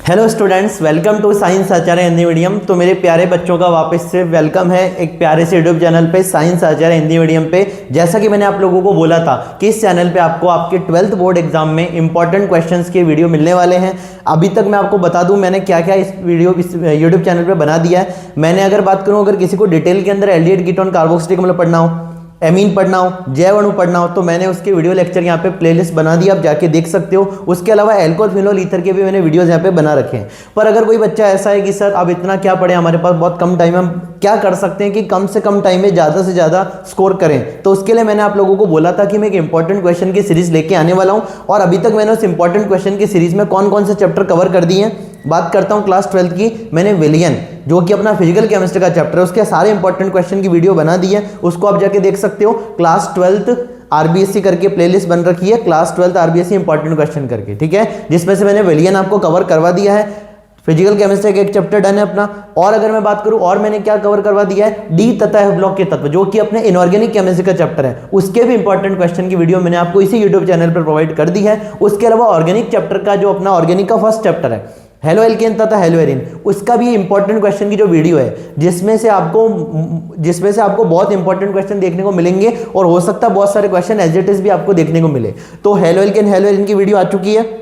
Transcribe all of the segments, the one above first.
Hello students, welcome to science Acharya Hindi medium. तो मेरे प्यारे बच्चों का वापस से वेलकम है एक प्यारे से यूट्यूब चैनल पे साइंस आचार्य हिंदी मीडियम पे। जैसा कि मैंने आप लोगों को बोला था कि इस चैनल पे आपको आपके 12th बोर्ड एग्जाम में इंपॉर्टेंट क्वेश्चंस के वीडियो मिलने वाले हैं। अभी तक मैं आपको बता दूं मैंने क्या क्या इस यूट्यूब चैनल पर बना दिया है। मैंने अगर बात करूँ, अगर किसी को डिटेल के अंदर एल्डिहाइड कीटोन कार्बोक्सिलिक अम्ल पढ़ना हो, एमीन पढ़ना हो, जैव अणु पढ़ना हो, तो मैंने उसके वीडियो लेक्चर यहाँ पे प्लेलिस्ट बना दी, आप जाके देख सकते हो। उसके अलावा एल्कोहल फिनोल ईथर के भी मैंने वीडियोस यहाँ पे बना रखे हैं। पर अगर कोई बच्चा ऐसा है कि सर अब इतना क्या पढ़े, हमारे पास बहुत कम टाइम है, हम क्या कर सकते हैं कि कम से कम टाइम में ज़्यादा से ज़्यादा स्कोर करें, तो उसके लिए मैंने आप लोगों को बोला था कि मैं एक इंपॉर्टेंट क्वेश्चन की सीरीज लेके आने वाला हूँ। और अभी तक मैंने उस इंपॉर्टेंट क्वेश्चन की सीरीज में कौन कौन से चैप्टर कवर कर दिए हैं। बात करता हूं क्लास 12th की, मैंने विलियन जो कि अपना फिजिकल केमिस्ट्री का चैप्टर है, उसके सारे इंपॉर्टेंट क्वेश्चन की वीडियो बना दी है, उसको आप जाके देख सकते हो। क्लास 12th आरबीएससी करके प्लेलिस्ट बन रखी है, class 12th RBSC important question करके, ठीक है, जिसमें से मैंने विलियन आपको कवर करवा दिया है। फिजिकल केमिस्ट्री का एक चैप्टर डन है अपना। और अगर मैं बात करूं और मैंने क्या कवर करवा दिया है, डी तथा एफ ब्लॉक के तत्व जो कि अपने इनऑर्गेनिक केमिस्ट्री का चैप्टर है, उसके भी इंपॉर्टेंट क्वेश्चन की वीडियो मैंने आपको इसी यूट्यूब चैनल पर प्रोवाइड कर दी है। उसके अलावा ऑर्गेनिक चैप्टर का जो अपना ऑर्गेनिक का फर्स्ट चैप्टर है हेलो एल्केन तथा हेलो एरिन, उसका भी इंपॉर्टेंट क्वेश्चन की जो वीडियो है, जिसमें से आपको बहुत इंपॉर्टेंट क्वेश्चन देखने को मिलेंगे और हो सकता है बहुत सारे क्वेश्चन एज इट इज भी आपको देखने को मिले। तो हेलो एल्केन हेलो एरिन की वीडियो आ चुकी है,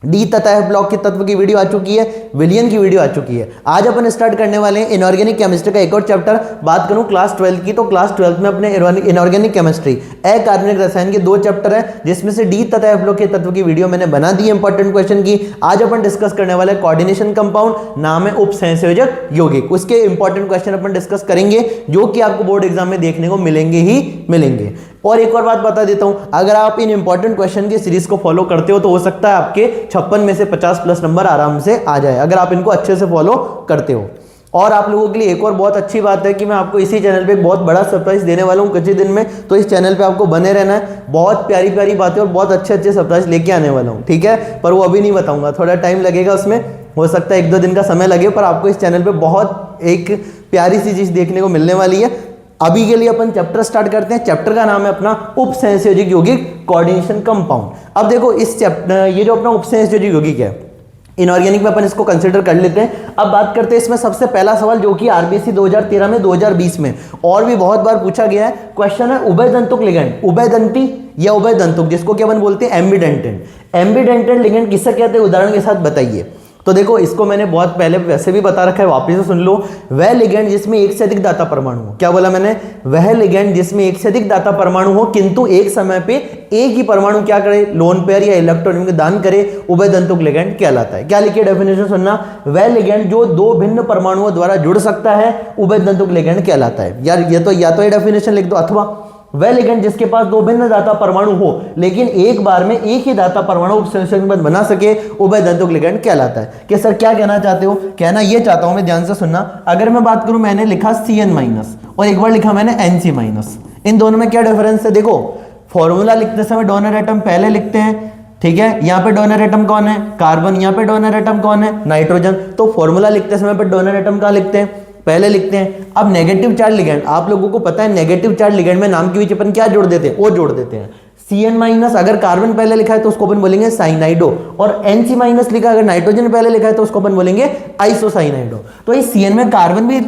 डी तथा एफ ब्लॉक के तत्व की वीडियो आ चुकी है, विलियन की वीडियो आ चुकी है। आज अपन स्टार्ट करने वाले हैं इनऑर्गेनिक केमिस्ट्री का एक और चैप्टर। बात करूं क्लास 12th की, तो क्लास 12th में अपने इनऑर्गेनिक केमिस्ट्री अकार्बनिक रसायन के 2 चैप्टर है, जिसमें से डी तथा एफ ब्लॉक के तत्व की वीडियो मैंने बना दी है इंपॉर्टेंट क्वेश्चन की। आज अपन डिस्कस करने वाले कोऑर्डिनेशन कंपाउंड, नाम है उपसंयोजक यौगिक, उसके इंपॉर्टेंट क्वेश्चन अपन डिस्कस करेंगे जो कि आपको बोर्ड एग्जाम में देखने को मिलेंगे ही मिलेंगे। और एक और बात बता देता हूं, अगर आप इन इंपॉर्टेंट क्वेश्चन की सीरीज को फॉलो करते हो तो हो सकता है आपके 56 में से 50 प्लस नंबर आराम से आ जाए, अगर आप इनको अच्छे से फॉलो करते हो। और आप लोगों के लिए एक और बहुत अच्छी बात है कि मैं आपको इसी चैनल पे एक बहुत बड़ा सरप्राइज देने वाला हूं कुछ ही दिन में, तो इस चैनल पे आपको बने रहना है। बहुत प्यारी प्यारी बातें और बहुत अच्छे अच्छे सरप्राइज लेके आने वाला हूं, ठीक है, पर वो अभी नहीं बताऊंगा, थोड़ा टाइम लगेगा, उसमें हो सकता है 1-2 दिन का समय लगे, पर आपको इस चैनल पे बहुत एक प्यारी सी चीज देखने को मिलने वाली है। अभी के लिए अपन चैप्टर स्टार्ट करते हैं। चैप्टर का नाम है अपना उपसंयोजक यौगिक कोऑर्डिनेशन कंपाउंड। अब देखो इस चैप्टर, ये जो अपना उपसंयोजक यौगिक है इनऑर्गेनिक में, अपन इसको कंसीडर कर लेते हैं। अब बात करते हैं इसमें सबसे पहला सवाल जो कि आरबीएससी 2013 में 2020 में और भी बहुत बार पूछा गया है। क्वेश्चन है उभयदंतुक लिगैंड, उभयदंती या उभयदंतुक, जिसको कि अपन बोलते हैं एम्बीडेंटेड। एम्बीडेंटेड लिगैंड किससे कहते हैं, उदाहरण के साथ बताइए। तो देखो इसको मैंने बहुत पहले वैसे भी बता रखा है, वापस से सुन लो। वह लिगैंड जिसमें एक से अधिक दाता परमाणु हो, क्या बोला मैंने, वह लिगैंड जिसमें एक से अधिक दाता परमाणु हो किंतु एक समय पे एक ही परमाणु क्या करे, लोन पेयर या इलेक्ट्रॉन दान करे, उभयदंतुक लिगैंड कहलाता है। क्या लिखिए डेफिनेशन सुनना, वह लिगैंड जो 2 भिन्न परमाणुओं द्वारा जुड़ सकता है उभयदंतुक लिगैंड कहलाता है। यार ये तो या तो ये डेफिनेशन लिख दो, अथवा वह लिगैंड जिसके पास 2 भिन्न दाता परमाणु हो लेकिन एक बार में एक ही दाता परमाणु उपसंयोजक बना सके, उभयदंतुक लिगैंड कहलाता है। कि सर क्या कहना चाहते हो, कहना ये चाहता हूं मैं, ध्यान से सुनना। अगर मैं बात करूं, मैंने लिखा CN- और एक बार लिखा मैंने NC-, इन दोनों में क्या डिफरेंस है, देखो फॉर्मूला लिखते समय डोनर एटम पहले लिखते हैं, ठीक है, यहाँ पे डोनर एटम कौन है, कार्बन, यहाँ पे डोनर एटम कौन है, नाइट्रोजन। तो फॉर्मूला लिखते समय पे डोनर एटम कहाँ लिखते हैं, पहले लिखते हैं। अब नेगेटिव चार्ज लिगैंड, आप लोगों को पता है नेगेटिव चार्ज लिगैंड में नाम के बीच अपन क्या जोड़ देते हैं, ओ जोड़ देते हैं। CN-, अगर कार्बन पहले लिखा है तो उसको अपन बोलेंगे साइनाइडो, और NC- लिखा अगर नाइट्रोजन पहले लिखा है तो उसको अपन बोलेंगे आइसोसाइनाइडो। तो इस CN में कार्बन भी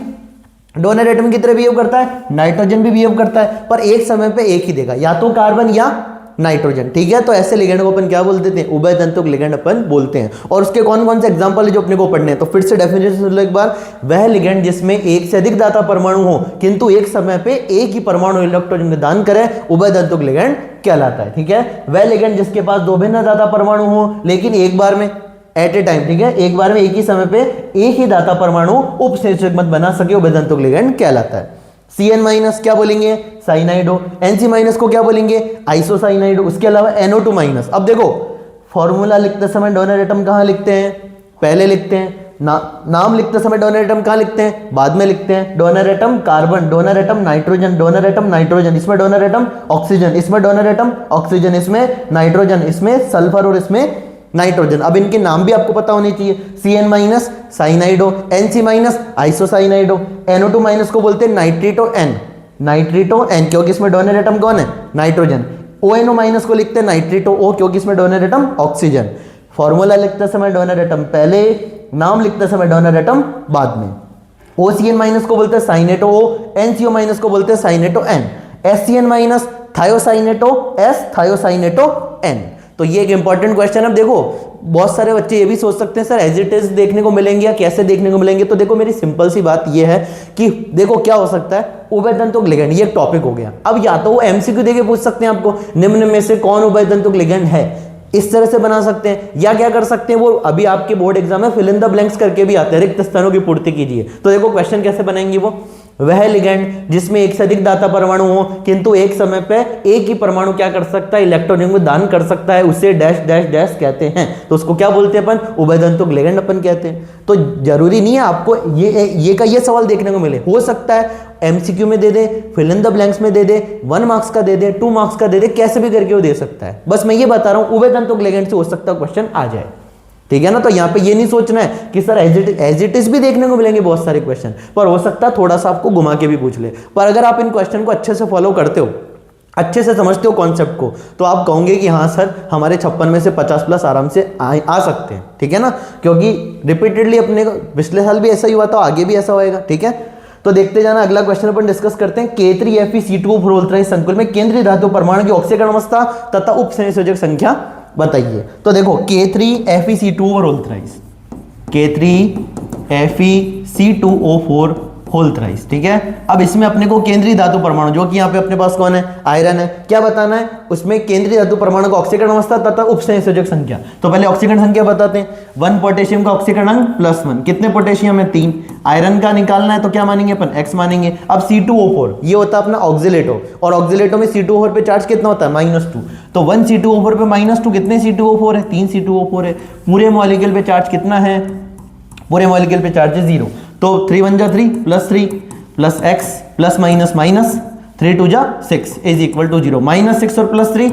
डोनर एटम की तरह बिहेव करता है, नाइट्रोजन भी बिहेव करता है, पर एक समय पे एक ही देगा, या तो कार्बन या नाइट्रोजन, ठीक है। तो ऐसे लिगैंड को अपन क्या बोल देते हैं, उभयदंतुक लिगैंड अपन बोलते हैं। और उसके कौन कौन से एग्जांपल है जो अपने को पढ़ने हैं, तो फिर से डेफिनेशन सुन लो एक बार। वह लिगैंड जिसमें एक से अधिक दाता परमाणु हो किंतु एक समय पे एक ही परमाणु इलेक्ट्रॉन दान करे, उभयदंतुक लिगैंड कहलाता है, ठीक है। वह लिगैंड जिसके पास 2 भिन्न दाता परमाणु हो लेकिन एक बार में एट ए टाइम, ठीक है, एक बार में एक ही समय पे एक ही दाता परमाणु उपसंयोजक बना सके, उभयदंतुक लिगैंड कहलाता है। CN- क्या बोलेंगे, साइनाइडो। NC- को क्या बोलेंगे, आइसोसाइनाइडो। उसके अलावा NO2-। अब देखो फॉर्मूला लिखते समय डोनर एटम कहां लिखते हैं, पहले लिखते हैं। नाम लिखते समय डोनर एटम कहां लिखते हैं, बाद में लिखते हैं। Donor atom carbon, donor atom nitrogen, donor atom nitrogen, इसमें डोनर एटम ऑक्सीजन, इसमें डोनर एटम ऑक्सीजन, इसमें नाइट्रोजन, इसमें सल्फर और इसमें नाइट्रोजन। अब इनके नाम भी आपको पता होने चाहिए, CN- साइनाइडो, NC- आइसोसाइनाइडो, NO2- को बोलते हैं नाइट्रिटो N, नाइट्रिटो N क्योंकि इसमें डोनर एटम कौन है, नाइट्रोजन। ONO- को लिखते हैं नाइट्रिटो O क्योंकि इसमें डोनर एटम ऑक्सीजन। फॉर्मूला लिखते समय डोनर एटम पहले, नाम लिखते समय डोनर एटम बाद में। OCN माइनस को बोलते हैं साइनेटो O, NCO माइनस को बोलते हैं साइनेटो N, SCN minus thiocyanato S, thiocyanato N। तो ये एक इंपॉर्टेंट क्वेश्चन है। अब देखो बहुत सारे बच्चे ये भी सोच सकते हैं सर एज इट इज देखने को मिलेंगे या कैसे देखने को मिलेंगे। तो देखो मेरी सिंपल सी बात ये है कि देखो क्या हो सकता है, उभयतंतुक लिगेंड, ये एक टॉपिक हो गया। अब या तो वो MCQ देके पूछ सकते हैं आपको, निम्न में से कौन उभयतंतुक लिगेंड है, इस तरह से बना सकते हैं, या क्या कर सकते हैं, वो अभी आपके बोर्ड एग्जाम में फिल इन द ब्लैंक्स करके भी आते हैं, रिक्त स्थानों की पूर्ति कीजिए। तो देखो क्वेश्चन कैसे बनाएंगे, वो वह लिगेंड जिसमें एक से अधिक दाता परमाणु हो किंतु एक समय पे एक ही परमाणु क्या कर सकता है, इलेक्ट्रॉन में दान कर सकता है, उसे डैश डैश डैश कहते हैं। तो उसको क्या बोलते हैं अपन, उभयतंतुक लिगेंड अपन कहते हैं। तो जरूरी नहीं है आपको ये सवाल देखने को मिले, हो सकता है MCQ में दे दे, फिल इन द ब्लैंक्स में दे दे, 1 मार्क्स का दे दे, 2 मार्क्स का दे दे, कैसे भी करके वो दे सकता है। बस मैं ये बता रहा हूं उभयतंतुक लिगेंड से हो सकता है क्वेश्चन आ जाए, ठीक है ना। तो यहाँ पे ये नहीं सोचना है कि सर एज इट इज भी देखने को मिलेंगे बहुत सारे क्वेश्चन, पर हो सकता है थोड़ा सा आपको घुमा के भी पूछ ले। पर अगर आप इन क्वेश्चन को अच्छे से फॉलो करते हो, अच्छे से समझते हो कॉन्सेप्ट को, तो आप कहोगे कि हाँ सर हमारे 56 में से 50 प्लस आराम से आ सकते हैं, ठीक है ना। क्योंकि रिपीटेडली अपने पिछले साल भी ऐसा ही हुआ था, आगे भी ऐसा होएगा, ठीक है। तो देखते जाना, अगला क्वेश्चन अपन डिस्कस करते हैं। K3Fe2O4 संकुल में केंद्रीय धातु परमाणु की ऑक्सीकरण अवस्था तथा उप संयोजक संख्या बताइए। तो देखो K3Fe2O4, K3Fe2O4, ठीक है। अब इसमें अपने को केंद्रीय धातु परमाणु, जो कि यहाँ पे अपने पास कौन है, आयरन है, क्या बताना है, उसमें केंद्रीय धातु परमाणु का ऑक्सीकरण अवस्था तथा उपसंयोजक संख्या। तो पहले ऑक्सीकरण संख्या बताते हैं। 1 पोटेशियम का ऑक्सीकरण अंक +1, कितने पोटेशियम है 3, आयरन का निकालना है तो क्या मानेंगे अपन, X मानेंगे। अब C2O4 ये होता है अपना ऑक्सिलेटो, और ऑक्सिलेटो में C2O4 पे चार्ज कितना होता है, -2। तो 1 C2O4 पे -2, कितने C2O4 है, 3 C2O4 है। पूरे मॉलिक्यूल पे चार्ज कितना है, पूरे मॉलिक्यूल पे चार्ज है 0। तो 3 1 जा 3 +3 + x + माइनस 3 2 जा 6 इज इक्वल टू 0। -6 और +3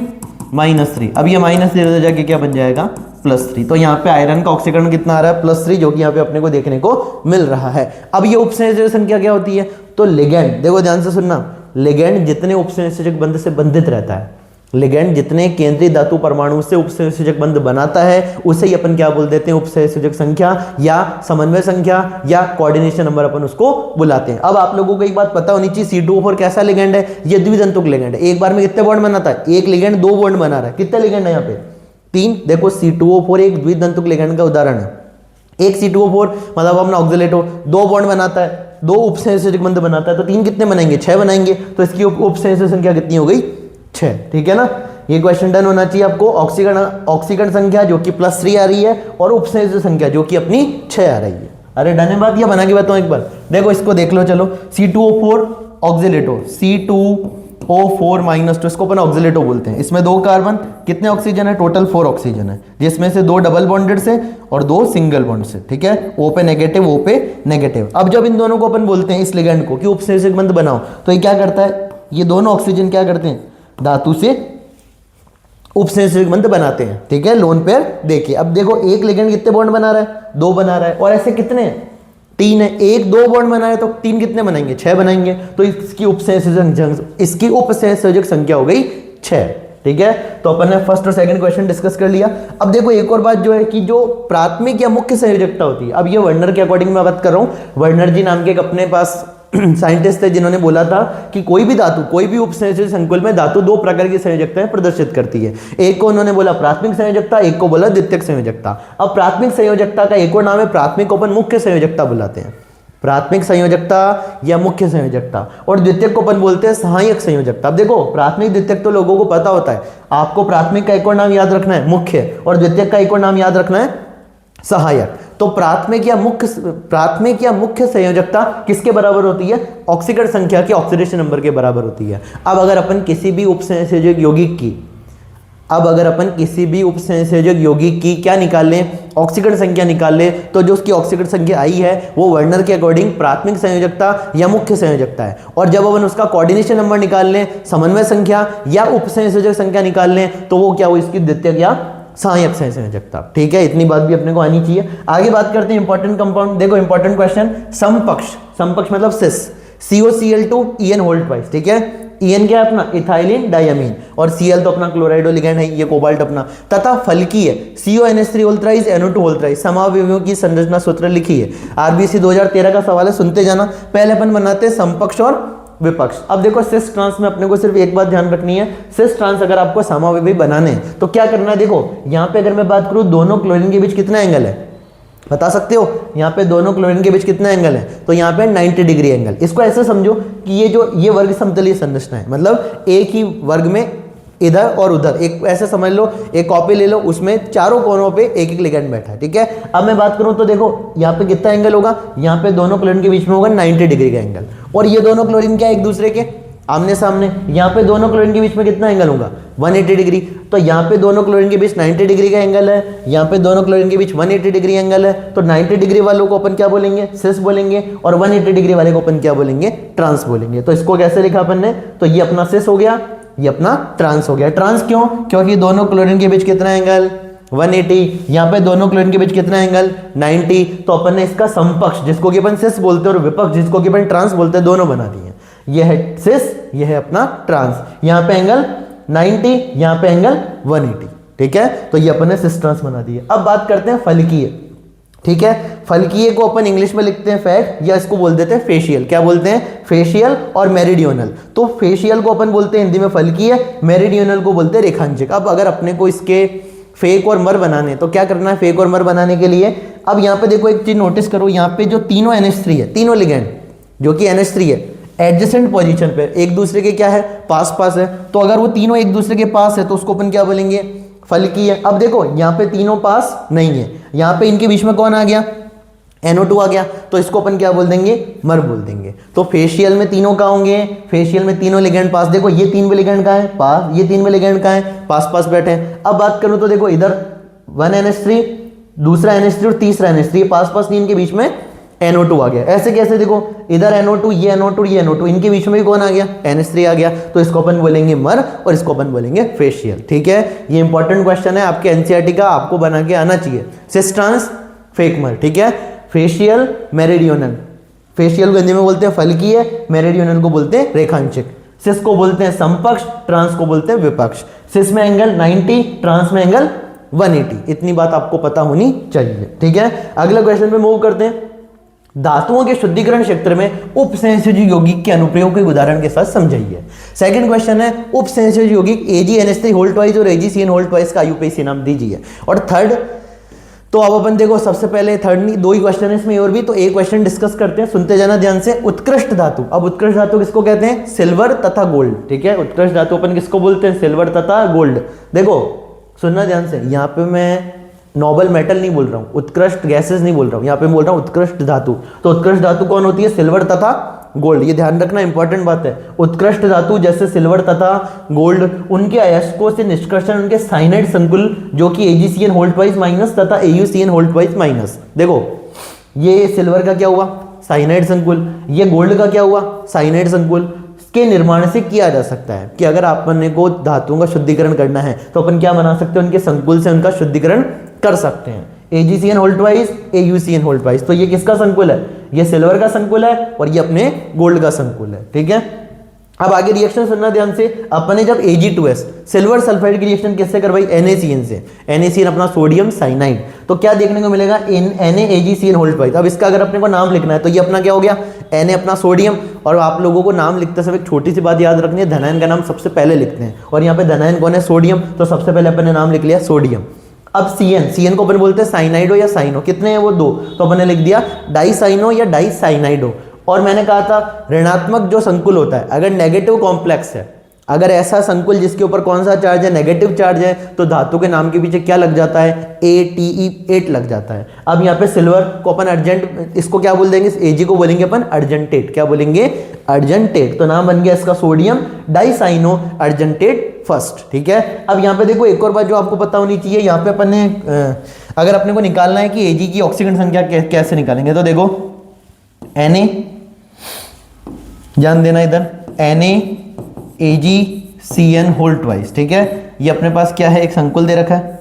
-3। अब ये -0 जाके क्या बन जाएगा, +3। तो यहाँ पे आयरन का ऑक्सीकरण कितना आ रहा है, +3, जो कि यहाँ पे अपने को देखने को मिल रहा है। अब ये उपसंयोजक संख्या क्या होती है, तो लिगेंड, देखो ध्यान से सुनना, लिगेंड जितने उपसंयोजक बंध से बंधित रहता है, लिगेंड जितने केंद्रीय धातु परमाणु से उपसंयोजक बंध बनाता है, उसे ही अपन क्या बोल देते हैं, उपसंयोजक संख्या या समन्वय संख्या या कोऑर्डिनेशन नंबर अपन उसको बुलाते हैं। अब आप लोगों को एक बात पता होनी चाहिए, C2O4 कैसा लिगेंड है, ये द्वितंतुक लिगेंड है। एक बार में कितने बॉन्ड बनाता है, एक लिगेंड 2 बॉन्ड बना रहा है। कितने लिगेंड है यहाँ पे, 3। देखो C2O4 एक द्वितंतुक लिगेंड का उदाहरण है। एक C2O4 मतलब अपना ऑक्सिलेटो 2 बॉन्ड बनाता है, 2 उपसंयोजक बंध बनाता है, तो 3 कितने बनाएंगे, 6 बनाएंगे। तो इसकी उपसंयोजक संख्या कितनी हो गई, 6, ठीक है ना। ये क्वेश्चन डन होना चाहिए आपको। ऑक्सीकरण संख्या जो कि +3 आ रही है, और उपसंयोजक संख्या जो कि अपनी 6 आ रही है। अरे डन है बात, या बना के बताऊं एक बार, देखो इसको देख लो, चलो C2O4 ऑक्सिलेटो, C2O4-2, इसको अपन ऑक्सिलेटो बोलते हैं। इसमें 2 कार्बन, कितने ऑक्सीजन है, टोटल 4 ऑक्सीजन है, जिसमें से 2 डबल बॉन्डेड से और 2 सिंगल बॉन्ड से, ठीक है। O पे नेगेटिव, O पे नेगेटिव। अब जब इन दोनों को अपन बोलते हैं इस लिगेंड को कि उपसंयोजक बंध बनाओ, तो ये क्या करता है, ये दोनों ऑक्सीजन क्या करते हैं, धातु से उपसंयोजक बंध बनाते हैं, ठीक है, लोन पेयर देखिए। अब देखो एक लिगेंड कितने बॉन्ड बना रहा है, 2 बना रहा है, और ऐसे कितने हैं, 3 है। एक 2 बॉन्ड बना रहा है तो 3 कितने बनाएंगे, 6 बनाएंगे। तो इसकी उपसंयोजक संख्या हो गई 6, ठीक है। तो अपन ने फर्स्ट और सेकंड क्वेश्चन डिस्कस कर लिया। अब देखो एक और बात जो है कि जो प्राथमिक या मुख्य संयोजकता होती है, अब ये वर्नर के अकॉर्डिंग मैं बात कर रहा हूं। वर्नर जी नाम के एक अपने पास साइंटिस्ट थे जिन्होंने बोला था कि कोई भी धातु, कोई भी उपसंयोजक संकुल में धातु 2 प्रकार की संयोजकताएं प्रदर्शित करती है। एक को उन्होंने बोला प्राथमिक संयोजकता, एक को बोला द्वितीयक संयोजकता। अब प्राथमिक संयोजकता का एक और नाम है, प्राथमिक को अपन मुख्य संयोजकता बुलाते हैं, प्राथमिक संयोजकता या मुख्य संयोजकता, और द्वितीयक को अपन बोलते हैं सहायक संयोजकता। अब देखो प्राथमिक द्वितीयक तो लोगों को पता होता है, आपको प्राथमिक का एक और नाम याद रखना है मुख्य, और द्वितीयक का एक और नाम याद रखना है सहायक। तो प्राथमिक या मुख्य संयोजकता किसके बराबर होती है, ऑक्सीकरण संख्या के ऑक्सीडेशन नंबर के बराबर होती है। अब अगर अपन किसी भी उपसंयोजक यौगिक की क्या निकाल लें, ऑक्सीकरण संख्या निकाल ले, तो जो उसकी ऑक्सीकरण संख्या आई है वो वर्नर के अकॉर्डिंग प्राथमिक संयोजकता या मुख्य संयोजकता है। और जब अपन उसका कोऑर्डिनेशन नंबर निकाल लें, समन्वय संख्या या उपसंयोजक संख्या निकाल लें, तो वो क्या हो, इसकी द्वितीयक या सहायक संयोजकता, ठीक है। इतनी बात भी अपने को आनी चाहिए। आगे बात करते हैं इंपॉर्टेंट कंपाउंड। देखो इंपॉर्टेंट क्वेश्चन, समपक्ष मतलब सिस, COCl2 EN होल्ड ट्वाइस, ठीक है। EN क्या है अपना, इथाइलिन डायमीन, और Cl तो अपना क्लोराइडो लिगैंड है, ये कोबाल्ट अपना, तथा फलकीय CONH3 whole thrice NO2 whole thrice समावयवियों की संरचना सूत्र लिखी है। RBC 2013 का सवाल है, सुनते जाना। पहले अपन बनाते हैं समपक्ष और विपक्ष। अब देखो सिस ट्रांस में अपने को सिर्फ एक बात ध्यान रखनी है, सिस ट्रांस अगर आपको समावयवी बनाने हैं तो क्या करना है, देखो यहाँ पे अगर मैं बात करूँ दोनों क्लोरीन के बीच कितना एंगल है, बता सकते हो? यहाँ पे दोनों क्लोरीन के बीच कितना एंगल है, तो यहाँ पे 90 डिग्री एंगल। इसको ऐसे समझो कि ये वर्ग समतलीय संरचना है, मतलब एक ही वर्ग में इधर और उधर, एक ऐसे समझ लो, एक कॉपी ले लो, उसमें चारों कोनों पे एक एक लिगैंड बैठा है, ठीक है। अब मैं बात करूं तो देखो यहाँ पे कितना एंगल होगा, यहाँ पे दोनों क्लोरीन के बीच में होगा 90 डिग्री का एंगल, और ये दोनों क्लोरीन क्या एक दूसरे के आमने सामने, यहाँ पे दोनों क्लोरीन के बीच में कितना एंगल होगा 180 डिग्री। तो यहाँ पे दोनों क्लोरीन के बीच 90 डिग्री का एंगल है, यहाँ पे दोनों क्लोरीन के बीच 180 डिग्री एंगल है, तो 90 डिग्री वालों को अपन क्या बोलेंगे, सिस बोलेंगे, और 180 डिग्री वाले को अपन क्या बोलेंगे, ट्रांस बोलेंगे। तो इसको कैसे लिखा अपन ने, तो ये अपना सिस हो गया, ये अपना ट्रांस हो गया। ट्रांस क्यों, क्योंकि दोनों क्लोरीन के बीच कितना एंगल 180, यहाँ पे दोनों क्लोरीन के बीच कितना एंगल 90, तो अपन ने इसका समपक्ष जिसको कि अपन सिस बोलते हैं और विपक्ष जिसको कि अपन ट्रांस बोलते हैं दोनों बना दिए। ये है सिस, ये है अपना ट्रांस, यहाँ पे एंगल 90, यहाँ पे एंगल 180, ठीक है। तो ये अपन ने सिस ट्रांस बना दिए। अब बात करते हैं फलकीय, ठीक है। फलकीय को अपन इंग्लिश में लिखते हैं फैट, या इसको बोल देते हैं फेशियल। क्या बोलते हैं, फेशियल और मेरिडियोनल। तो फेशियल को अपन बोलते हैं हिंदी में फलकीय, मेरिडियोनल को बोलते हैं रेखांशिक। अब अगर अपने को इसके फेक और मर बनाने तो क्या करना है, फेक और मर बनाने के लिए अब यहाँ पे देखो एक चीज नोटिस करो, यहाँ पे जो तीनों NH3 है, तीनों लिगैंड जो कि NH3 है एडजेसेंट पोजीशन पे एक दूसरे के क्या है, पास पास है। तो अगर वो तीनों एक दूसरे के पास है तो उसको अपन क्या बोलेंगे, फलकीय है। अब देखो यहाँ पे तीनों पास नहीं है, यहाँ पे इनके बीच में कौन आ गया, NO2 आ गया, तो इसको अपन क्या बोल देंगे, मर बोल देंगे। तो फेशियल में तीनों का होंगे, फेशियल में तीनों लिगैंड पास, देखो ये तीन भी लिगैंड का है पास, ये तीन भी लिगैंड का है पास पास बैठे हैं। अब बात करूं तो देखो इधर 1 NH3, दूसरा NH3 और तीसरा NH3 पास पास, तीन के बीच में NO2 आ गया। ऐसे कैसे, देखो इधर NO2, ये NO2, ये NO2, इनके बीच में भी कौन आ गया, NH3 आ गया। तो इसको अपन बोलेंगे मर और इसको अपन बोलेंगे फेशियल, ठीक है। ये इंपॉर्टेंट क्वेश्चन है आपके NCERT का, आपको बना के आना चाहिए। सिस ट्रांस फेक मर, ठीक है। फेशियल मेरिडियोनल, फेशियल को हिंदी में बोलते हैं फलकीय, मेरिडियोनल को बोलते हैं रेखांशिक। सिस को बोलते हैं समपक्ष, ट्रांस को बोलते हैं विपक्ष। सिस में एंगल 90, ट्रांस में एंगल 180। इतनी बात आपको पता होनी चाहिए, ठीक है। अगला क्वेश्चन पे मूव करते हैं। धातुओं के शुद्धिकरण क्षेत्र में उपसंयोजी यौगिक के अनुप्रयोग के उदाहरण के साथ समझाइए। सेकंड क्वेश्चन है उपसंयोजी यौगिक AgNH3 होल ट्वाइस और AgCN होल ट्वाइस का IUPAC नाम दीजिए। और थर्ड, तो अब अपन देखो सबसे पहले थर्ड नहीं, दो ही क्वेश्चन है इसमें और भी, तो एक क्वेश्चन डिस्कस करते हैं, सुनते जाना ध्यान से। उत्कृष्ट धातु, अब उत्कृष्ट धातु किसको कहते हैं, सिल्वर तथा गोल्ड, ठीक है। उत्कृष्ट धातु अपन किसको बोलते हैं, सिल्वर तथा गोल्ड। देखो सुनना ध्यान से, यहाँ पे मैं नोबल मेटल नहीं बोल रहा हूँ, उत्कृष्ट गैसेस नहीं बोल रहा हूँ, यहाँ पे बोल रहा हूँ उत्कृष्ट धातु। तो उत्कृष्ट धातु कौन होती है, सिल्वर तथा गोल्ड, ये ध्यान रखना इंपॉर्टेंट बात है। उत्कृष्ट धातु जैसे सिल्वर तथा गोल्ड, उनके अयस्कों से निष्कर्षण उनके साइनाइड संकुल जो कि AgCN होल ट्वाइस माइनस तथा AuCN होल ट्वाइस माइनस। देखो ये सिल्वर का क्या हुआ, साइनाइड संकुल, ये गोल्ड का क्या हुआ, साइनाइड संकुल के निर्माण से किया जा सकता है कि अगर अपन को धातुओं का शुद्धिकरण करना है तो अपन क्या बना सकते हैं, उनके संकुल से उनका शुद्धिकरण कर सकते हैं। AgCN whole twice, AuCN whole twice, तो ये किसका संकुल है, ये सिल्वर का संकुल है और ये अपने गोल्ड का संकुल है, ठीक है। अब आगे रिएक्शन सुनना ध्यान से। अपने जब Ag2S सिल्वर सल्फाइड की रिएक्शन किससे करवाई, NaCN से, NaCN अपना सोडियम साइनाइड, तो क्या देखने को मिलेगा, NaAgCN होल ट्वाइस। अब इसका अगर अपने को नाम लिखना है तो ये अपना क्या हो गया, Na अपना सोडियम, और आप लोगों को नाम लिखते समय एक छोटी सी बात याद रखनी है, धनायन का नाम सबसे पहले लिखते हैं, और यहाँ पे धनायन कौन है, सोडियम, तो सबसे पहले अपन ने नाम लिख लिया सोडियम। अब CN को अपन बोलते हैं साइनाइडो या साइनो, कितने हैं वो, दो, तो अपन ने लिख दिया डाइसाइनो या डाइसाइनाइडो। और मैंने कहा था ऋणात्मक जो संकुल होता है, अगर नेगेटिव कॉम्प्लेक्स है, अगर ऐसा संकुल जिसके ऊपर कौन सा चार्ज है, नेगेटिव चार्ज है, तो धातु के नाम के पीछे क्या लग जाता है, ATE8 लग जाता है। अब यहाँ पे सिल्वर को अपन अर्जेंट, इसको क्या बोल देंगे, Ag को बोलेंगे अपन अर्जेंटेट, क्या बोलेंगे, अर्जेंटेट, तो नाम बन गया इसका सोडियम डाइसाइनो अर्जेंटेट फर्स्ट, ठीक है। अब यहाँ पे देखो एक और बात जो आपको पता होनी चाहिए, यहाँ पे अपन ने अगर अपने को निकालना है कि Ag की ऑक्सीकरण संख्या कैसे निकालेंगे, तो देखो Na, ध्यान देना इधर, NaAgCN होल ट्वाइस, ठीक है। ये अपने पास क्या है, एक संकुल दे रखा है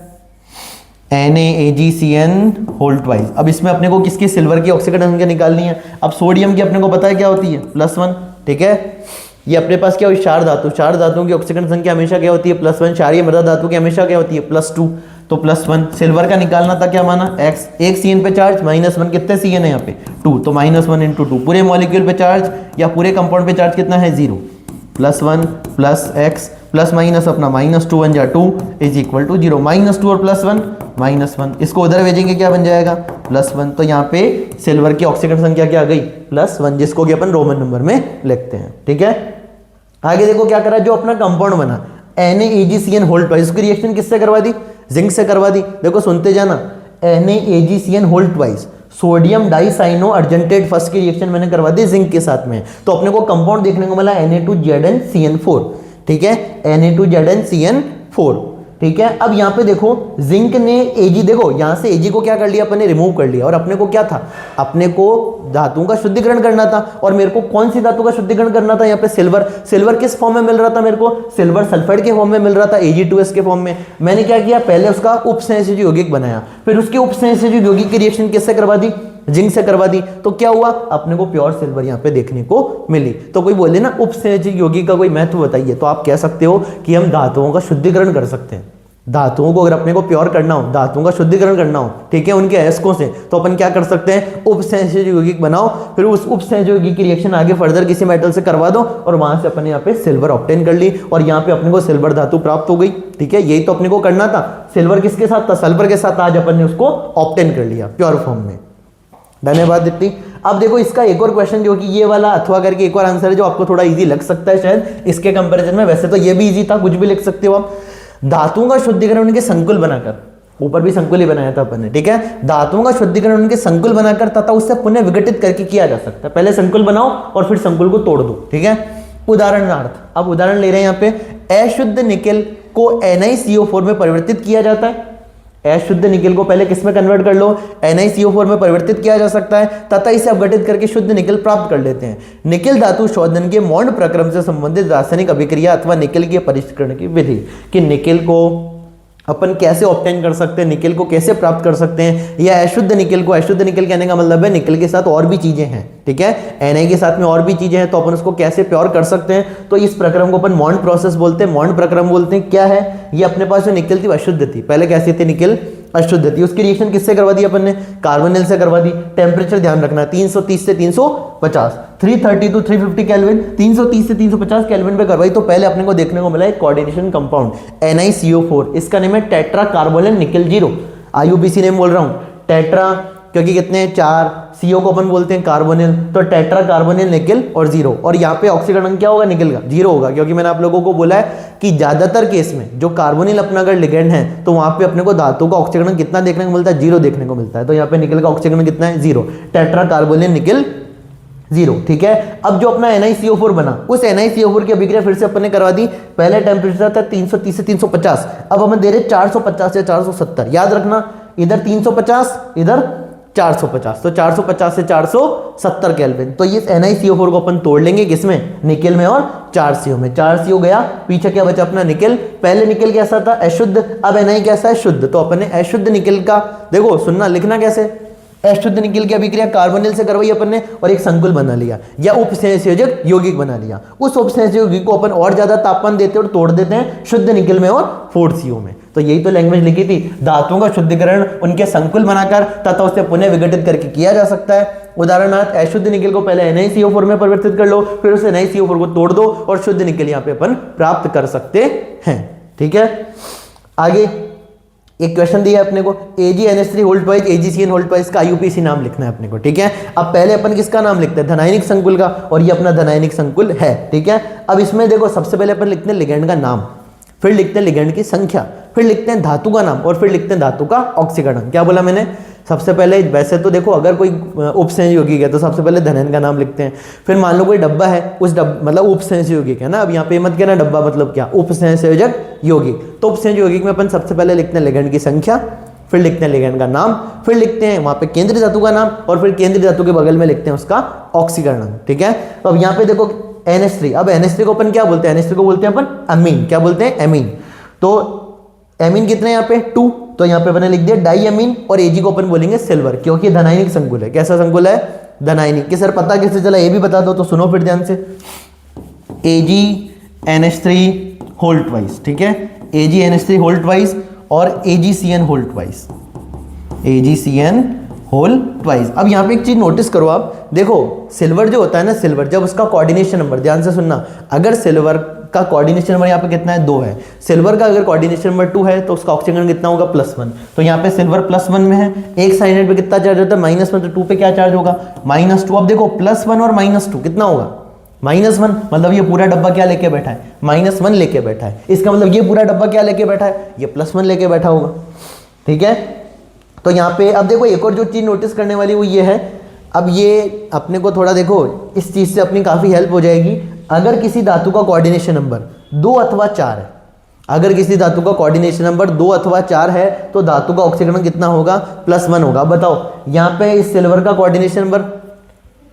NaAgCN होल ट्वाइस। अब इसमें अपने को किसकी, सिल्वर की ऑक्सीकरण संख्या निकालनी है। अब सोडियम की अपने को पता है क्या होती है, +1, ठीक है। ये अपने पास क्या हुई, क्षार धातु, क्षार धातुओं की ऑक्सीकरण संख्या हमेशा क्या होती है, +1। क्षारीय मृदा धातु की हमेशा क्या होती है, +2, तो +1। सिल्वर का निकालना था, क्या माना, x, एक CN पे चार्ज -1, कितने CN है यहाँ पे 2, तो -1 × 2। पूरे मॉलिक्यूल पे चार्ज या पूरे कंपाउंड पे चार्ज कितना है, 0, +1 + x प्लस माइनस अपना -2 1 जा 2 इज इक्वल टू 0, -2 और +1 -1, इसको उधर भेजेंगे क्या बन जाएगा, +1। तो यहाँ पे सिल्वर की ऑक्सीकरण संख्या क्या आ गई, +1, जिसको कि अपन रोमन नंबर में लिखते हैं। ठीक है, आगे देखो क्या करा, जो अपना कंपाउंड बना NaAgCN होल्ड ट्वाइस, इसकी रिएक्शन किससे करवा दी, जिंक से करवा दी। देखो सुनते जाना, NaAgCN whole twice, sodium dicyano argentate first की रिएक्शन मैंने करवा दी जिंक के साथ में, तो अपने को कंपाउंड देखने को मिला Na2ZnCN4। ठीक है, Na2ZnCN4। ठीक है, अब यहाँ पे देखो जिंक ने Ag, देखो यहाँ से Ag को क्या कर लिया अपन ने, रिमूव कर लिया, और अपने को क्या था, अपने को धातुओं का शुद्धिकरण करना था, और मेरे को कौन सी धातु का शुद्धिकरण करना था, यहाँ पे सिल्वर। सिल्वर किस फॉर्म में मिल रहा था मेरे को, सिल्वर सल्फाइड के फॉर्म में मिल रहा था, Ag2S के फॉर्म में। मैंने क्या किया, पहले उसका उपसंयोजक यौगिक बनाया, फिर उसके उपसंयोजक यौगिक की रिएक्शन किससे करवा दी, जिंक से करवा दी, तो क्या हुआ, अपने को प्योर सिल्वर यहाँ पे देखने को मिली। तो कोई बोले ना उपसंयोजक यौगिक का कोई महत्व बताइए, तो आप कह सकते हो कि हम धातुओं का शुद्धिकरण कर सकते हैं। धातुओं को अगर अपने को प्योर करना हो, धातुओं का शुद्धिकरण करना हो, ठीक है, उनके अयस्कों से, तो अपन क्या कर सकते हैं, उपसंयोजक यौगिक बनाओ, फिर उस उपसंयोजक यौगिक की रिएक्शन आगे फर्दर किसी मेटल से करवा दो, और वहां से अपन यहाँ पे सिल्वर ऑब्टेन कर ली, और यहाँ पे अपने को सिल्वर धातु प्राप्त हो गई। ठीक है, यही तो अपने को करना था। सिल्वर किसके साथ था, सल्फर के साथ, आज अपन ने उसको ऑब्टेन कर लिया प्योर फॉर्म में। धन्यवाद दीप्ति। अब देखो इसका एक और क्वेश्चन, जो कि ये वाला अथवा करके एक और आंसर है, जो आपको थोड़ा इजी लग सकता है शायद इसके कंपैरिजन में। वैसे तो ये भी इजी था, कुछ भी लिख सकते हो आप। धातुओं का शुद्धिकरण उनके संकुल बनाकर, ऊपर भी संकुल ही बनाया था अपन ने, ठीक है, धातुओं का शुद्धिकरण उनके संकुल बनाकर तथा उससे पुनः विघटित करके किया जा सकता है। पहले संकुल बनाओ और फिर संकुल को तोड़ दो। ठीक है, उदाहरणार्थ, अब उदाहरण ले रहे हैं यहाँ पे, अशुद्ध निकेल को NiCO4 में परिवर्तित किया जाता है। अशुद्ध निकेल को पहले किस में कन्वर्ट कर लो, NiCO4 में परिवर्तित किया जा सकता है, तथा इसे अपघटित करके शुद्ध निकेल प्राप्त कर लेते हैं। निकेल धातु शोधन के मॉन्ड प्रक्रम से संबंधित रासायनिक अभिक्रिया अथवा निकेल के परिष्करण की विधि, कि निकेल को अपन कैसे ऑब्टेन कर सकते हैं, निकेल को कैसे प्राप्त कर सकते हैं, या अशुद्ध निकेल को, अशुद्ध निकेल कहने का मतलब है निकेल के साथ और भी चीजें हैं, ठीक है, Na के साथ में और भी चीजें हैं, तो अपन उसको कैसे प्योर कर सकते हैं। तो इस प्रक्रम को अपन मॉन्ड प्रोसेस बोलते हैं, मॉन्ड प्रक्रम बोलते हैं। क्या है ये, अपने पास जो निकेल थी अशुद्ध थी, पहले कैसी थी, निकेल अशुद्ध थी, उसकी रिएक्शन किससे करवा दी अपन ने, कार्बोनिल से करवा दी। टेम्परेचर ध्यान रखना, 330 से 350, 330 to 350 केल्विन, 330 से 350 केल्विन पे करवाई। तो पहले अपने को देखने को मिला एक कोऑर्डिनेशन कंपाउंड NiCO4, इसका नेम है tetra carbonyl nickel 0, IUPAC name बोल रहा हूं, टेट्रा, क्योंकि कितने 4, CO को अपन बोलते हैं कार्बोनिल, तो टेट्रा कार्बोनिल निकेल और 0, और यहाँ पे ऑक्सीकरण क्या होगा, निकेल का 0 होगा, क्योंकि मैंने आप लोगों को बोला है कि ज्यादातर केस में जो कार्बोनिल अपना अगर लिगेंड है, तो वहां पे अपने को धातु का ऑक्सीकरण कितना देखने को मिलता है, 0 देखने को मिलता है। तो यहाँ पे निकेल का ऑक्सीकरण कितना है, 0, टेट्रा कार्बोनिल निकेल 0। ठीक है, अब जो अपना NiCO4 बना, उस NiCO4 की अभिक्रिया फिर से अपन ने करवा दी। पहले टेम्परेचर था 330 से 350, अब हम दे रहे 450 से 470। याद रखना, इधर 350 इधर 450, तो 450 से 470 केल्विन। तो ये NiCO4 को अपन तोड़ लेंगे किसमें, निकेल में और 4CO में। 4CO गया, पीछे क्या बचा अपना निकेल। पहले निकेल कैसा था, अशुद्ध, अब Na कैसा है, शुद्ध। तो अपन ने अशुद्ध निकेल का, देखो सुनना, लिखना कैसे, अशुद्ध निकेल की अभिक्रिया कार्बोनिल से करवाई अपन ने, और एक संकुल बना लिया या उपसंयोजक यौगिक बना लिया। उस उपसंयोजक यौगिक को अपन और ज्यादा तापमान देते और तोड़ देते हैं शुद्ध निकेल में और 4CO में। तो यही तो लैंग्वेज लिखी थी, धातुओं का शुद्धिकरण उनके संकुल बनाकर तथा उसे पुनः विघटित करके किया जा सकता है। उदाहरणार्थ, अशुद्ध निकेल को पहले NiCO4 में परिवर्तित कर लो, फिर उसे NiCO4 को तोड़ दो और शुद्ध निकेल यहाँ पे अपन प्राप्त कर सकते हैं। ठीक है, आगे एक क्वेश्चन दिया है अपने को, AgNH3 hold twice AgCN hold twice का IUPAC नाम लिखना है अपने को। ठीक है, अब पहले अपन किसका नाम लिखते हैं, धनायनिक संकुल का, और ये अपना धनायनिक संकुल है। ठीक है, अब इसमें देखो सबसे पहले अपन लिखते हैं लिगेंड का नाम, फिर लिखते हैं लिगेंड की संख्या, फिर लिखते हैं धातु का नाम, और फिर लिखते हैं धातु का ऑक्सीकरण। क्या बोला मैंने, सबसे पहले, वैसे तो देखो अगर कोई उपसंयोजक यौगिक है तो सबसे पहले धनायन का नाम लिखते हैं। फिर मान लो कोई डब्बा है, उस डब्बा मतलब उपसंयोजक यौगिक है ना, अब यहाँ पे मत कहना डब्बा मतलब क्या, उपसंयोजक यौगिक। तो उपसंयोजक यौगिक में अपन सबसे पहले लिखते हैं लिगेंड की संख्या, फिर लिखते हैं लिगेंड का नाम, फिर लिखते हैं वहां पे केंद्रीय धातु का नाम, और फिर केंद्रीय धातु के बगल में लिखते हैं उसका ऑक्सीकरण। ठीक है, तो अब यहाँ पे देखो NH3, अब NH3 को अपन क्या बोलते हैं, NH3 को बोलते हैं अपन अमीन। क्या बोलते हैं, अमीन। तो एमीन कितने यहाँ पे 2, तो यहाँ पे अपने लिख दिया डाईअमीन, और Ag को अपन बोलेंगे सिल्वर, क्योंकि धनायनिक संकुल है। कैसा संकुल है, धनायनिक। कि सर पता कैसे चला, ये भी बता दो, तो सुनो फिर ध्यान से। AgNH3 होल ट्वाइस, ठीक है, AgNH3 होल ट्वाइस और AgCN whole twice, AgCN whole twice. अब यहाँ पे एक चीज नोटिस करो आप, देखो सिल्वर जो होता है ना, सिल्वर जब उसका कोऑर्डिनेशन नंबर, ध्यान से सुनना, अगर सिल्वर का कोऑर्डिनेशन नंबर यहाँ पे कितना है, 2 है, सिल्वर का अगर कोऑर्डिनेशन नंबर 2 है तो उसका ऑक्सीजन कितना होगा, +1। तो यहाँ पे सिल्वर +1 में है, एक साइनाइड पे कितना चार्ज होता है, -1, तो 2 पे क्या चार्ज होगा, -2। अब देखो +1 और -2 कितना होगा, -1, मतलब ये पूरा डब्बा क्या लेके बैठा है, -1 लेके बैठा है। इसका मतलब ये पूरा डब्बा क्या लेके बैठा है, ये +1 लेके बैठा होगा, ठीक है। तो यहाँ पे अब देखो एक और जो चीज नोटिस करने वाली वो ये है, अब ये अपने को थोड़ा देखो, इस चीज से अपनी काफी हेल्प हो जाएगी। अगर किसी धातु का कोऑर्डिनेशन नंबर 2 अथवा 4 है, अगर किसी धातु का कोऑर्डिनेशन नंबर 2 अथवा 4 है तो धातु का ऑक्सीकरण कितना होगा, +1 होगा। बताओ यहाँ पे इस सिल्वर का कोऑर्डिनेशन नंबर,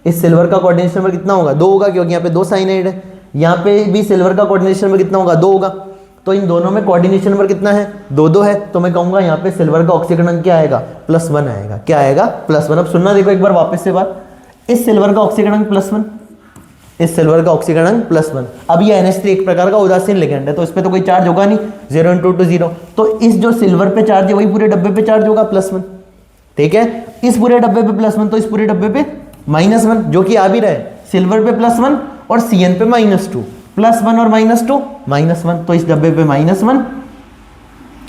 इस सिल्वर का कोऑर्डिनेशन नंबर कितना होगा, 2 होगा, क्योंकि यहाँ पे 2 साइनाइड है। यहाँ पे भी सिल्वर का कोऑर्डिनेशन नंबर कितना होगा, 2 होगा। तो इन दोनों में कोऑर्डिनेशन नंबर कितना है, 2-2 है। तो मैं कहूंगा यहाँ पे सिल्वर का ऑक्सीकरण क्या आएगा, +1 आएगा। क्या आएगा, +1। अब सुनना देखो एक बार वापस से बात, इस सिल्वर का ऑक्सीकरण +1, इस सिल्वर का ऑक्सीकरण +1। अब ये NH3 एक प्रकार का उदासीन लिगेंड है, तो इस पे तो कोई चार्ज होगा नहीं, 0 × 2 0। तो इस जो सिल्वर पे चार्ज है वही पूरे डब्बे पे चार्ज होगा, +1, ठीक है। इस पूरे डब्बे पे +1 तो इस पूरे डब्बे पे -1, जो कि आ भी रहा है, सिल्वर पे +1 और CN पे -2, +1 और -2 -1, तो इस डब्बे पे -1,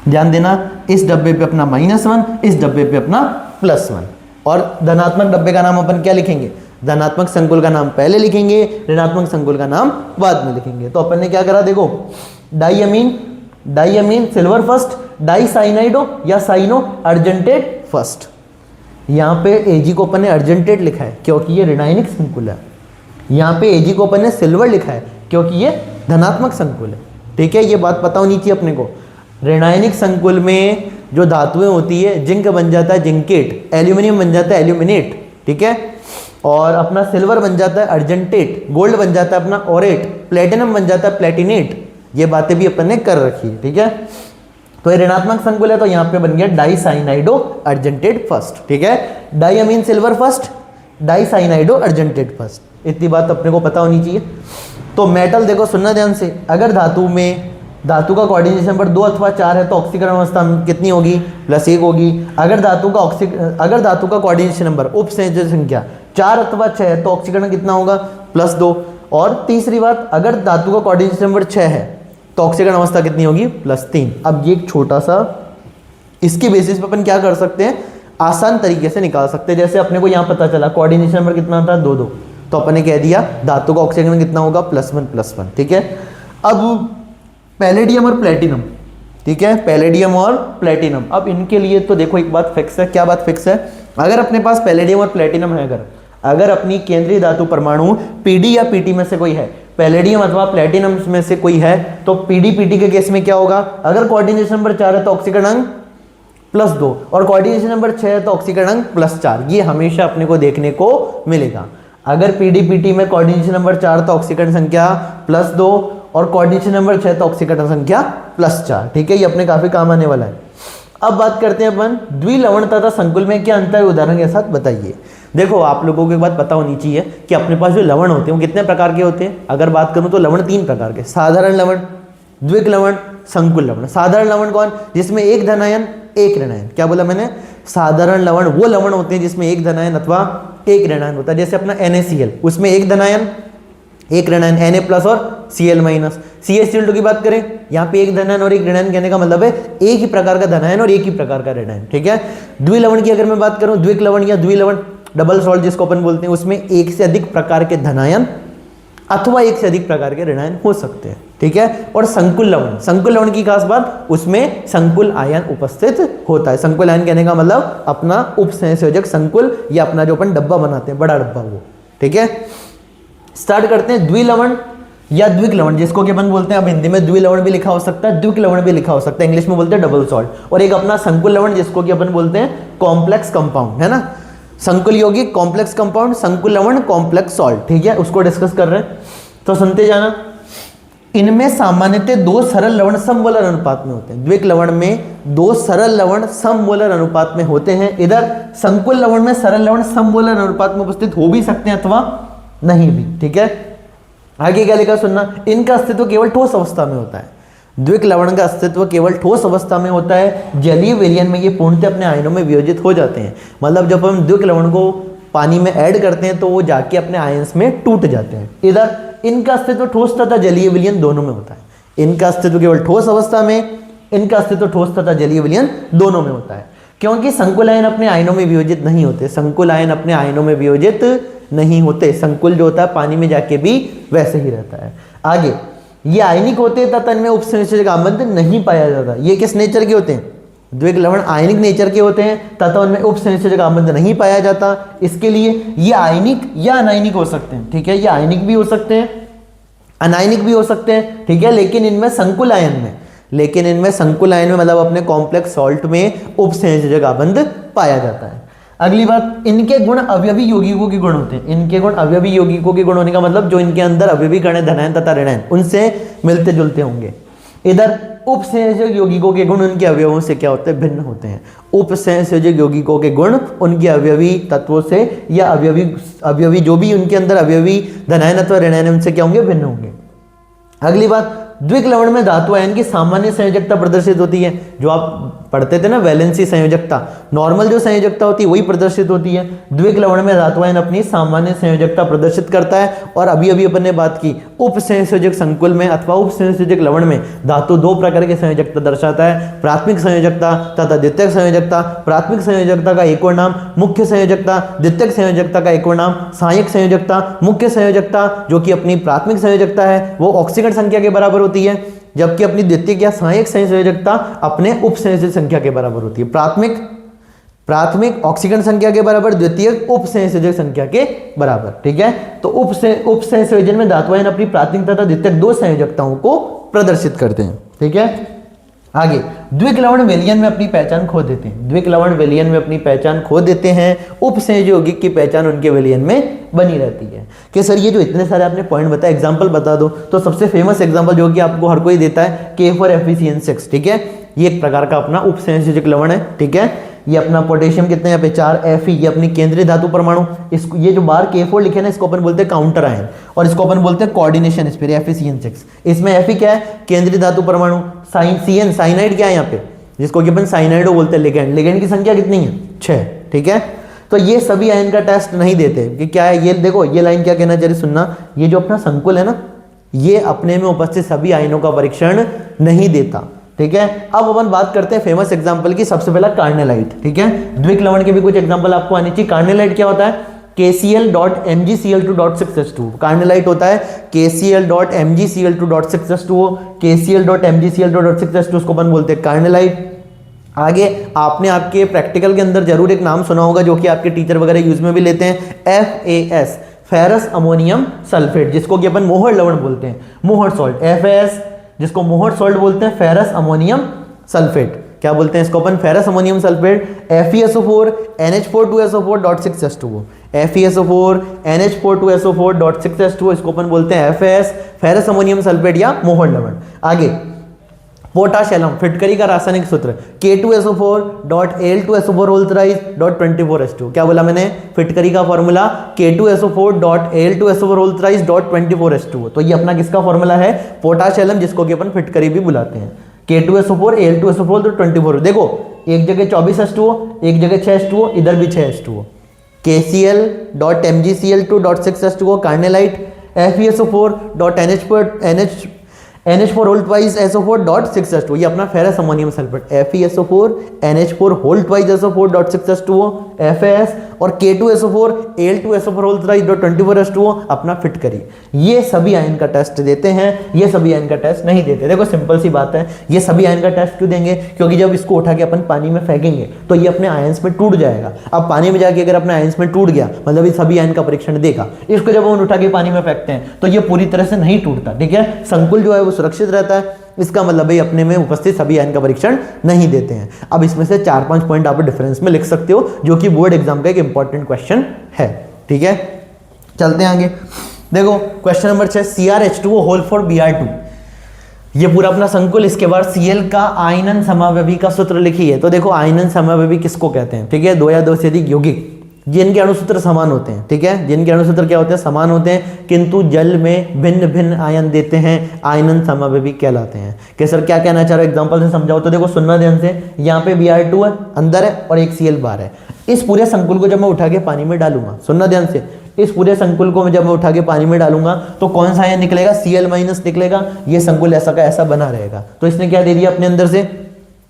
ध्यान देना, इस डब्बे पे अपना -1, इस डब्बे पे अपना +1। और धनात्मक डब्बे का नाम अपन क्या लिखेंगे, धनात्मक संकुल का नाम पहले लिखेंगे, ऋणात्मक संकुल का नाम बाद में लिखेंगे। तो अपन ने क्या करा, देखो डाइअमीन सिल्वर फर्स्ट, डाइसाइनाइडो या साइनो अर्जेंटेट फर्स्ट। यहाँ पे Ag को अपन ने अर्जेंटेट लिखा है क्योंकि ये ऋणायनिक संकुल है। यहाँ पे Ag को अपन ने सिल्वर लिखा है क्योंकि ये धनात्मक संकुल है, ठीक है। ये बात पता होनी चाहिए अपने को। ऋणायनिक संकुल में जो धातुएं होती है, जिंक बन जाता है जिंकेट, एल्यूमिनियम बन जाता है एल्यूमिनेट, ठीक है, और अपना सिल्वर बन जाता है अर्जेंटेट, गोल्ड बन जाता है अपना ऑरेट, प्लेटिनम बन जाता है प्लेटिनेट। ये बातें भी अपन ने कर रखी है, ठीक है। तो ये ऋणात्मक संकुल है, तो यहाँ पे बन गया डाइसाइनाइडो अर्जेंटेट फर्स्ट, ठीक है। डाइअमीन सिल्वर फर्स्ट, डाइसाइनाइडो अर्जेंटेट फर्स्ट, इतनी बात अपने को पता होनी चाहिए। तो मेटल देखो, सुनना ध्यान से, अगर धातु का कोऑर्डिनेशन नंबर 2 अथवा 4 है तो ऑक्सीकरण अवस्था कितनी होगी, +1 होगी। अगर धातु का कोऑर्डिनेशन नंबर उपसंयोजक संख्या 4 अथवा 6 है तो ऑक्सीकरण कितना होगा, +2। और तीसरी बात, अगर धातु का कोऑर्डिनेशन नंबर 6 है तो ऑक्सीकरण अवस्था कितनी होगी, +3। अब ये एक छोटा सा, इसके बेसिस पे अपन क्या कर सकते हैं, आसान तरीके से निकाल सकते हैं। जैसे अपने को यहाँ पता चला कोऑर्डिनेशन नंबर कितना था, 2-2, तो अपन ने कह दिया धातु का ऑक्सीकरण कितना होगा, +1, ठीक है। अब पैलेडियम और प्लेटिनम, ठीक है, पैलेडियम और प्लेटिनम, अब इनके लिए तो देखो एक बात फिक्स है। क्या बात फिक्स है, अगर अपने पास पैलेडियम और प्लेटिनम है, अगर अपनी केंद्रीय धातु परमाणु PD या PT में से कोई है, पैलेडियम अथवा प्लेटिनम में से कोई है, तो PD PT के केस में क्या होगा, अगर कोऑर्डिनेशन नंबर 4 है तो ऑक्सीकरण +2 और कोऑर्डिनेशन नंबर 6 है तो ऑक्सीकरण +4। ये हमेशा अपने को देखने को मिलेगा। अगर PD PT में कोऑर्डिनेशन नंबर 4 तो ऑक्सीकरण संख्या +2 और कोऑर्डिनेशन नंबर 6 तो ऑक्सीकरण संख्या +4, ठीक है। ये अपने काफी काम आने वाला है। अब बात करते हैं अपन द्विलवण तथा संकुल में क्या अंतर है, उदाहरण के साथ बताइए। देखो आप लोगों को एक बात पता होनी चाहिए कि अपने पास जो लवण होते हैं वो कितने प्रकार के होते हैं। अगर बात करूं तो लवण 3 प्रकार के, साधारण लवण, द्विक लवण, संकुल लवण। साधारण लवण कौन, जिसमें एक धनायन एक ऋणायन। क्या बोला मैंने, साधारण लवण वो लवण होते हैं जिसमें एक धनायन अथवा एक ऋणायन होता है। जैसे अपना NaCl, उसमें एक धनायन एक ऋणायन, Na+ और Cl-। CH2 की बात करें, यहाँ पे एक धनायन और एक ऋणायन, कहने का मतलब है एक ही प्रकार का धनायन और एक ही प्रकार का ऋणायन, ठीक है। द्विलवण की अगर मैं बात करूं, द्विक लवण या द्विलवण, डबल सॉल्ट जिसको अपन बोलते हैं, उसमें एक से अधिक प्रकार के धनायन अथवा एक से अधिक प्रकार के ऋणायन हो सकते हैं, ठीक है। और संकुल लवण की खास बात, उसमें संकुल आयन उपस्थित होता है। संकुल आयन कहने का मतलब अपना उपसंयोजक संकुल या अपना जो अपन डब्बा बनाते हैं, बड़ा डब्बा वो, ठीक है। स्टार्ट करते हैं द्विलवण या द्विक लवण, जिसको कि अपन बोलते हैं, अब हिंदी में द्विलवण भी लिखा हो सकता है, द्विक लवण भी लिखा हो सकता है, इंग्लिश में बोलते हैं डबल सॉल्ट। और एक अपना संकुल लवण, जिसको कि अपन बोलते हैं कॉम्प्लेक्स कंपाउंड, है ना। संकुल यौगिक कॉम्प्लेक्स कंपाउंड, संकुल लवण कॉम्प्लेक्स सॉल्ट, ठीक है, उसको डिस्कस कर रहे हैं, तो सुनते जाना। इनमें सामान्यतः 2 सरल लवण सममोलर अनुपात में होते हैं। द्विक लवण में 2 सरल लवण सममोलर अनुपात में होते हैं। इधर संकुल लवण में सरल लवण सममोलर अनुपात में उपस्थित हो भी सकते हैं अथवा नहीं भी, ठीक है। आगे क्या लिखा सुनना, इनका अस्तित्व केवल ठोस अवस्था में होता है। द्विक लवण का अस्तित्व केवल ठोस अवस्था में होता है। जलीय विलयन में ये पूर्णतः अपने आयनों में वियोजित हो जाते हैं। मतलब जब हम द्विक लवण को पानी में ऐड करते हैं तो वो जाके अपने आयंस में टूट जाते हैं। इधर इनका अस्तित्व ठोस तथा जलीय विलयन दोनों में होता है। इनका अस्तित्व केवल ठोस अवस्था में, इनका अस्तित्व ठोस तथा जलीय विलयन दोनों में होता है, क्योंकि संकुल आयन अपने आयनों में वियोजित नहीं होते। संकुल आयन अपने आयनों में वियोजित नहीं होते। संकुल जो होता है पानी में जाके भी वैसे ही रहता है। आगे, ये आयनिक होते हैं तथा इनमें उपसंयोजक आबंध नहीं पाया जाता। ये किस नेचर के होते हैं? द्विक लवण आयनिक नेचर के होते हैं तथा उनमें उपसंयोजक आबंध नहीं पाया जाता। इसके लिए ये आयनिक या अनायनिक हो सकते हैं, ठीक है, ये आयनिक भी हो सकते हैं, अनायनिक भी हो सकते हैं, ठीक है, लेकिन इनमें संकुल आयन में मतलब अपने कॉम्प्लेक्स सॉल्ट में उपसंयोजक आबंध पाया जाता है। अगली बात, इनके गुण अवयवी यौगिकों के गुण होते हैं। इनके गुण अवयवी यौगिकों के गुण होने का मतलब जो इनके अंदर अवयवी कण है, धनायन तथा ऋणायन, उनसे मिलते जुलते होंगे। इधर उपसंयोजक यौगिकों के गुण उनके अवयवों से क्या होते हैं? भिन्न होते हैं। उपसंयोजक यौगिकों के गुण उनके अवयवी तत्वों से या अवयवी जो भी उनके अंदर अवयवी धनायन अथवा ऋणायन उनसे क्या होंगे? भिन्न होंगे। अगली बात, द्विक लवण में धातु आयन की सामान्य संयोजकता प्रदर्शित होती है। जो आप पढ़ते थे ना वैलेंसी संयोजकता, नॉर्मल जो संयोजकता होती है वही प्रदर्शित होती है। द्विक लवण में धातु आयन अपनी सामान्य संयोजकता प्रदर्शित करता है। और अभी अभी अपन ने बात की उपसंयोजक संकुल में अथवा उपसंयोजक लवण में धातु दो प्रकार के संयोजकता दर्शाता है, प्राथमिक संयोजकता तथा द्वितीयक संयोजकता। प्राथमिक संयोजकता का एक और नाम मुख्य संयोजकता, द्वितीयक संयोजकता का एक और नाम सहायक संयोजकता। मुख्य संयोजकता जो कि अपनी प्राथमिक संयोजकता है वो ऑक्सीकरण संख्या के बराबर होती है, जबकि अपनी द्वितीयक या सहायक संयोजकता अपने उपसंयोजक संख्या के बराबर होती है। प्राथमिक ऑक्सीकरण संख्या के बराबर, द्वितीयक उपसंयोजक संख्या के बराबर, ठीक है। तो उपसंयोजन में धातु आयन अपनी प्राथमिक तथा द्वितीयक दो संयोजकताओं को प्रदर्शित करते हैं, ठीक है। आगे, द्विक लवण विलयन में अपनी पहचान खो देते हैं। द्विक लवण विलयन में अपनी पहचान खो देते हैं। उपसंयोजक यौगिक की पहचान उनके विलयन में बनी रहती है। कि सर ये जो इतने सारे आपने पॉइंट बताए, एग्जांपल बता दो। तो सबसे फेमस एग्जांपल जो कि आपको हर कोई देता है K4FeCN6, ठीक है। ये एक प्रकार का अपना उपसंयोजक लवण है, ठीक है। ये अपना पोटेशियम कितने यहाँ पे 4 Fe, ये अपनी केंद्रीय धातु परमाणु। इसको ये जो बाहर K4 लिखे ना, इसको अपन बोलते हैं काउंटर आयन और इसको अपन बोलते हैं कोऑर्डिनेशन स्पेयर FeCN6। इसमें Fe क्या है? केंद्रीय धातु परमाणु। CN साइनाइड क्या है यहाँ पे, जिसको कि अपन साइनाइडो बोलते हैं। लिगेंड की संख्या कितनी है? 6, ठीक है। तो ये सभी आयन का टेस्ट नहीं देते कि क्या है। ये देखो, ये लाइन क्या कहना चाहिए सुनना, ये जो अपना संकुल है ना, ये अपने में उपस्थित सभी आयनों का परीक्षण नहीं देता, ठीक है। अब अपन बात करते हैं फेमस एग्जांपल की। सबसे पहला कार्नेलाइट, ठीक है। द्विक लवण के भी कुछ एग्जांपल आपको आनी चाहिए। कार्नेलाइट क्या होता है? KCl.MgCl2.6s2। कार्नेलाइट होता है KCl.MgCl2.6s2। KCl.MgCl2.6s2 उसको अपन बोलते हैं कार्नेलाइट। आगे आपने आपके प्रैक्टिकल के अंदर जरूर एक नाम सुना होगा जो कि आपके टीचर वगैरह यूज में भी लेते हैं, FAS, फेरस अमोनियम सल्फेट, जिसको कि अपन मोहर लवण बोलते हैं, मोहर सॉल्ट। FAS जिसको मोहर सॉल्ट बोलते हैं, फेरस अमोनियम सल्फेट क्या बोलते हैं इसको अपन? Ferrous ammonium sulphate. FeSO4 NH42SO4.6s2, FeSO4 NH42SO4.6s2 इसको अपन बोलते हैं FAS, फेरस अमोनियम सल्फेट या मोहर लवण। आगे, पोटाश एलम, फिटकरी का रासायनिक सूत्र K2SO4.Al2SO4 क्या बोला मैंने? फिटकरी का फॉर्मूला K2SO4.Al2SO4 तो ये अपना किसका फॉर्मूला है? पोटाश एलम, जिसको कि अपन फिटकरी भी बुलाते हैं। K2SO4 Al2SO4 देखो, एक जगह 24 H2O, एक जगह 6 H2O, इधर भी 6 H2O। KCl.MgCl2.6s2 कार्नेलाइट, FeSO4 ये अपना ferrous ammonium sulphate. FeSO4 NH4 FAS और K2SO4 Al2SO4 अपना फिटकरी। ये सभी आयन का टेस्ट देते हैं, ये सभी आयन का टेस्ट नहीं देते। देखो सिंपल सी बात है, ये सभी आयन का टेस्ट क्यों देंगे? क्योंकि जब इसको उठा के अपन पानी में फेंकेंगे तो ये अपने आयंस में टूट जाएगा। अब पानी में जाके अगर अपने आयंस में टूट गया, मतलब ये सभी आयन का परीक्षण देगा। इसको जब हम उठा के पानी में फेंकते हैं तो ये पूरी तरह से नहीं टूटता, ठीक है। संकुल जो है वो सुरक्षित रहता है। इसका मतलब भाई अपने में उपस्थित सभी आयन का परीक्षण नहीं देते हैं। अब इसमें से 4-5 पॉइंट आप डिफरेंस में लिख सकते हो, जो कि बोर्ड एग्जाम का एक इंपॉर्टेंट क्वेश्चन है, ठीक है। चलते हैं आगे। देखो question number 6, CrH2O whole for Br2। ये पूरा अपना संकुल, इसके बाद Cl का आयनन समावयवी का सूत्र लिखिए। तो देखो आयनन समावयवी किसको कहते हैं, ठीक है? दो या दो से अधिक यौगिक जिनके अणुसूत्र समान होते हैं, ठीक है, जिनके अणुसूत्र क्या होते हैं, समान होते हैं, किंतु जल में भिन्न भिन्न आयन देते हैं, आयनन समावयवी कहलाते हैं। कि सर क्या कहना चाह रहे हो, एग्जांपल से समझाओ तो देखो सुनना ध्यान से, यहाँ पे Br2 है अंदर है और एक Cl बाहर है। इस पूरे संकुल को जब मैं उठा के पानी में डालूंगा, सुनना ध्यान से, इस पूरे संकुल को जब मैं उठा के पानी में डालूंगा तो कौन सा आयन निकलेगा, Cl- निकलेगा। ये संकुल ऐसा का ऐसा बना रहेगा। तो इसने क्या दे दिया अपने अंदर से,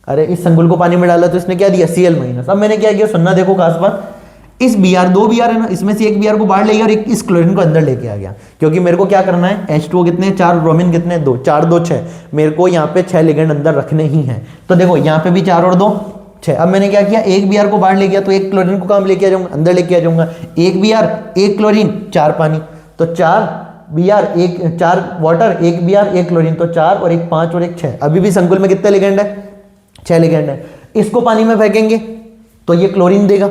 अरे इस संकुल को पानी में डाला तो इसने क्या दिया, Cl-। अब मैंने क्या किया, सुनना देखो खास बात, इस दो Br है ना, इसमें से एक Br को बाहर ले गया और एक इस क्लोरीन को अंदर लेके आ गया, क्योंकि मेरे को क्या करना है, H2O कितने, 4, ब्रोमीन कितने, 2, 4, 2, 6, मेरे को यहाँ पे 6 लिगेंड अंदर रखने ही हैं। तो देखो यहाँ पे भी 4 और 2 6। अब मैंने क्या किया, एक Br को बाहर ले गया तो एक क्लोरीन को काम लेके आ जाऊंगा, अंदर लेके आ जाऊंगा, एक Br एक क्लोरीन 4 पानी, तो 4 Br 4 वाटर, एक Br एक क्लोरीन, तो 4 और एक 5 और एक 6। अभी भी संकुल में कितने लिगेंड है, 6 लिगेंड है। इसको पानी में फेंकेंगे तो ये क्लोरीन देगा,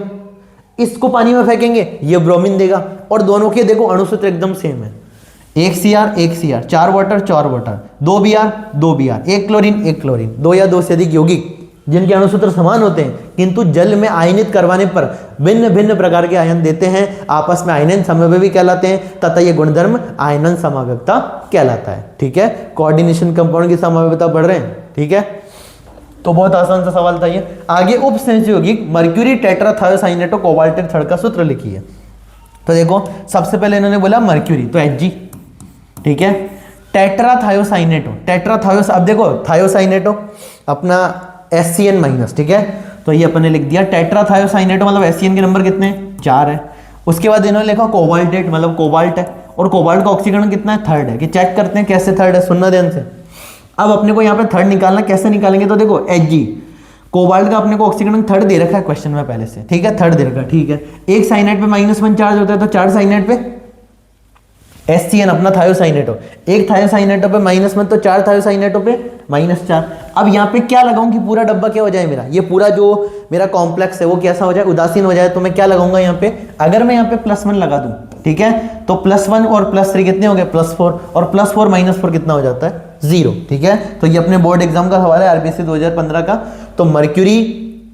इसको पानी में फेंकेंगे ये ब्रोमीन देगा, और दोनों के देखो अणुसूत्र एकदम सेम है, एक Cr 4 वाटर 4 वाटर, 2 Br, एक क्लोरीन एक क्लोरीन, 2 या 2 से अधिक यौगिक जिनके अणुसूत्र समान होते हैं किंतु जल में आयनित करवाने पर भिन्न भिन्न प्रकार के आयन देते हैं, आपस में आयनन समव्ययी कहलाते हैं तथा ये गुणधर्म आयनन समव्ययता कहलाता है। ठीक है, कोऑर्डिनेशन कंपाउंड की समव्ययता पढ़ रहे हैं, ठीक है। तो बहुत आसान सा सवाल था ये। आगे उपसंयोजी यौगिक मर्क्यूरी टेट्राथायोसाइनेट और कोबाल्टेट थर्ड का सूत्र लिखिए। तो देखो सबसे पहले इन्होंने बोला मर्क्यूरी, तो Hg, ठीक है। टेट्राथायोसाइनेटो, अब देखो थायोसाइनेटो अपना SCN-, ठीक है, तो ये अपन ने लिख दिया टेट्राथायोसाइनेटो, मतलब SCN के नंबर कितने, 4 है। उसके बाद इन्होंने लिखा कोबाल्टेट, मतलब कोबाल्ट है, और कोबाल्ट का ऑक्सीकरण कितना है, 3rd है। कि चेक करते हैं कैसे 3rd है, सुनना ध्यान से। अब अपने को यहाँ पे 3rd निकालना, कैसे निकालेंगे, तो देखो Hg, कोबाल्ट का अपने को ऑक्सीकरण 3rd दे रखा है क्वेश्चन में पहले से, ठीक है, 3rd दे रखा है, ठीक है। एक साइनेट पे -1 चार्ज होता है, तो 4 साइनेट पे SCN अपना थायोसाइनेटो, एक थायोसाइनेटो पे -1 तो 4 थायोसाइनेटो पे -4। अब यहाँ पे क्या लगाऊं कि पूरा डब्बा क्या हो जाए मेरा, ये पूरा जो मेरा कॉम्प्लेक्स है वो कैसा हो जाए, उदासीन हो जाए। तो मैं क्या लगाऊंगा यहाँ पे, अगर मैं यहाँ पे +1 लगा दूं, ठीक है, तो +1 और +3 कितने हो गए, +4, और +4 -4 कितना हो जाता है, 0, ठीक है। तो ये अपने बोर्ड एग्जाम का सवाल है RBC 2015 का। तो मर्क्यूरी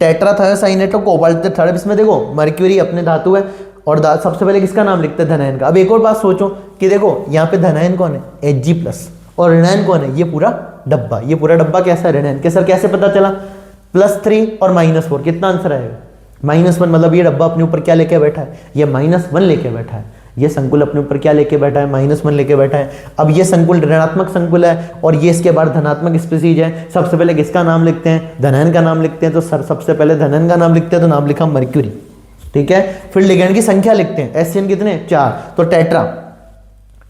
टेट्राथायोसाइनेटो कोबाल्ट 3rd, इसमें देखो मर्क्यूरी अपने धातु है और सबसे पहले किसका नाम लिखते हैं, धनायन का। अब एक और बात सोचो कि देखो यहाँ पे धनायन कौन है, Hg+, और ऋणायन कौन है, ये पूरा डब्बा, ये पूरा डब्बा कैसा है, ऋणायन के। सर कैसे पता चला, +3 और -4, कितना आंसर आएगा, -1, मतलब ये डब्बा अपने ऊपर क्या लेके बैठा है, ये -1 लेके बैठा है। ये संकुल अपने ऊपर क्या लेके बैठा है, -1 लेके बैठा है। अब ये संकुल ऋणात्मक संकुल है और ये इसके बाद धनात्मक स्पीसीज है। सबसे पहले किसका नाम लिखते हैं, धनायन का नाम लिखते हैं। तो सर सबसे पहले धनायन का नाम लिखते हैं, तो नाम लिखा मर्क्यूरी, ठीक है। फिर लिगेंड की संख्या लिखते हैं, SCN कितने, 4, तो टेट्रा।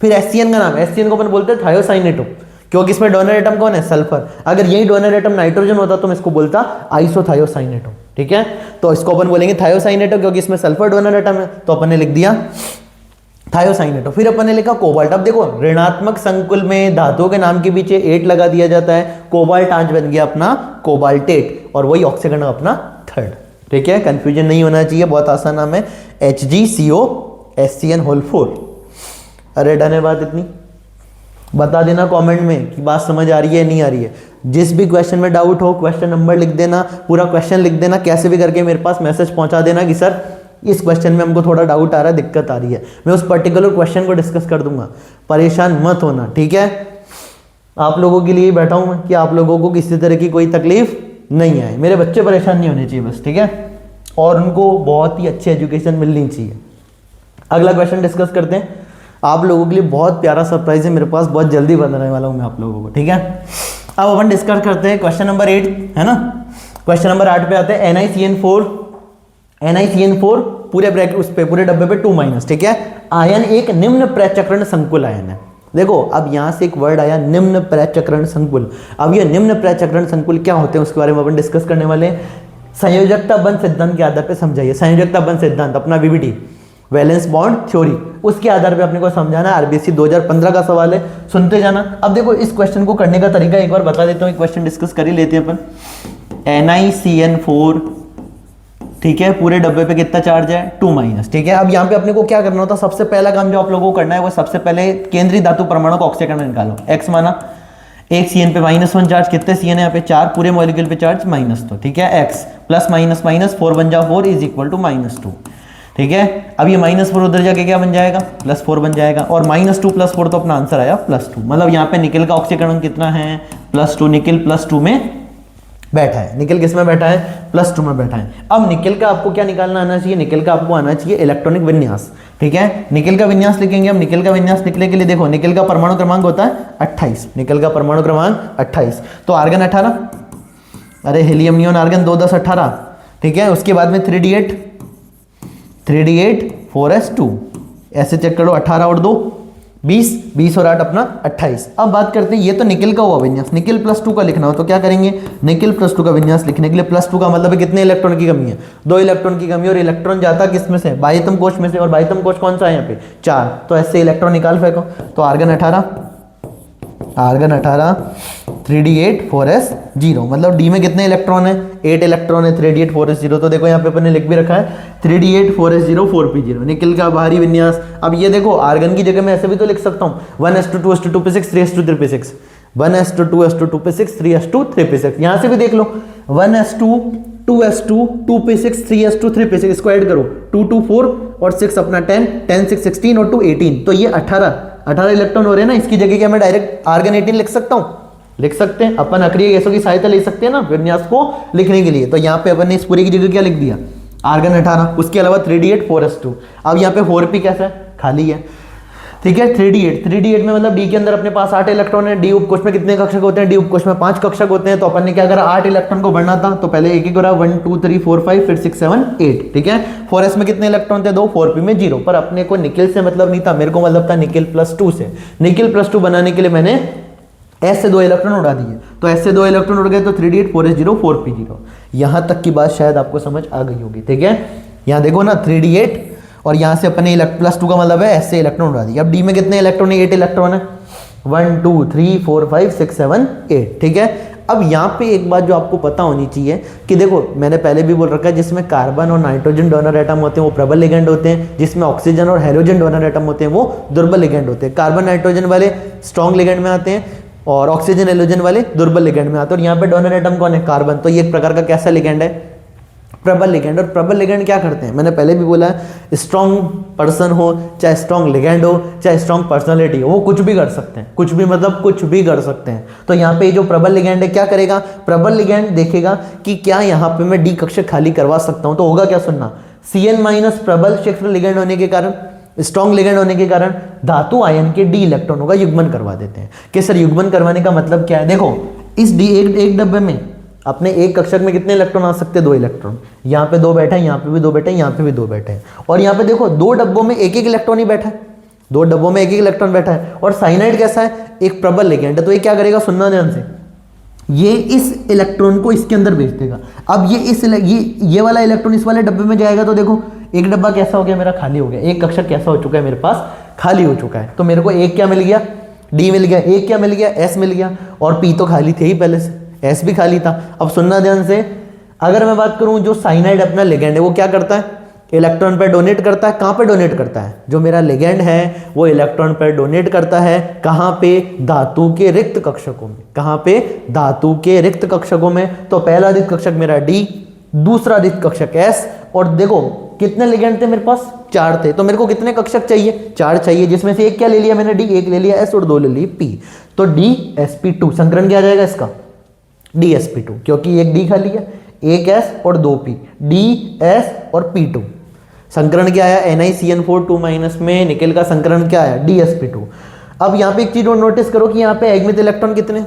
फिर SCN का नाम, SCN को अपन बोलते हैं थायोसाइनेटो, क्योंकि इसमें डोनर एटम कौन है, सल्फर। अगर यही डोनर एटम नाइट्रोजन होता तो मैं इसको बोलता आइसोथायोसाइनेटो, ठीक है। तो इसको अपन बोलेंगे थायोसाइनेटो क्योंकि इसमें सल्फर डोनर एटम है, तो अपन ने लिख दिया थायोसाइनेटो। फिर अपन ने लिखा कोबाल्ट। अब देखो ऋणात्मक संकुल में धातुओं के नाम के पीछे 8 लगा दिया जाता है, कोबाल्ट आज बन गया अपना कोबाल्टेट, और वही ऑक्सीकरण अपना 3rd, ठीक है। कंफ्यूजन नहीं होना चाहिए, बहुत आसान नाम है, HgCO SCN4। अरे डन है बात इतनी, बता देना कमेंट में कि बात समझ आ रही है नहीं आ रही है। जिस भी क्वेश्चन में डाउट हो क्वेश्चन नंबर लिख देना, पूरा क्वेश्चन लिख देना, कैसे भी करके मेरे पास मैसेज पहुंचा देना कि सर इस क्वेश्चन में हमको थोड़ा डाउट आ रहा है, दिक्कत आ रही है, मैं उस पर्टिकुलर क्वेश्चन को डिस्कस कर दूंगा, परेशान मत होना, ठीक है। आप लोगों के लिए बैठा हूं मैं कि आप लोगों को किसी तरह की कोई तकलीफ नहीं आए, मेरे बच्चे परेशान नहीं होने चाहिए बस, ठीक है, और उनको बहुत ही अच्छी एजुकेशन मिलनी चाहिए। अगला क्वेश्चन डिस्कस करते हैं। आप लोगों के लिए बहुत प्यारा सरप्राइज है मेरे पास, बहुत जल्दी बनाने वाला हूं मैं आप लोगों को, ठीक है। अब अपन डिस्कस करते हैं क्वेश्चन नंबर 8, है ना। क्वेश्चन नंबर 8 पे आते हैं। NiCN4 पूरे ब्रैकेट उस पे पूरे डब्बे पे 2-, ठीक है। आयन एक निम्न प्रचक्रण संकुल आयन है। देखो अब यहां से एक वर्ड आया, निम्न प्रचक्रण संकुल। अब ये निम्न प्रचक्रण संकुल क्या होते हैं उसके बारे में अपन डिस्कस करने वाले हैं। संयोजकता बंध सिद्धांत के आधार पे समझाइए। संयोजकता बंध सिद्धांत अपना VBT, वैलेंस बॉन्ड थ्योरी, उसके आधार पे अपने को समझाना है। RBC 2015 का सवाल है, सुनते जाना। अब देखो इस क्वेश्चन को करने का तरीका एक बार बता देता हूँ, क्वेश्चन डिस्कस कर ही लेते हैं अपन। NiCN4, ठीक है, पूरे डब्बे पे कितना चार्ज है, 2-, ठीक है। अब यहाँ पे अपने को क्या करना होता है, सबसे पहला काम जो आप लोगों को करना है वो सबसे पहले केंद्रीय धातु परमाणु का ऑक्सीकरण निकालो। X माना, एक CN पे -1 चार्ज, कितने CN है यहाँ पे, 4, पूरे मॉलिक्यूल पे चार्ज -2, ठीक है। X +- 4 बन जा 4 = -2। ठीक है। अब ये -4 उधर जाके क्या बन जाएगा, +4 बन जाएगा, और -2 + 4 तो अपना आंसर आया +2। मतलब यहाँ पे निकल का ऑक्सीकरण कितना है, +2। निकल +2 में बैठा है। निकल किस में बैठा है, +2 में बैठा है। अब निकल का आपको क्या निकालना आना चाहिए, निकल का आपको आना चाहिए इलेक्ट्रॉनिक विन्यास। ठीक है, निकल का विन्यास लिखेंगे हम। निकल का विन्यास लिखने के लिए देखो, निकल का परमाणु क्रमांक होता है 28। निकल का परमाणु क्रमांक 28। तो आर्गन 18, अरे हीलियम नियोन आर्गन 2 10 18। ठीक है, उसके बाद में 3d8 4s2। ऐसे चेक करो, 18 और 2 20, 20 और 8 अपना 28। अब बात करते हैं, ये तो निकल का हुआ विन्यास। निकल +2 का लिखना हो तो क्या करेंगे, निकल +2 का विन्यास लिखने के लिए +2 का मतलब है कितने इलेक्ट्रॉन की कमी है, 2 इलेक्ट्रॉन की कमी। और इलेक्ट्रॉन जाता किस में से, बाह्यतम कोश में से, और बाह्यतम कोश कौन सा है यहाँ पे, 4। तो ऐसे इलेक्ट्रॉन निकाल फेंको। तो आर्गन 18 3d8 4s0, मतलब डी में कितने इलेक्ट्रॉन है, 8 इलेक्ट्रॉन है। 3d8 4s0, तो देखो यहाँ पे अपन ने लिख भी रखा है 3d8 4s0 4p0 निकल का बाहरी विन्यास। अब ये देखो, आर्गन की जगह मैं ऐसे भी तो लिख सकता हूँ 1s2 2s2 2p6 3s2 3p6, 1s2 2s2 2p6 3s2 3p6। यहाँ से भी देख लो, 1s2 2s2 2p6 3s2 3p6, इसको ऐड करो, 2 2 4 और 6 अपना 10 10 6 16 और 2 18। तो ये 18 इलेक्ट्रॉन हो रहे हैं ना। इसकी जगह क्या मैं डायरेक्ट आर्गन 18 लिख सकता हूँ, लिख सकते हैं। अपन अक्रिय गैसों की सहायता ले सकते हैं ना विन्यास को लिखने के लिए। तो यहाँ पे अपन ने इस पूरी की जगह क्या लिख दिया, आर्गन 18। उसके अलावा 3d8 4s2। अब यहाँ पे 4p कैसा है, खाली है। ठीक है, 3d8 में मतलब डी के अंदर अपने पास 8 इलेक्ट्रॉन है। डी उपकोष में कितने कक्षक होते हैं, डी उपकोष में 5 कक्षक होते हैं। तो अपन ने क्या करा, 8 इलेक्ट्रॉन को बढ़ना था तो पहले एक करा, 1 2 3 4 5 फिर 6 7 8। ठीक है, 4s में कितने इलेक्ट्रॉन थे, 2, 4p में 0। पर अपने को निकल से मतलब नहीं था, मेरे को मतलब था निकल +2 से। निकल +2 बनाने के लिए मैंने S से 2 इलेक्ट्रॉन उड़ा दिए। तो S से 2 इलेक्ट्रॉन उड़ गए तो 3d8 4s0 4p0। यहां तक की बात शायद आपको समझ आ गई होगी। ठीक है, यहां देखो ना 3d8 और यहां से अपने +2 का मतलब है S से इलेक्ट्रॉन उड़ा दिए। अब D में कितने इलेक्ट्रॉन है, 8 इलेक्ट्रॉन है, 1 2 3 4 5 6 7 8। ठीक है, अब यहाँ पे एक बात जो आपको पता होनी चाहिए कि देखो, मैंने पहले भी बोल रखा है, जिसमें कार्बन और नाइट्रोजन डोनर एटम होते हैं वो प्रबल लिगेंड होते हैं, जिसमें ऑक्सीजन और हाइड्रोजन डोनर एटम होते हैं वो दुर्बल लिगेंड होते हैं। कार्बन नाइट्रोजन वाले स्ट्रॉन्ग लिगेंड में आते हैं और ऑक्सीजन हाइड्रोजन वाले दुर्बल लिगेंड में आते हैं। और यहाँ पे डोनर एटम कौन है, कार्बन। तो ये एक प्रकार का कैसा लिगेंड है, प्रबल लिगेंड। और प्रबल लिगेंड क्या करते हैं, मैंने पहले भी बोला है, स्ट्रॉन्ग पर्सन हो, चाहे स्ट्रॉन्ग लिगेंड हो, चाहे स्ट्रॉन्ग पर्सनालिटी हो, वो कुछ भी कर सकते हैं। कुछ भी मतलब कुछ भी कर सकते हैं। तो यहाँ पे जो प्रबल लिगेंड है क्या करेगा, प्रबल लिगेंड देखेगा कि क्या यहाँ पे मैं डी कक्षक खाली करवा सकता हूँ। तो होगा क्या, सुनना, Cn- प्रबल क्षेत्र लिगेंड होने के कारण, स्ट्रॉन्ग लिगेंड होने के कारण धातु आयन के डी इलेक्ट्रॉनों का युग्मन करवा देते हैं। कि सर युग्मन करवाने का मतलब क्या है, देखो इस डी एक डब्बे में अपने एक कक्षक में कितने इलेक्ट्रॉन आ सकते हैं, 2 इलेक्ट्रॉन। यहाँ पे 2 बैठे हैं, यहाँ पे भी 2 बैठे हैं, यहाँ पे भी 2 बैठे हैं। और यहाँ पे देखो 2 डब्बों में एक एक इलेक्ट्रॉन ही बैठा है, 2 डब्बों में एक एक इलेक्ट्रॉन बैठा है। और साइनाइड कैसा है, एक प्रबल लिगेंड है। तो ये क्या करेगा, सुनना ध्यान से, ये इस इलेक्ट्रॉन को इसके अंदर भेज देगा। अब ये वाला इलेक्ट्रॉन इस वाले डब्बे में जाएगा। तो देखो एक डब्बा कैसा हो गया मेरा, खाली हो गया। एक कक्षक कैसा हो चुका है मेरे पास, खाली हो चुका है। तो मेरे को एक क्या मिल गया, डी मिल गया। एक क्या मिल गया, एस मिल गया। और पी तो खाली थे ही पहले से, एस भी खाली था। अब सुनना ध्यान से, अगर मैं बात करूं जो साइनाइड अपना लिगेंड है वो क्या करता है, इलेक्ट्रॉन पर डोनेट करता है। कहां पे डोनेट करता है, जो मेरा लिगेंड है वो इलेक्ट्रॉन पर डोनेट करता है। कहां पे, धातु के रिक्त कक्षकों में। कहां पे, धातु के रिक्त कक्षकों में। तो पहला रिक्त कक्षक मेरा डी, दूसरा रिक्त कक्षक एस। और देखो कितने लिगेंड थे मेरे पास, 4 थे। तो मेरे को कितने कक्षक चाहिए, 4 चाहिए, जिसमें से एक क्या ले लिया मैंने, डी, एक ले लिया एस और 2 ले लिए पी। तो DsP2 संकरण क्या आ जाएगा इसका, DsP2, क्योंकि एक डी खाली है, एक एस और 2 पी, DS और P2। संकरण क्या आया, NiCN4 2- में निकल का संकरण क्या आया, DsP2। अब यहाँ पे एक चीज और नोटिस करो कि यहाँ पे अयुग्मित इलेक्ट्रॉन कितने,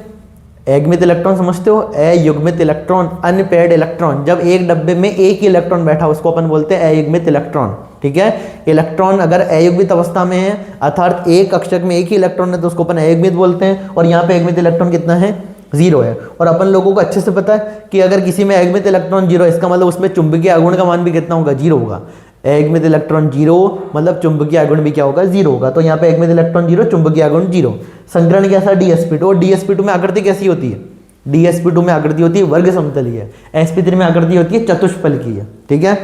अयुग्मित इलेक्ट्रॉन समझते हो, अयुग्मित इलेक्ट्रॉन, अनपेयर्ड इलेक्ट्रॉन। जब एक डब्बे में एक ही इलेक्ट्रॉन बैठा उसको अपन बोलते हैं अयुग्मित इलेक्ट्रॉन। ठीक है, इलेक्ट्रॉन अगर अयुग्मित अवस्था में है, अर्थात एक कक्षक में एक ही इलेक्ट्रॉन है, तो उसको अपन अयुग्मित बोलते हैं। और यहाँ पे अयुग्मित इलेक्ट्रॉन कितना है, 0 है। और अपन लोगों को अच्छे से पता है कि अगर किसी में अयुग्मित इलेक्ट्रॉन 0 है, इसका मतलब उसमें चुंबकीय आघूर्ण का मान भी कितना होगा, 0 होगा। अयुग्मित इलेक्ट्रॉन 0 मतलब चुंबकीय आघूर्ण भी क्या होगा, 0 होगा। तो यहाँ पे अयुग्मित इलेक्ट्रॉन 0, चुंबकीय आघूर्ण 0। संकरण कैसा, DsP2। और DsP2 में आकृति कैसी होती है, DsP2 में आकृति होती है वर्ग समतलीय है, sp3 में आकृति होती है चतुष्फलकीय। ठीक है,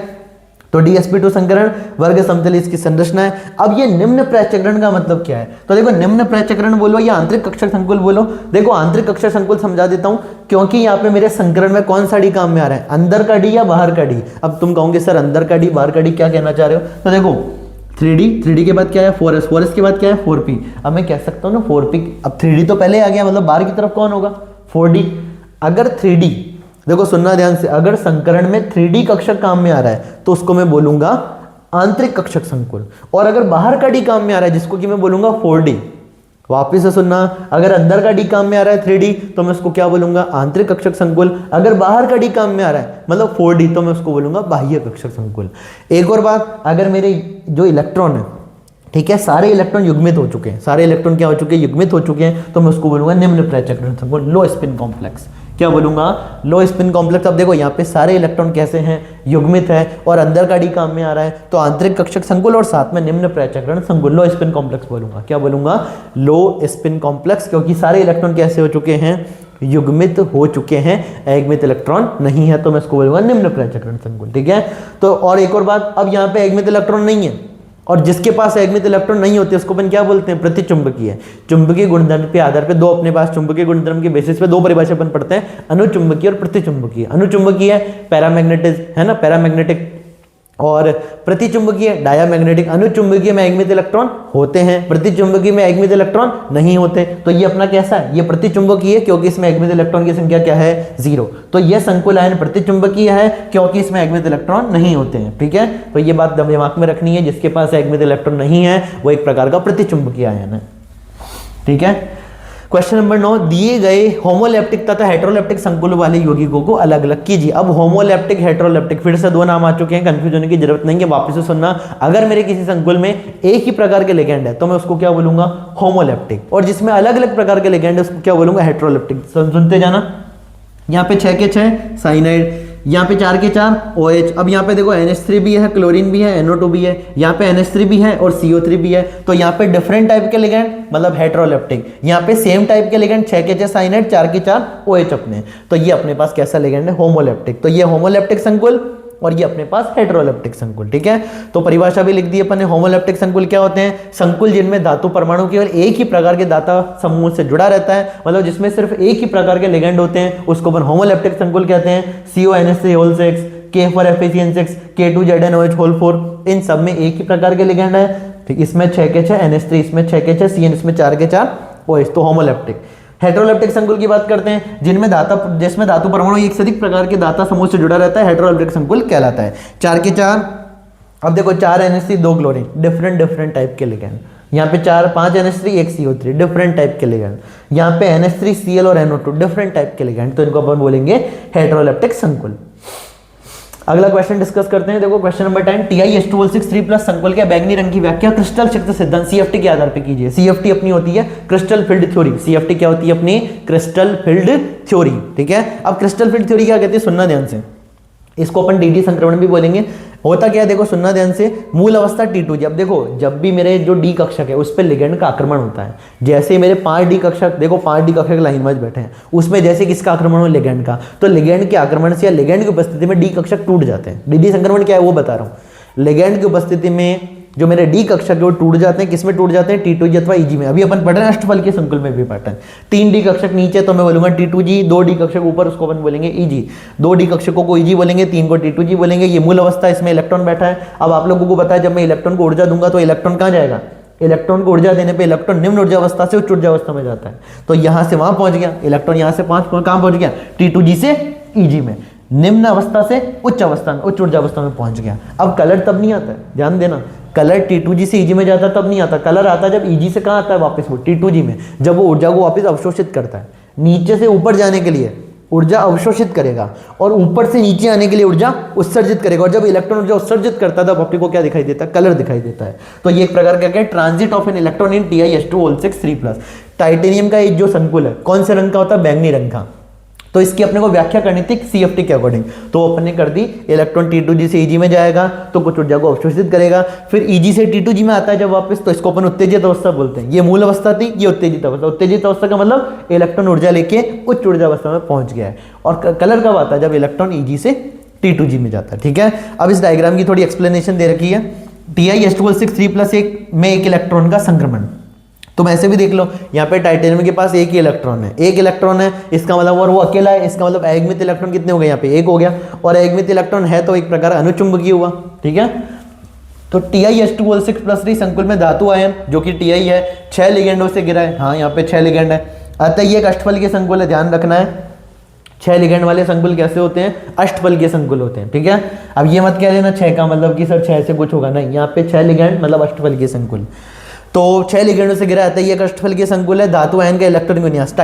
तो DsP2 संकरण वर्ग समतल इसकी संरचना है। अब ये निम्न प्रचक्रण का मतलब क्या है? तो देखो निम्न प्रचक्रण बोलो या आंतरिक कक्षक संकुल बोलो। देखो आंतरिक कक्षक संकुल समझा देता हूं, क्योंकि यहाँ पे मेरे संकरण में कौन सा डी काम में आ रहा है, अंदर का डी या बाहर का डी। अब तुम कहोगे सर अंदर का डी बाहर का डी क्या कहना चाह रहे हो? तो देखो 3D के बाद क्या है 4S के बाद क्या है 4P। अब मैं कह सकता हूँ ना 4P, अब 3D तो पहले आ गया, मतलब बाहर की तरफ कौन होगा 4D। अगर 3D, देखो सुनना ध्यान से, अगर संकरण में 3D कक्षक काम में आ रहा है तो उसको मैं बोलूंगा आंतरिक कक्षक संकुल। और अगर बाहर का डी काम में आ रहा है जिसको कि मैं बोलूंगा 4D। वापिस से सुनना, अगर अंदर का डी काम में आ रहा है 3D तो मैं उसको क्या बोलूंगा आंतरिक कक्षक संकुल। अगर बाहर का डी काम में आ रहा है मतलब 4D तो मैं उसको बोलूंगा बाह्य कक्षक संकुल। एक और बात, अगर मेरे जो इलेक्ट्रॉन है, ठीक है, सारे इलेक्ट्रॉन युग्मित हो चुके हैं, सारे इलेक्ट्रॉन क्या हो चुके हैं, युग्मित हो चुके हैं, तो मैं उसको बोलूंगा निम्न प्रचक्रण संकुल, लो स्पिन कॉम्प्लेक्स। क्या बोलूंगा, लो स्पिन कॉम्प्लेक्स। अब देखो यहाँ पे सारे इलेक्ट्रॉन कैसे हैं, युग्मित है और अंदर का डी काम में आ रहा है, तो आंतरिक कक्षक संकुल और साथ में निम्न प्रचक्रण संकुल, लो स्पिन कॉम्प्लेक्स बोलूंगा। क्या बोलूंगा, लो स्पिन कॉम्प्लेक्स, क्योंकि सारे इलेक्ट्रॉन कैसे हो चुके हैं, युग्मित हो चुके हैं, एकमित इलेक्ट्रॉन नहीं है, तो मैं इसको बोलूंगा निम्न प्रचक्रण संकुल। ठीक है, तो और एक और बात, अब यहाँ पे एकमित इलेक्ट्रॉन नहीं है और जिसके पास एकमित इलेक्ट्रॉन नहीं होते उसको अपन क्या बोलते हैं, प्रतिचुंबकीय। चुंबकीय गुणधर्म के आधार पे दो, अपने पास चुंबकीय गुणधर्म के बेसिस पे दो परिभाषा अपन पढ़ते हैं, अनुचुंबकीय और प्रतिचुंबकीय। अनुचुंबकीय पैरामैग्नेटिक है ना, पैरामैग्नेटिक, और प्रतिचुंबकीय डायामैग्नेटिक। अनुचुंबकीय में एकमित इलेक्ट्रॉन होते हैं, प्रतिचुंबकीय में एकमित इलेक्ट्रॉन नहीं होते। तो ये अपना कैसा है, ये प्रतिचुंबकीय है क्योंकि इसमें एकमित इलेक्ट्रॉन की संख्या क्या है, 0। तो ये संकुल आयन प्रतिचुंबकीय है क्योंकि इसमें एकमित इलेक्ट्रॉन नहीं होते हैं। ठीक है, तो ये बात दिमाग में रखनी है, जिसके पास एकमित इलेक्ट्रॉन नहीं है वो एक प्रकार का प्रतिचुंबकीय आयन है। ठीक है, क्वेश्चन नंबर 9, दिए गए होमोलेप्टिक तथा हेटेरोलेप्टिक संकुल वाले यौगिकों को अलग अलग कीजिए। अब होमोलेप्टिक हेटेरोलेप्टिक फिर से दो नाम आ चुके हैं, कंफ्यूज होने की जरूरत नहीं है, वापस से सुनना। अगर मेरे किसी संकुल में एक ही प्रकार के लिगेंड है तो मैं उसको क्या बोलूंगा, होमोलेप्टिक, और जिसमें अलग अलग प्रकार के लिगेंड है उसको क्या बोलूंगा, हेटेरोलेप्टिक। सुनते जाना, यहाँ पे 6 के 6 साइनाइड, यहाँ पे 4 के 4 OH। अब यहाँ पे देखो NH3 भी है, क्लोरीन भी है, NO2 भी है, यहाँ पे NH3 भी है और CO3 भी है। तो यहाँ पे डिफरेंट टाइप के लिगेंड मतलब हेटेरोलेप्टिक, यहाँ पे सेम टाइप के लिगेंड 6 के 6 साइनाइड, 4 के 4 OH अपने। तो ये अपने पास कैसा लिगेंड है, होमोलेप्टिक। तो ये होमोलेप्टिक संकुल और ये अपने पास हेटेरोलेप्टिक संकुल। ठीक है, तो परिभाषा भी लिख दी अपन ने। होमोलेप्टिक संकुल क्या होते हैं, संकुल जिनमें धातु परमाणु केवल एक ही प्रकार के धाता समूह से जुड़ा रहता है, मतलब जिसमें सिर्फ एक ही प्रकार के लिगेंड होते हैं, उसको अपन होमोलेप्टिक संकुल कहते हैं। CONH3 K4FeCN6 K2ZnOH4, इन सब में एक ही प्रकार के लिगेंड है। ठीक, इसमें 6 के 6 NH3, इसमें 6 के 6 CN, इसमें 4 के 4 OH, तो होमोलेप्टिक। हेटेरोलेप्टिक संकुल की बात करते हैं, जिसमें धातु परमाणु एक से अधिक प्रकार के धाता समूह से जुड़ा रहता है, हेटेरोलेप्टिक संकुल कहलाता है। 4 के 4, अब देखो 4 NH3 2 क्लोरीन, डिफरेंट टाइप के लिगेंड। यहाँ पे 5 NH3 1 CO3, डिफरेंट टाइप के लिगेंड। यहाँ पे NH3 Cl और NO2, डिफरेंट टाइप के लिगेंड, तो इनको अपन बोलेंगे हेटेरोलेप्टिक संकुल। अगला क्वेश्चन डिस्कस करते हैं। देखो क्वेश्चन नंबर 10, Ti-H2O6 3+ संकुल के बैंगनी रंग की व्याख्या क्रिस्टल शक्ति सिद्धांत CFT के आधार पर कीजिए। CFT अपनी होती है क्रिस्टल फील्ड थ्योरी। CFT क्या होती है अपनी, क्रिस्टल फील्ड थ्योरी। ठीक है, अब क्रिस्टल फील्ड थ्योरी क्या कहती है, सुनना ध्यान से, इसको अपन DD संक्रमण भी बोलेंगे। होता क्या है, देखो सुनना ध्यान से, मूल अवस्था T2G। अब देखो जब भी मेरे जो D कक्षक है उस पर लिगेंड का आक्रमण होता है, जैसे मेरे 5D कक्षक, देखो 5D कक्षक लाइन वाइज बैठे हैं, उसमें जैसे किसका आक्रमण हो, लिगेंड का, तो लिगेंड के आक्रमण से या लिगेंड की उपस्थिति में D कक्षक टूट जाते हैं। DD संक्रमण क्या है वो बता रहा हूँ। लिगेंड की उपस्थिति में जो मेरे D कक्षक है वो टूट जाते हैं, किसमें टूट जाते हैं, T2G अथवा EG में। अभी अपन पढ़ रहे हैं अष्टफल के संकुल में भी पैटर्न। 3 D कक्षक नीचे तो मैं बोलूंगा T2G, 2 D कक्षक ऊपर उसको अपन बोलेंगे EG, 2 D कक्षकों को EG बोलेंगे, 3 को T2G बोलेंगे। ये मूल अवस्था, इसमें इलेक्ट्रॉन बैठा है। अब आप लोगों को पता है जब मैं इलेक्ट्रॉन को ऊर्जा दूंगा तो इलेक्ट्रॉन कहाँ जाएगा, इलेक्ट्रॉन को ऊर्जा देने पे इलेक्ट्रॉन निम्न ऊर्जा अवस्था से उच्च ऊर्जा अवस्था में जाता है, तो यहां से वहां पहुंच गया इलेक्ट्रॉन, यहां से कहां पहुंच गया, T2G से EG में, निम्न अवस्था से उच्च अवस्था में, उच्च ऊर्जा अवस्था में पहुंच गया। अब कलर तब नहीं आता है, ध्यान देना, कलर T2G से EG में जाता है तब नहीं आता, कलर आता है जब EG से कहां आता है वापस, वो T2G में, जब वो ऊर्जा को वापस अवशोषित करता है। नीचे से ऊपर जाने के लिए ऊर्जा अवशोषित करेगा और ऊपर से नीचे आने के लिए ऊर्जा उत्सर्जित करेगा, और जब इलेक्ट्रॉन ऊर्जा उत्सर्जित करता है तब आपको को क्या दिखाई देता है, कलर दिखाई देता है। तो ये एक प्रकार का क्या है, transit of an electron in Ti-H2O6 3+। Titanium का जो संकुल है कौन से रंग का होता है, बैंगनी रंग का। तो इसकी अपने को व्याख्या करनी थी CFT के अकॉर्डिंग, तो अपन ने कर दी, इलेक्ट्रॉन T2G से EG में जाएगा तो कुछ ऊर्जा को अवशोषित करेगा, फिर EG से T2G में आता है जब वापस, तो इसको अपन उत्तेजित अवस्था बोलते हैं। ये मूल अवस्था थी, ये उत्तेजित अवस्था। उत्तेजित अवस्था का मतलब इलेक्ट्रॉन ऊर्जा लेके उच्च ऊर्जा अवस्था में पहुंच गया है। और कलर कब आता है, जब इलेक्ट्रॉन EG से T2G में जाता है। ठीक है, अब इस डायग्राम की थोड़ी एक्सप्लेनेशन दे रखी है। Ti(H2O6) 3+1 में एक इलेक्ट्रॉन का संक्रमण। तुम ऐसे भी देख लो, यहाँ पे टाइटेनियम के पास एक ही इलेक्ट्रॉन है, एक इलेक्ट्रॉन है, इसका मतलब, और वो अकेला है, इसका मतलब अयस्मित इलेक्ट्रॉन कितने हो गए, यहाँ पे एक हो गया, और अयस्मित इलेक्ट्रॉन है तो एक प्रकार अनुचुंबकीय हुआ। ठीक है, तो Ti(H2O6+3) संकुल में धातु आयन जो कि Ti है 6 लिगेंडों से घिरा है। हाँ, यहाँ पे 6 लिगेंड है, अतः ये एक अष्टफलकीय संकुल है, ध्यान रखना है। 6 लिगेंड वाले संकुल कैसे होते हैं, अष्टफलकीय संकुल होते हैं। ठीक है, अब ये मत कह लेना 6 का मतलब कि सर 6 से कुछ होगा, नहीं, यहाँ पे 6 लिगेंड मतलब अष्टफलकीय संकुल। तो 6 लिगेंडों से घिरा आता है, ये एक अष्टफलकीय संकुल है। धातु आयन का इलेक्ट्रॉन विन्यास,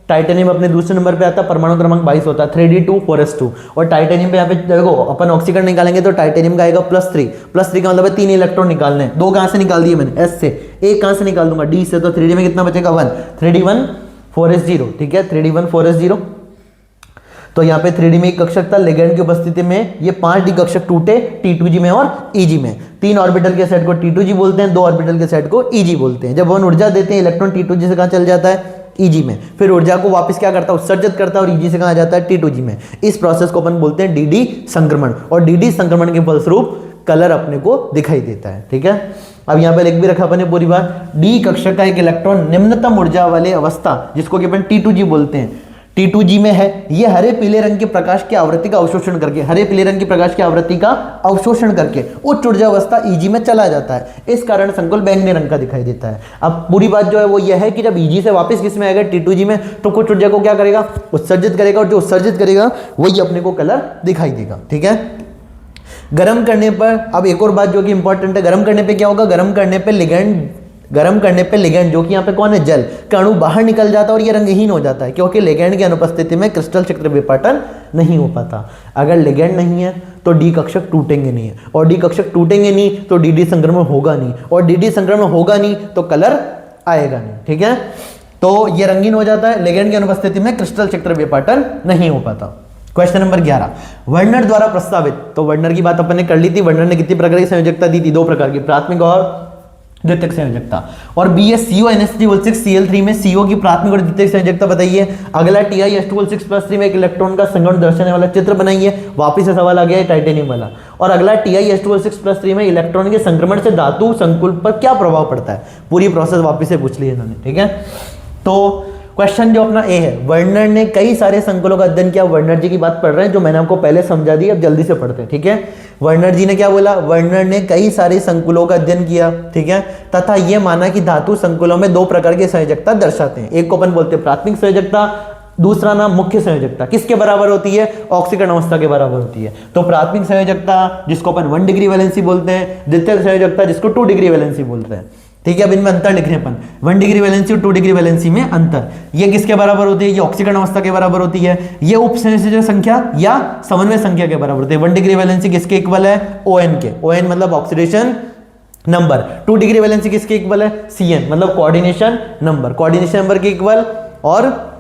टाइटेनियम अपने दूसरे नंबर पे आता है, परमाणु क्रमांक 22 होता है, 3d2 4s2। और टाइटेनियम पे यहाँ पे देखो अपन ऑक्सीकरण निकालेंगे तो टाइटेनियम का आएगा +3 का मतलब है 3 इलेक्ट्रॉन निकालने हैं। 2 कहाँ से निकाल दिए मैंने, S से, 1 कहाँ से निकाल दूंगा, D से, तो 3d में कितना बचेगा 1, 3d1 4s0। ठीक है, 3d1 4s0। तो यहाँ पे 3d में एक कक्षक था, लिगेंड की उपस्थिति में ये 5d कक्षक टूटे T2G में और EG में। 3 ऑर्बिटल के सेट को T2G बोलते हैं, 2 ऑर्बिटल के सेट को EG बोलते हैं। जब वन ऊर्जा देते हैं, इलेक्ट्रॉन T2G से कहाँ चल जाता है, EG में, फिर ऊर्जा को वापस क्या करता है, उत्सर्जित करता है, और EG से कहाँ जाता है, T2G में। इस प्रोसेस को अपन बोलते हैं DD संक्रमण, और DD संक्रमण के फलस्वरूप कलर अपने को दिखाई देता है। ठीक है, अब यहाँ पे लिख भी रखा अपने पूरी बात। D कक्षक का एक इलेक्ट्रॉन निम्नतम ऊर्जा वाले अवस्था जिसको कि अपन T2G बोलते हैं, T2G में है, ये हरे पीले रंग के प्रकाश की आवृत्ति का अवशोषण करके, हरे पीले रंग की प्रकाश की आवृत्ति का अवशोषण करके उच्च ऊर्जा अवस्था EG में चला जाता है। इस कारण संकुल बैंगनी रंग का दिखाई देता है। अब पूरी बात जो है वो यह है कि जब EG से वापस किस में आएगा, T2G में, तो कुछ ऊर्जा को क्या करेगा, उत्सर्जित करेगा, और जो उत्सर्जित करेगा वही अपने को कलर दिखाई देगा। ठीक है, गर्म करने पर, अब एक और बात जो कि इंपॉर्टेंट है, गर्म करने पे क्या होगा, गर्म करने पे लिगेंड जो कि यहाँ पे कौन है, जल का अणु बाहर निकल जाता है और ये रंगहीन हो जाता है, क्योंकि लिगेंड की अनुपस्थिति में क्रिस्टल चक्र विपाटन नहीं हो पाता। अगर लिगेंड नहीं है तो डी कक्षक टूटेंगे नहीं, और डी कक्षक टूटेंगे नहीं तो डी संक्रमण होगा नहीं, और डी संक्रमण होगा नहीं तो कलर आएगा नहीं। ठीक है, तो ये रंगीन हो जाता है, लिगेंड की अनुपस्थिति में क्रिस्टल चक्र विपाटन नहीं हो पाता। क्वेश्चन नंबर 11, वर्नर द्वारा प्रस्तावित, तो वर्नर की बात अपन ने कर ली थी। वर्नर ने कितनी प्रकार की संयोजकता दी थी, 2 प्रकार की, प्राथमिक और द्वितीयक संयोजकता। और बी है CONH3O6Cl3 में CO की प्राथमिक और द्वितीयक संयोजकता बताइए। अगला Ti(H2O6+3) में एक इलेक्ट्रॉन का संगठन दर्शाने वाला चित्र बनाइए। वापिस से सवाल आ गया है टाइटेनियम वाला। और अगला Ti(H2O6+3) में इलेक्ट्रॉन के संक्रमण से धातु संकुल पर क्या प्रभाव पड़ता है, पूरी प्रोसेस वापिस से पूछ ली है इन्होंने। ठीक है, तो क्वेश्चन जो अपना ए है, वर्नर ने कई सारे संकुलों का अध्ययन किया। वर्नर जी की बात पढ़ रहे हैं जो मैंने आपको पहले समझा दी, अब जल्दी से पढ़ते हैं। ठीक है, वर्नर जी ने क्या बोला, वर्नर ने कई सारे संकुलों का अध्ययन किया। ठीक है, तथा यह माना कि धातु संकुलों में 2 प्रकार की संयोजकता दर्शाते हैं। एक को अपन बोलते हैं प्राथमिक संयोजकता, दूसरा नाम मुख्य संयोजकता। किसके बराबर होती है, ऑक्सीकरण अवस्था के बराबर होती है। तो प्राथमिक संयोजकता जिसको अपन 1 डिग्री वैलेंसी बोलते हैं, द्वितीयक संयोजकता जिसको 2 डिग्री वैलेंसी बोलते हैं। ठीक है, अब इनमें अंतर लिख रहे हैं अपन, 1 डिग्री वैलेंसी और 2 डिग्री वैलेंसी में अंतर। ये किसके बराबर होती है, ये ऑक्सीकरण अवस्था के बराबर होती है। ये उपसंयोजक संख्या या समन्वय संख्या के बराबर होती है। 1 डिग्री वैलेंसी किसके इक्वल है, ON के, ON मतलब ऑक्सीडेशन नंबर। 2 डिग्री वैलेंसी किसके इक्वल है, CN मतलब कोऑर्डिनेशन नंबर, कोऑर्डिनेशन नंबर के इक्वल, और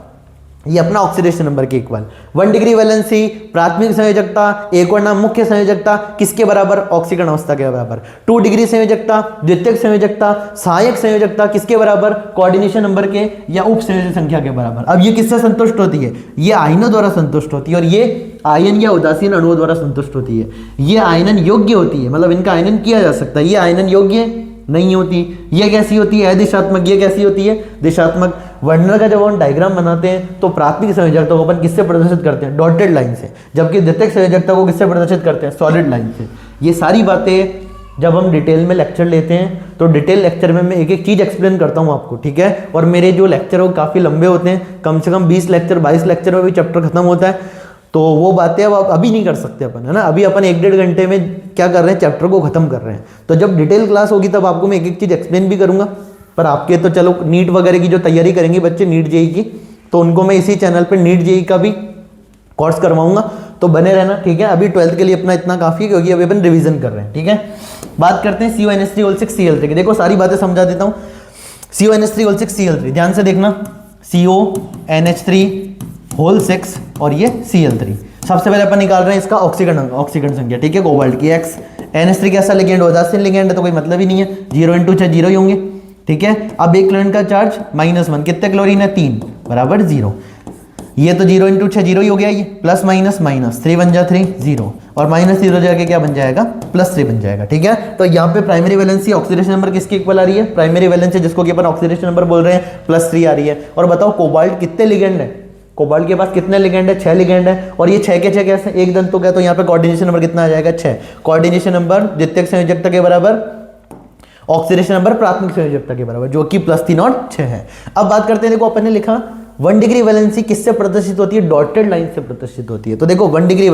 ये अपना ऑक्सीडेशन नंबर के इक्वल। 1 डिग्री वैलेंसी प्राथमिक संयोजकता, एक और नाम मुख्य संयोजकता, किसके बराबर, ऑक्सीकरण अवस्था के बराबर। 2 डिग्री संयोजकता, द्वितीयक संयोजकता, सहायक संयोजकता किसके बराबर, कोऑर्डिनेशन नंबर के या उप संयोजक संख्या के बराबर। अब ये किससे संतुष्ट होती है, ये आयनों द्वारा संतुष्ट होती है, और ये आयन या उदासीन अणुओं द्वारा संतुष्ट होती है। ये आयनन योग्य होती है, मतलब इनका आयनन किया जा सकता है। ये आयनन योग्य नहीं होती। ये कैसी होती है, अदिशात्मक। ये कैसी होती है, दिशात्मक। वर्नर का जब हम डायग्राम बनाते हैं तो प्राथमिक संयोजकता को अपन किससे प्रदर्शित करते हैं, डॉटेड लाइन से, जबकि द्वितीयक संयोजकता को किससे प्रदर्शित करते हैं, सॉलिड लाइन से। ये सारी बातें जब हम डिटेल में लेक्चर लेते हैं तो डिटेल लेक्चर में मैं एक एक चीज़ एक्सप्लेन करता हूँ आपको। ठीक है, और मेरे जो लेक्चर है वो काफ़ी लंबे होते हैं, कम से कम 20 लेक्चर 22 लेक्चर में भी चैप्टर खत्म होता है। तो वो बातें अब अभी नहीं कर सकते अपन, है ना। अभी अपन 1-1.5 घंटे में क्या कर रहे हैं, चैप्टर को खत्म कर रहे हैं। तो जब डिटेल क्लास होगी तब आपको मैं एक एक चीज़ एक्सप्लेन भी करूंगा। पर आपके तो चलो नीट वगैरह की जो तैयारी करेंगे बच्चे, नीट जेई की, तो उनको मैं इसी चैनल पर नीट जेई का भी कोर्स करवाऊंगा, तो बने रहना। ठीक है, अभी 12th के लिए अपना इतना काफ़ी है, क्योंकि अभी अपन रिविजन कर रहे हैं। ठीक है, बात करते हैं CONH3O6Cl3 की। देखो सारी बातें समझा देता हूँ। CONH3O6Cl3 ध्यान से देखना, CONH3O6 और ये Cl3। सबसे पहले अपन निकाल रहे हैं इसका ऑक्सीकरण संख्या। ठीक है, कोबाल्ट की X। NH3 कैसा लिगेंड, उदासीन लिगेंड है तो कोई मतलब ही नहीं है, 0 × 6 0 ही होंगे। ठीक है, अब एक क्लोरीन का चार्ज -1, कितने क्लोरीन है, 3 बराबर 0। ये तो 0 इंटू 6 जीरो ही हो गया, ये प्लस माइनस माइनस 3 बन जा 3 0 और माइनस 0 जाके क्या बन जाएगा +3 बन जाएगा। ठीक है, तो यहाँ पे प्राइमरी वैलेंसी ऑक्सीडेशन नंबर किसके इक्वल आ रही है, प्राइमरी वैलेंसी जिसको कि अपन ऑक्सीडेशन नंबर बोल रहे हैं +3 आ रही है। और बताओ कोबाल्ट कितने लिगेंड है, कोबाल्ट के पास कितने लिगेंड है, 6 लिगेंड है और ये 6 के 6 कैसे एक दंत हो गया, तो यहाँ पे कोऑर्डिनेशन नंबर कितना आ जाएगा 6। कोऑर्डिनेशन नंबर द्वितीयक संयोजकता के बराबर ऑक्सीडेशन नंबर प्राथमिक संयोजकता के बराबर, जो कि +3 और 6 है। अब बात करते हैं, देखो अपन ने लिखा 1 डिग्री वैलेंसी किससे प्रदर्शित होती है, डॉटेड लाइन से प्रदर्शित होती है। तो देखो 1 डिग्री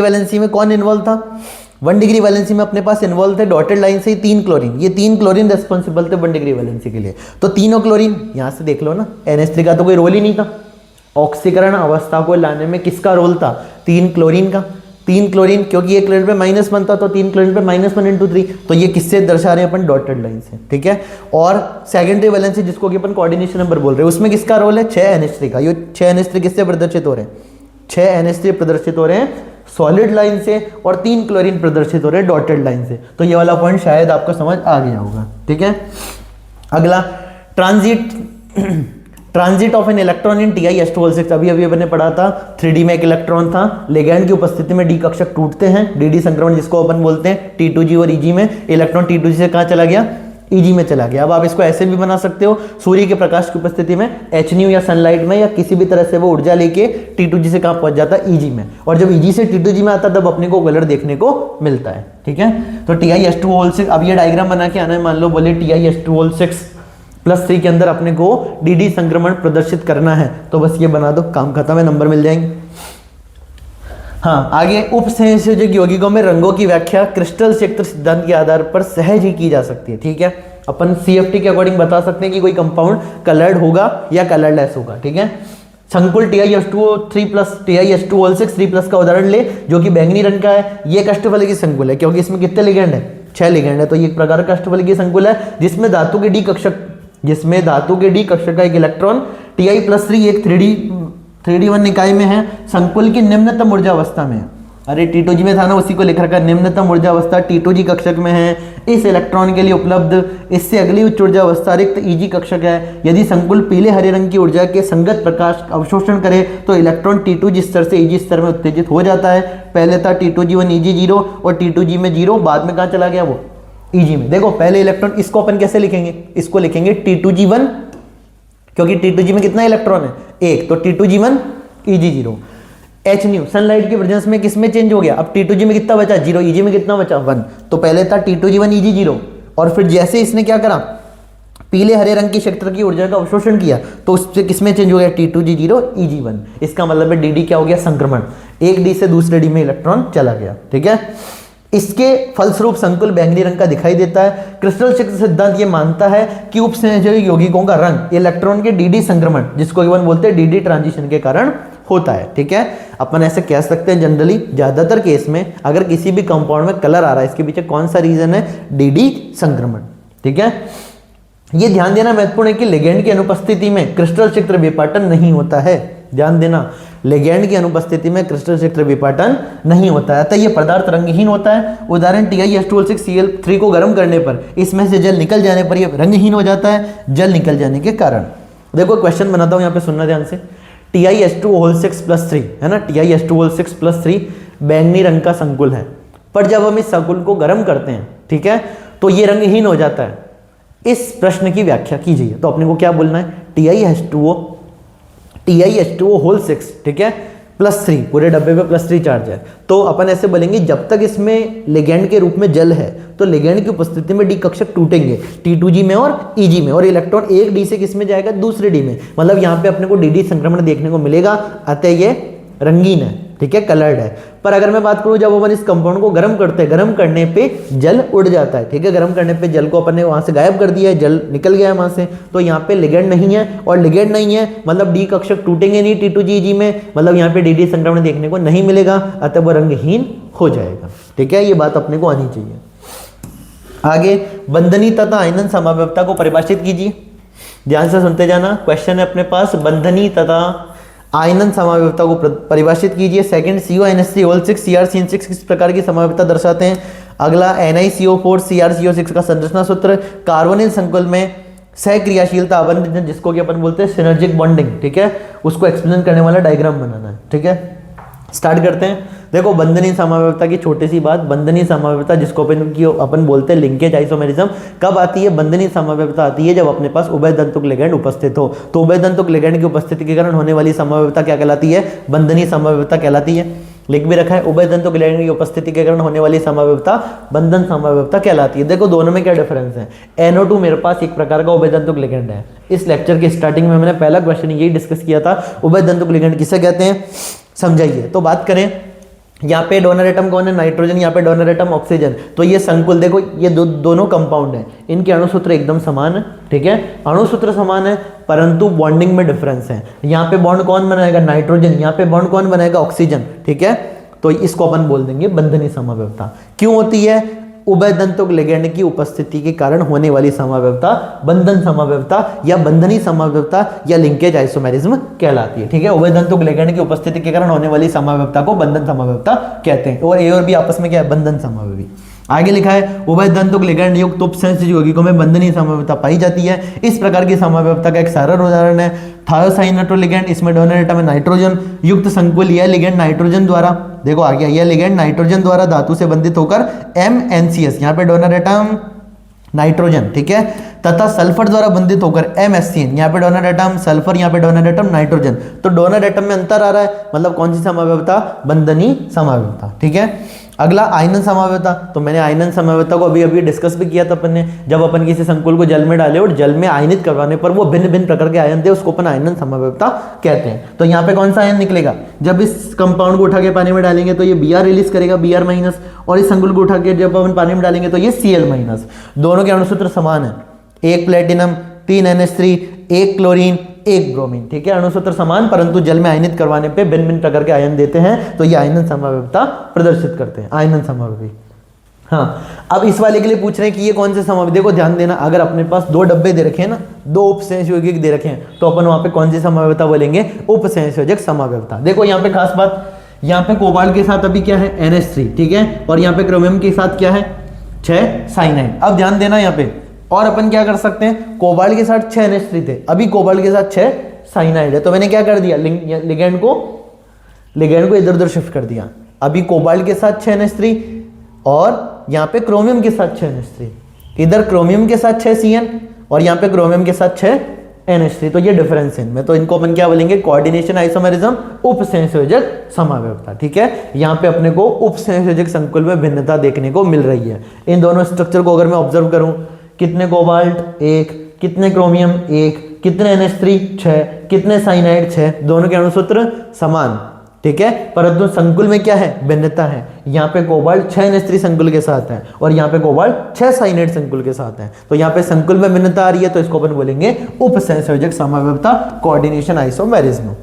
वैलेंसी में कौन इन्वॉल्व था, 1 डिग्री वैलेंसी में अपने पास इन्वॉल्व थे डॉटेड लाइन से 3 क्लोरीन, ये 3 क्लोरीन रेस्पॉन्सिबल थे 1 डिग्री वैलेंसी के लिए। तो तीनों क्लोरीन यहां से देख लो ना, NH3 का तो कोई रोल ही नहीं था, ऑक्सीकरण अवस्था को लाने में किसका रोल था, 3 क्लोरीन का। 3 क्लोरीन, क्योंकि एक क्लोरीन पे -1 था तो 3 क्लोरीन पे -1 × 3, तो ये किससे दर्शा रहे हैं अपन, डॉटेड लाइन से। ठीक है, और सेकेंडरी वैलेंसी जिसको कि अपन कोऑर्डिनेशन नंबर बोल रहे हैं, उसमें किसका रोल है, 6 NH3 का। ये 6 NH3 किससे प्रदर्शित हो रहे हैं, 6 NH3 प्रदर्शित हो रहे हैं सॉलिड लाइन से और 3 क्लोरीन प्रदर्शित हो रहे हैं डॉटेड लाइन से। तो ये वाला पॉइंट शायद आपको समझ आ गया होगा। ठीक है, अगला transit of an electron in TiS2O6। अभी अपने पढ़ा था 3D में एक इलेक्ट्रॉन था, लिगैंड की उपस्थिति में डी कक्षक टूटते हैं, डी संक्रमण जिसको अपन बोलते हैं, T2G और EG में इलेक्ट्रॉन T2G से कहाँ चला गया, EG में चला गया। अब आप इसको ऐसे भी बना सकते हो, सूर्य के प्रकाश की उपस्थिति में HNU या सनलाइट में या किसी भी तरह से वो ऊर्जा लेके T2G से कहाँ पहुंच जाता है, EG में, और जब EG से T2G में आता है तब अपने को कलर देखने को मिलता है। ठीक है, तो TiS2O6, अब ये डायग्राम बना के आना है, मान लो बोले TiS2O6 +3 के अंदर अपने को डी संक्रमण प्रदर्शित करना है, तो बस ये बना दो, काम खत्म है, नंबर मिल जाएंगे। हाँ, आगे उप संयोजक यौगिकों में रंगों की व्याख्या क्रिस्टल क्षेत्र सिद्धांत के आधार पर सहज ही की जा सकती है। ठीक है, अपन CFT के अकॉर्डिंग बता सकते हैं कि कोई कंपाउंड कलर्ड होगा या कलरलेस होगा। ठीक है, संकुल TiS2O6 3+ का उदाहरण ले, जो कि बैंगनी रंग का है। ये कष्टफलकी संकुल है, क्योंकि इसमें कितने लिगेंड है, 6 लिगेंड है, तो ये एक प्रकार का कष्टफलकी संकुल है जिसमें धातु के डी कक्षक का एक इलेक्ट्रॉन Ti+3 एक 3D1 निकाय में है, संकुल की निम्नतम ऊर्जा अवस्था में है। अरे T2G में था ना, उसी को लिख रखा है, निम्नतम ऊर्जा अवस्था T2G कक्षक में है, इस इलेक्ट्रॉन के लिए उपलब्ध इससे अगली उच्च ऊर्जा अवस्था रिक्त EG कक्षक है। यदि संकुल पीले हरे रंग की ऊर्जा के संगत प्रकाश अवशोषण करे तो इलेक्ट्रॉन T2G स्तर से EG स्तर में उत्तेजित हो जाता है। पहले था T2G1 EG 0 और T2G में 0, बाद में कहाँ चला गया वो, EG में। देखो पहले इलेक्ट्रॉन, इसको अपन कैसे लिखेंगे, इसको लिखेंगे T2G1, क्योंकि T2G में कितना इलेक्ट्रॉन है, 1, तो T2G1 EG 0। HNU सनलाइट के प्रेजेंस में किस में चेंज हो गया, अब T2G में कितना बचा 0, EG में कितना बचा 1, तो पहले था T2G1 EG 0 और फिर जैसे इसने क्या करा, पीले हरे रंग की क्षेत्र की ऊर्जा का अवशोषण किया, तो उससे किसमें चेंज हो गया, T2G 0 EG 1। इसका मतलब है DD क्या हो गया, संक्रमण, एक D से दूसरे D में इलेक्ट्रॉन चला गया। ठीक है, इसके फलस्वरूप संकुल बैंगनी रंग का दिखाई देता है। क्रिस्टल क्षेत्र सिद्धांत ये मानता है कि उपसंयोजक यौगिकों का रंग इलेक्ट्रॉन के DD संक्रमण, जिसको अपन बोलते हैं DD ट्रांजिशन के कारण होता है। ठीक है, अपन ऐसे कह सकते हैं जनरली ज्यादातर केस में अगर किसी भी कंपाउंड में कलर आ रहा है, इसके पीछे कौन सा रीजन है, DD संक्रमण। ठीक है, ये ध्यान देना महत्वपूर्ण है कि लिगेंड की अनुपस्थिति में क्रिस्टल क्षेत्र विपाटन नहीं होता है। ध्यान देना, लिगेंड की अनुपस्थिति में क्रिस्टल क्षेत्र विपाटन नहीं होता है, तो ये पदार्थ रंगहीन होता है। उदाहरण TiS2O6 Cl3 को गर्म करने पर इसमें से जल निकल जाने पर यह रंगहीन हो जाता है, जल निकल जाने के कारण। देखो क्वेश्चन बनाता हूं, यहाँ पे सुनना ध्यान से। TiS2O6+3 है ना, TiS2O6+3 बैंगनी रंग का संकुल है, पर जब हम इस संकुल को गर्म करते हैं, ठीक है, तो ये रंगहीन हो जाता है। इस प्रश्न की व्याख्या कीजिए, तो अपने को क्या बोलना है, TiS2O6, ठीक है, +3, पूरे डब्बे पे +3 चार्ज है, तो अपन ऐसे बोलेंगे जब तक इसमें लिगेंड के रूप में जल है तो लिगेंड की उपस्थिति में डी कक्षक टूटेंगे, T2G में और EG में, और इलेक्ट्रॉन एक डी से किस में जाएगा, दूसरे डी में। मतलब यहाँ पे अपने को DD संक्रमण देखने को मिलेगा, अतः ये रंगीन है, ठीक है, कलर्ड है। पर अगर मैं बात करूँ जब अपन इस कंपाउंड को गर्म करते हैं, गर्म करने पे जल उड़ जाता है, ठीक है, गर्म करने पे जल को अपन ने वहां से गायब कर दिया है, जल निकल गया है वहां से, तो यहाँ पे लिगेंड नहीं है, और लिगेंड नहीं है मतलब डी कक्षक टूटेंगे नहीं T2G EG में, मतलब यहाँ पे DD संक्रमण देखने को नहीं मिलेगा, अतः वो रंगहीन हो जाएगा। ठीक है, ये बात अपने को आनी चाहिए। आगे बंधनी तथा आयनन समावयवता को परिभाषित कीजिए, ध्यान से सुनते जाना। क्वेश्चन है अपने पास, बंधनी तथा आयनन समावयवता को परिभाषित कीजिए। सेकंड CuNH3O6 CrCN6 किस प्रकार की समावयवता दर्शाते हैं। अगला NiCO4 CrCO6 का संरचना सूत्र। कार्बोनिल संकुल में सहक्रियाशीलता अबंधन जिसको कि अपन बोलते हैं सिनर्जिक बॉन्डिंग, ठीक है, उसको एक्सप्लेन करने वाला डायग्राम बनाना है, ठीक है। स्टार्ट करते हैं। देखो बंधनीय समव्यवस्था की छोटी सी बात, बंधनीय समव्यवस्था जिसको अपन बोलते हैं लिंकेज आइसोमेरिज्म, कब आती है? बंधनीय समव्यवस्था आती है जब अपने पास उभयदंतुक लिगैंड उपस्थित हो। तो उभयदंतुक लिगैंड की उपस्थिति के कारण होने वाली समव्यवस्था क्या कहलाती है? बंधनीय समव्यवस्था कहलाती है। लिख भी रखा है, उभयदंतुक लिगैंड की उपस्थिति के कारण होने वाली समव्यवस्था बंधन समव्यवस्था कहलाती है। देखो दोनों में क्या डिफरेंस है। NO2 मेरे पास एक प्रकार का उभयदंतुक लिगैंड है। इस लेक्चर की स्टार्टिंग में मैंने पहला क्वेश्चन यही डिस्कस किया था, उभयदंतुक लिगैंड किसे कहते हैं, समझाइए। तो बात करें, यहाँ पे डोनर एटम कौन है? नाइट्रोजन, यहाँ पे डोनर एटम ऑक्सीजन। तो ये संकुल देखो, ये दोनों कंपाउंड है, इनके अणुसूत्र एकदम समान है, ठीक है, अणुसूत्र समान है, परंतु बॉन्डिंग में डिफरेंस है। यहाँ पे बॉन्ड कौन बनाएगा? नाइट्रोजन, यहाँ पे बॉन्ड कौन बनाएगा? ऑक्सीजन, ठीक है। तो इसको अपन बोल देंगे बंधनीय समव्यवस्था। क्यों होती है? उभयदंतुक लिगैंड की उपस्थिति के कारण होने वाली समव्यवस्था बंधन समव्यवस्था या बंधनीय समव्यवस्था या लिंकेज आइसोमेरिज्म कहलाती है, ठीक है। उभयदंतुक लिगैंड की उपस्थिति के कारण होने वाली समव्यवस्था को बंधन समव्यवस्था कहते हैं। और ए और बी आपस में क्या है? बंधन समव्यवी। आगे लिखा है, उभयदंतुक लिगैंड युक्त उपसंयोजित यौगिकों में बंधनीय समव्यवस्था पाई जाती है। इस प्रकार की समव्यवस्था का एक सरल उदाहरण है थायोसाइनेटो लिगैंड। इसमें डोनर एटम में नाइट्रोजन युक्त संकुल, यह लिगैंड नाइट्रोजन द्वारा, देखो आ गया, यह लिगैंड नाइट्रोजन द्वारा धातु से बंधित होकर MnCS, यहाँ पे डोनर एटम नाइट्रोजन, ठीक है, तथा सल्फर द्वारा बंधित होकर MsCN, यहाँ पे डोनर एटम सल्फर, यहाँ पे डोनर एटम नाइट्रोजन। तो डोनर एटम में अंतर आ रहा है, मतलब कौन सी समव्यवस्था? बंधनीय समव्यवस्था, ठीक है। अगला आयनन समव्यवस्था। तो मैंने आयनन समव्यवस्था को अभी अभी डिस्कस भी किया था अपन ने, जब अपन किसी संकुल को जल में डाले और जल में आयनित करवाने पर वो भिन्न भिन्न प्रकार के आयन थे, उसको अपन आयनन समव्यवस्था कहते हैं। तो यहाँ पे कौन सा आयन निकलेगा? जब इस कंपाउंड को उठा के पानी में डालेंगे तो ये Br रिलीज करेगा, Br-, और इस संकुल को उठा के जब अपन पानी में डालेंगे तो ये Cl-। दोनों के अणुसूत्र समान है, एक प्लेटिनम, 3 NH3, एक क्लोरीन, एक ब्रोमीन, ठीक है, अणुसूत्र समान, परंतु जल में आयनित करवाने पे भिन्न भिन्न प्रकार के आयन देते हैं, तो ये आयनन समव्यवस्था प्रदर्शित करते हैं, आयनन समव्यवी। हाँ, अब इस वाले के लिए पूछ रहे हैं कि ये कौन से समव्यवी। देखो ध्यान देना, अगर अपने पास 2 डब्बे दे रखे हैं ना, 2 उपसंयोजक यौगिक दे रखे हैं, तो अपन वहां पे कौन सी समव्यवस्था बोलेंगे? उपसंयोजक समव्यवस्था। देखो यहाँ पे खास बात, यहाँ पे कोबाल्ट के साथ अभी क्या है? NH3, ठीक है, और यहाँ पे क्रोमियम के साथ क्या है? 6 साइनाइड। अब ध्यान देना यहाँ पे, और अपन क्या कर सकते हैं? कोबाल्ट के साथ 6 NH3 थे, अभी कोबाल्ट के साथ 6 साइनाइड है, तो मैंने क्या कर दिया? लिगैंड को इधर उधर शिफ्ट कर दिया। अभी कोबाल्ट के साथ 6 NH3 और यहाँ पे क्रोमियम के साथ 6 NH3, इधर क्रोमियम के साथ 6 CN और यहाँ पे क्रोमियम के साथ 6 NH3। तो ये डिफरेंस है इनमें, तो इनको अपन क्या बोलेंगे? कोऑर्डिनेशन आइसोमेरिज्म, उपसंयोजक समव्यवस्था, ठीक है। यहाँ पे अपने को उपसंयोजक संकुल में भिन्नता देखने को मिल रही है। इन दोनों स्ट्रक्चर को अगर मैं ऑब्जर्व करूं, कितने कोबाल्ट? 1, कितने क्रोमियम? 1, कितने NH3? 6, कितने साइनाइड? 6, दोनों के अणुसूत्र समान, ठीक है, परंतु संकुल में क्या है? भिन्नता है। यहाँ पे कोबाल्ट 6 NH3 संकुल के साथ है और यहाँ पे कोबाल्ट 6 साइनाइड संकुल के साथ है, तो यहाँ पे संकुल में भिन्नता आ रही है, तो इसको अपन बोलेंगे उपसंयोजक समव्यवस्था, कोऑर्डिनेशन आइसोमेरिज्म।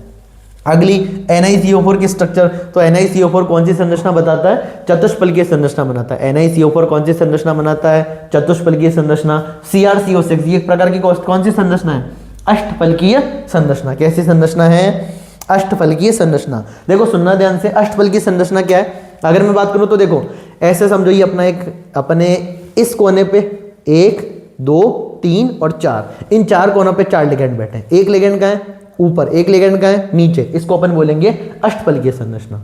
अगली NiCO4 की स्ट्रक्चर। तो NiCO4 कौन सी संरचना बताता है? चतुष्फलकीय संरचना बनाता है। NiCO4 कौन सी संरचना बनाता है? चतुष्फलकीय संरचना। CrCO6 ये एक प्रकार की कौन सी संरचना है? अष्टफलकीय संरचना। कैसी संरचना है? अष्टफलकीय संरचना। देखो सुनना ध्यान से, अष्टफलकीय संरचना क्या है? अगर मैं बात करूं तो देखो ऐसे समझो, ये अपने इस कोने पे 1, 2, 3 और 4, इन 4 कोनों पे 4 लिगैंड बैठे हैं। एक लिगैंड का है ऊपर, एक लिगैंड का है नीचे, इसको अपन बोलेंगे अष्टफलकीय संरचना।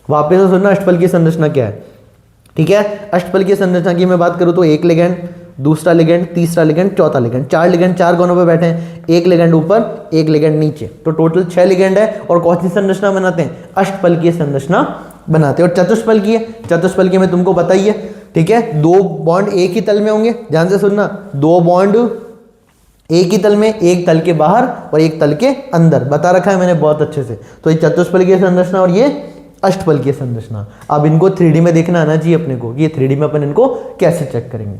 वापस से सुनना, अष्टफलकीय संरचना क्या है, ठीक है। अष्टफलकीय संरचना की मैं बात करूं तो एक लिगैंड, दूसरा लिगैंड, तीसरा लिगैंड, चौथा लिगैंड, 4 लिगैंड 4 कोनों पे बैठे हैं, एक लिगैंड ऊपर, एक लिगैंड नीचे, तो टोटल 6 लिगैंड है। और कौन सी संरचना बनाते हैं? अष्टफलकीय संरचना बनाते हैं। और चतुष्फलकीय में तुमको पता ही है, ठीक है, 2 बॉन्ड एक ही तल में होंगे। ध्यान से सुनना, 2 बॉन्ड एक ही तल में, एक तल के बाहर और एक तल के अंदर, बता रखा है मैंने बहुत अच्छे से। तो ये चतुष्फलकीय संरचना और ये अष्टफलकीय संरचना। अब इनको 3D में देखना आना चाहिए अपने को, ये 3D में अपन इनको कैसे चेक करेंगे।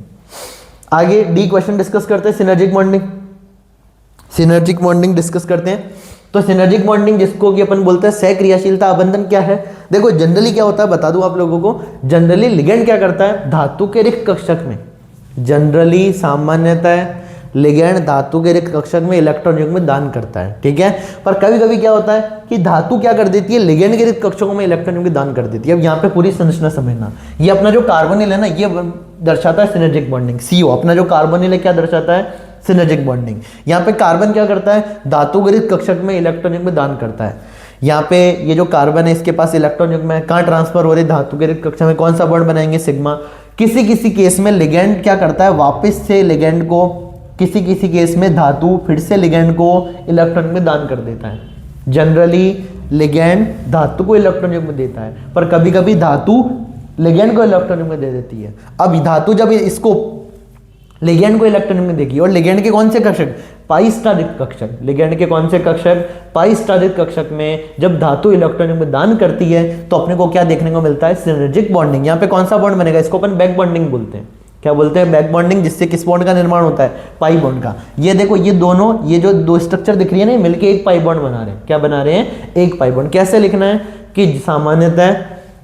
आगे डी क्वेश्चन डिस्कस करते हैं, synergic bonding. Synergic bonding discuss करते हैं। तो सिनर्जिक बॉन्डिंग जिसको कि अपन बोलते हैं सहक्रियाशीलता आबंधन क्या है? देखो जनरली क्या होता है बता दूं आप लोगों को। जनरली लिगेंड क्या करता है? धातु के रिक्त कक्षक में, जनरली सामान्यतः लिगेंड धातु के रिक्त कक्षक में इलेक्ट्रॉन युग्म दान करता है, ठीक है। पर कभी कभी क्या होता है कि धातु क्या कर देती है, लिगेंड के रिक्त कक्षकों में इलेक्ट्रॉन युग्म दान कर देती है। अब यहाँ पे पूरी संरचना समझना, ये अपना जो कार्बोनिल है ना, ये दर्शाता है सिनर्जिक बॉन्डिंग। CO अपना जो कार्बोनिल है क्या दर्शाता है? Synergic bonding. यहाँ पे कार्बन क्या करता है, धातु गृहित कक्षक में इलेक्ट्रॉन युग्म दान करता है। यहाँ पे ये जो कार्बन है इसके पास इलेक्ट्रॉन युग्म है, कहाँ ट्रांसफर हो रही है, धातु गृहित कक्षक में। कौन सा बॉन्ड बनाएंगे, सिग्मा। किसी किसी केस में लिगेंड क्या करता है, वापस से लिगेंड को, किसी किसी केस में धातु फिर से लिगेंड को इलेक्ट्रॉन में दान कर देता है। जनरली लिगेंड धातु को इलेक्ट्रॉन युग्म देता है, पर कभी कभी धातु लिगेंड को इलेक्ट्रॉन युग्म दे देती है। अब धातु जब इसको लिगेंड को इलेक्ट्रॉन युग्म देगी, और लिगेंड के कौन से कक्षक, पाई स्टारित कक्षक, लिगेंड के कौन से कक्षक, पाई स्टारित कक्षक में जब धातु इलेक्ट्रॉन युग्म दान करती है तो अपने को क्या देखने को मिलता है, सिनर्जिक बॉन्डिंग। यहाँ पे कौन सा बॉन्ड बनेगा, इसको अपन बैक बॉन्डिंग बोलते हैं। क्या बोलते हैं, बैक बॉन्डिंग, जिससे किस बॉन्ड का निर्माण होता है, पाई बॉन्ड का। ये देखो ये दोनों, ये जो दो स्ट्रक्चर दिख रही है ना, मिलके एक पाई बॉन्ड बना रहे हैं। क्या बना रहे हैं, एक पाई बॉन्ड। कैसे लिखना है कि सामान्यतः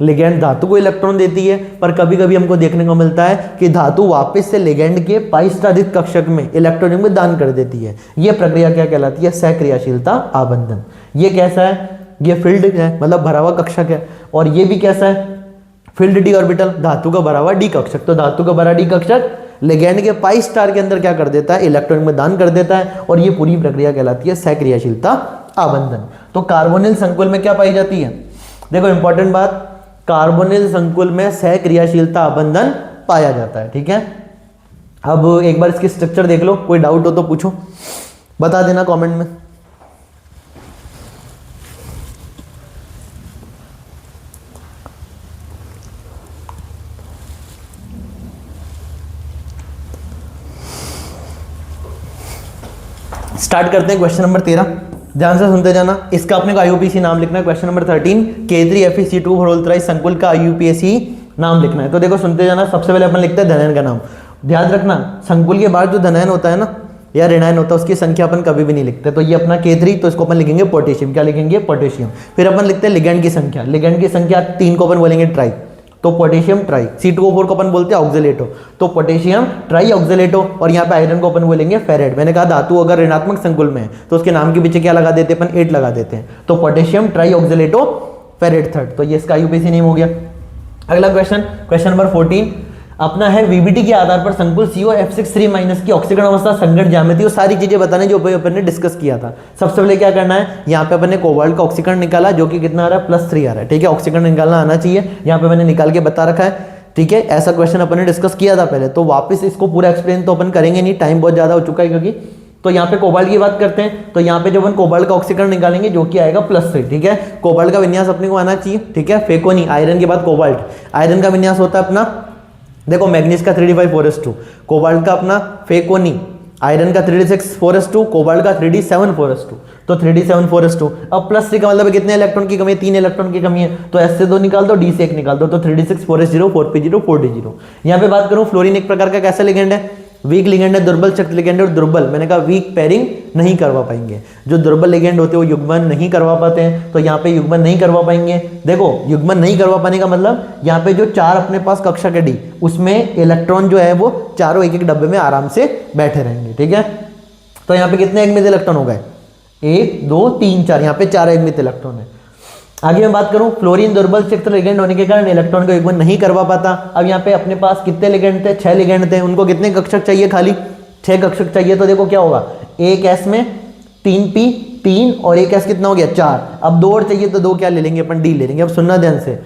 लिगेंड धातु को इलेक्ट्रॉन देती है, पर कभी कभी हमको देखने को मिलता है कि धातु वापस से लिगेंड के पाई स्टारित कक्षक में इलेक्ट्रॉन में दान कर देती है। यह प्रक्रिया क्या कहलाती है, सहक्रियाशीलता आबंधन। ये कैसा है, ये फील्ड है, मतलब भरा हुआ कक्षक है। और ये भी कैसा है, फील्ड डी ऑर्बिटल, धातु का भरा हुआ डी कक्षक। तो धातु का भरा डी कक्षक लिगेंड के पाई स्टार के अंदर क्या कर देता है, इलेक्ट्रॉन में दान कर देता है। और ये पूरी प्रक्रिया कहलाती है सहक्रियाशीलता आबंधन। तो कार्बोनिल संकुल में क्या पाई जाती है, देखो इंपॉर्टेंट बात, कार्बोनिल संकुल में सहक्रियाशीलता आबंधन पाया जाता है। ठीक है, अब एक बार इसकी स्ट्रक्चर देख लो, कोई डाउट हो तो पूछो, बता देना कमेंट में। स्टार्ट करते हैं क्वेश्चन नंबर 13, ध्यान से सुनते जाना। इसका अपने को आईयूपीएसी नाम लिखना है। क्वेश्चन नंबर 13, K3FeC2 संकुल का आईयूपीएसी नाम लिखना है। तो देखो सुनते जाना। सबसे पहले अपन लिखते हैं धनायन का नाम। ध्यान रखना, संकुल के बाद जो धनायन होता है ना या ऋणायन होता है, उसकी संख्या अपन कभी भी नहीं लिखते। तो ये अपना K3, तो इसको अपन लिखेंगे पोटेशियम। क्या लिखेंगे, पोटेशियम। फिर अपन लिखते हैं लिगेंड की संख्या। लिगेंड की संख्या 3 को अपन बोलेंगे ट्राई, तो पोटेशियम ट्राई। C2O4 को अपन बोलते हैं ऑक्सीलेटो, तो पोटेशियम ट्राई ऑक्सीलेटो। और यहाँ पे आयरन को अपन बोलेंगे फेरेट। मैंने कहा धातु अगर ऋणात्मक संकुल में है तो उसके नाम के पीछे क्या लगा देते हैं, अपन 8 लगा देते हैं। तो पोटेशियम ट्राई ऑक्सीलेटो फेरेट थर्ड, तो ये इसका आईयूपीएसी नेम हो गया। अगला क्वेश्चन, क्वेश्चन नंबर 14 अपना है VBT के आधार पर संकुल COF6 की ऑक्सीकरण अवस्था, संगठ ज्यामिति, वो सारी चीजें बताने जो अपन ने डिस्कस किया था। सबसे पहले क्या करना है, यहाँ पे अपन ने कोबाल्ट का ऑक्सीकरण निकाला जो कि कितना आ रहा है, +3 आ रहा है। ठीक है, ऑक्सीकरण निकालना आना चाहिए, यहाँ पे मैंने निकाल के बता रखा है। ठीक है, ऐसा क्वेश्चन अपन ने डिस्कस किया था पहले, तो वापस इसको पूरा एक्सप्लेन तो अपन करेंगे नहीं, टाइम बहुत ज्यादा हो चुका है क्योंकि। तो यहाँ पे कोबाल्ट की बात करते हैं, तो यहाँ पे जब अपन कोबाल्ट का ऑक्सीकरण निकालेंगे जो कि आएगा +3। ठीक है, कोबाल्ट का विन्यास अपने को आना चाहिए। ठीक है, फेको नहीं, आयरन के बाद कोबाल्ट। आयरन का विन्यास होता है अपना, देखो मैग्नीज का 3d5 कोबाल्ट का अपना फेकोनी, आयरन का 3d6 कोबाल्ट का 3d7 तो 3d7 अब +3 का मतलब कितने इलेक्ट्रॉन की कमी है, 3 इलेक्ट्रॉन की कमी है। तो S से 2 निकाल दो, D से 1 निकाल दो, तो 3d6 4s0 4p0 यहाँ पे बात करूं, फ्लोरीन एक प्रकार का कैसा लिगेंड है, वीक लिगेंड है, दुर्बल शक्त लिगेंड है। और दुर्बल मैंने कहा वीक पेयरिंग नहीं करवा पाएंगे। जो दुर्बल लिगेंड होते हैं वो युग्मन नहीं करवा पाते हैं, तो यहाँ पे युग्मन नहीं करवा पाएंगे। देखो युग्मन नहीं करवा पाने का मतलब यहाँ पे जो 4 अपने पास कक्षक है D, उसमें इलेक्ट्रॉन जो है वो चारों एक एक डब्बे में आराम से बैठे रहेंगे। ठीक है, तो यहाँ पे कितने एकमित इलेक्ट्रॉन हो गए, 1 2 3 4, यहाँ पे 4 एकमित इलेक्ट्रॉन है। आगे मैं बात करूं, फ्लोरीन दुर्बल क्षेत्र लिगेंड होने के कारण इलेक्ट्रॉन का युग्मन नहीं करवा पाता। अब यहाँ पे अपने पास कितने लिगेंड थे, 6 लिगेंड थे, उनको कितने कक्षक चाहिए, खाली 6 कक्षक चाहिए। तो देखो क्या होगा, एक S में 3p 3 और एक S कितना हो गया 4। अब 2 और चाहिए तो 2 क्या ले लेंगे अपन, D ले लेंगे। अब सुनना ध्यान से,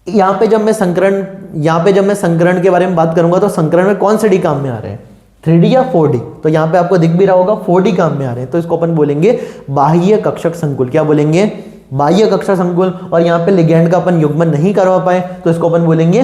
यहाँ पे जब मैं संकरण के बारे में बात करूंगा तो संकरण में कौन से D काम में आ रहे हैं, 3D या 4D। तो यहाँ पे आपको दिख भी रहा होगा 4D काम में आ रहे हैं, तो इसको अपन बोलेंगे बाह्य कक्षक संकुल। क्या बोलेंगे, बाह्य कक्षक संकुल। और यहाँ पे लिगेंड का अपन युग्मन नहीं करवा पाए तो इसको अपन बोलेंगे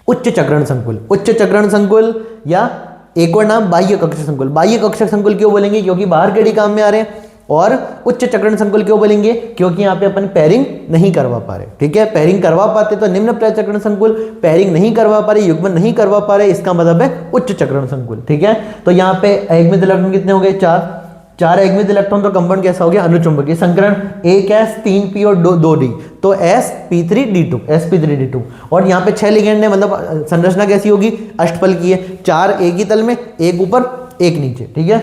उच्च चक्रण संकुल। उच्च चक्रण संकुल या एक और नाम बाह्य कक्षक संकुल। बाह्य कक्षक संकुल क्यों बोलेंगे, क्योंकि बाहर के डी काम में आ रहे हैं। और उच्च चक्रण संकुल क्यों बोलेंगे, क्योंकि यहाँ पे अपन पेयरिंग नहीं करवा पा रहे। ठीक है, पेयरिंग करवा पाते तो निम्न प्रचक्रण संकुल, पेयरिंग नहीं करवा पा रहे, युग्मन नहीं करवा पा रहे, इसका मतलब है उच्च चक्रण संकुल। ठीक है, तो यहाँ पे एकमित इलेक्ट्रॉन कितने हो गए, 4 एकमित इलेक्ट्रॉन। तो कंपाउंड कैसा हो गया, अनुचुंबकीय संकरण, 1 S 3p और 2 D, तो sp3d2 sp3d2। और यहाँ पे 6 लिगेंड है, मतलब संरचना कैसी होगी, अष्टफल की है, 4 एक ही तल में, एक ऊपर एक नीचे। ठीक है,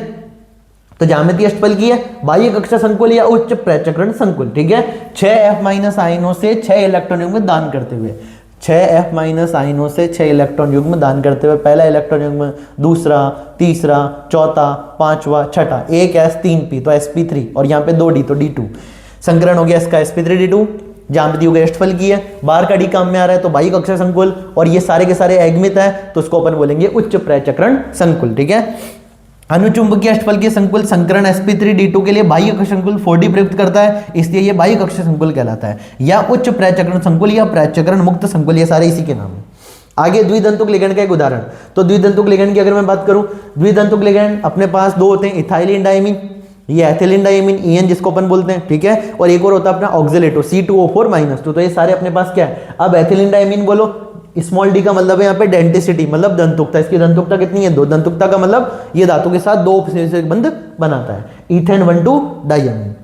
तो ज्यामिति अष्टफल की है, बाह्य कक्षा संकुल या उच्च प्रचक्रण संकुल। ठीक है, 6 F- आयनों से 6 इलेक्ट्रॉनों में दान करते हुए 6F माइनस आयनों से 6 इलेक्ट्रॉन युग्म दान करते हुए पहला इलेक्ट्रॉन युग्म, दूसरा, तीसरा, चौथा, पांचवा, छठा, एक S 3P तो sp3 और यहाँ पे 2D तो D2। संकरण हो गया इसका sp3d2। ज्यामिति हो गई अष्टफल की है, बाहर का डी काम में आ रहा है तो बाह्य कक्षा संकुल, और ये सारे के सारे अगमित है तो उसको अपन बोलेंगे उच्च प्रचक्रण संकुल। ठीक है, अनुचुंबकीय अष्टफल के संकुल संकरण sp3d2 के लिए बाह्य कक्षा संकुल 4D प्रयुक्त करता है, इसलिए ये बाह्य कक्षा संकुल कहलाता है, या उच्च प्रचक्रण संकुल या प्रचक्रण मुक्त संकुल, ये सारे इसी के नाम है। आगे द्विदंतुक लिगैंड का एक उदाहरण, तो द्विदंतुक लिगैंड की अगर मैं बात करूं, द्विदंतुक लिगैंड अपने पास दो होते हैं, इथाइलिन डायमीन, ये एथिलीन डायमीन EN जिसको अपन बोलते हैं। ठीक है, और एक और होता है अपना ऑक्सिलेटो C2O4-2, तो ये सारे अपने पास क्या है। अब एथिलीन डायमीन बोलो, स्मॉल डी का मतलब है यहाँ पे डेंटिसिटी, मतलब दंतुकता, इसकी दंतुकता कितनी है 2, दंतुकता का मतलब ये धातु के साथ 2 उपसंयोजक बंध बनाता है, ईथेन 1,2 डायमीन।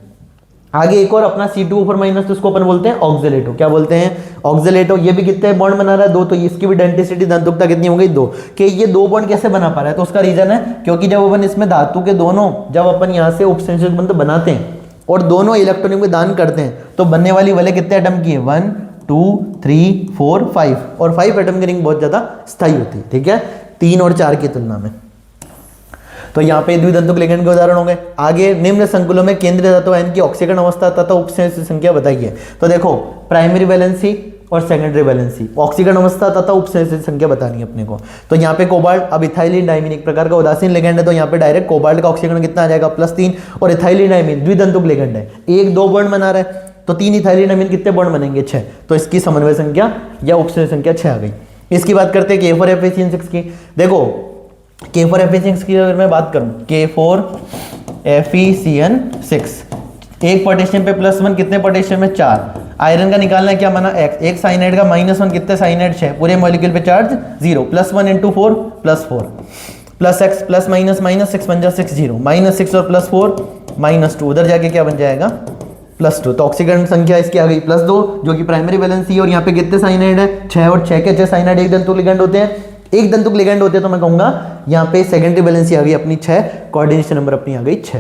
आगे एक और अपना C2O4-, तो इसको अपन बोलते हैं ऑक्सिलेटो, क्या बोलते हैं ऑक्सिलेटो। ये भी कितने बॉन्ड बना रहा है 2, तो इसकी भी डेंटिसिटी दंतुकता कितनी हो गई 2। कि ये 2 बॉन्ड कैसे बना पा रहा है, तो उसका रीजन है क्योंकि जब अपन इसमें धातु के दोनों, जब अपन यहाँ से उपसंयोजक बंध बनाते हैं और दोनों इलेक्ट्रॉनों में दान करते हैं तो बनने वाली वलय कितने एटम की है 1, 2, 3, 4, 5, और 5 एटम की रिंग बहुत ज्यादा स्थायी होती है। ठीक है, 3 और 4 की तुलना में। तो यहाँ पे द्विदंतुक लिगैंड के उदाहरण हो गए। आगे निम्न संकुलों में केंद्रीय धातु आयन की ऑक्सीकरण अवस्था तथा उपसंयोजक संख्या बताइए। तो देखो, प्राइमरी वैलेंसी और सेकेंडरी वैलेंसी, ऑक्सीकरण अवस्था तथा उपसंयोजक संख्या बतानी है अपने को। तो यहाँ पे कोबाल्ट, अब इथाइलिन डायमीन एक प्रकार का उदासीन लिगैंड है, तो यहाँ पे डायरेक्ट कोबाल्ट का ऑक्सीकरण कितना आ जाएगा +3, और इथाइलिन डायमीन द्विदंतुक लिगैंड है, 1-2 बॉन्ड बना रहा है, तो 3 इथाइलिन डायमीन कितने बॉन्ड बनेंगे 6, तो इसकी समन्वय संख्या या उपसंयोजक संख्या 6 आ गई। इसकी बात करते हैं K4Fe6 की। देखो K4Fe6 की अगर मैं बात करूं, K4Fe6 एक पोटेशियम पे +1, कितने पोटेशियम में 4, आयरन का निकालना है, क्या माना x, एक साइनाइड का -1, कितने साइनाइड 6, पूरे मॉलिक्यूल पे चार्ज 0, +1 × 4 +4, +x + -6 बन जा 6 0, -6 और +4 -2, उधर जाके क्या बन जाएगा +2। तो ऑक्सीकरण संख्या इसकी आ गई +2 जो कि प्राइमरी वैलेंसी है, और यहाँ पे कितने साइनाइड है 6, और 6 के 6 साइनाइड एक दंतुक लिगैंड होते हैं, एक दंतुक लिगैंड होते हैं, तो मैं कहूंगा यहाँ पे सेकेंडरी वैलेंसी आ गई अपनी 6, कोऑर्डिनेशन नंबर अपनी आ गई 6।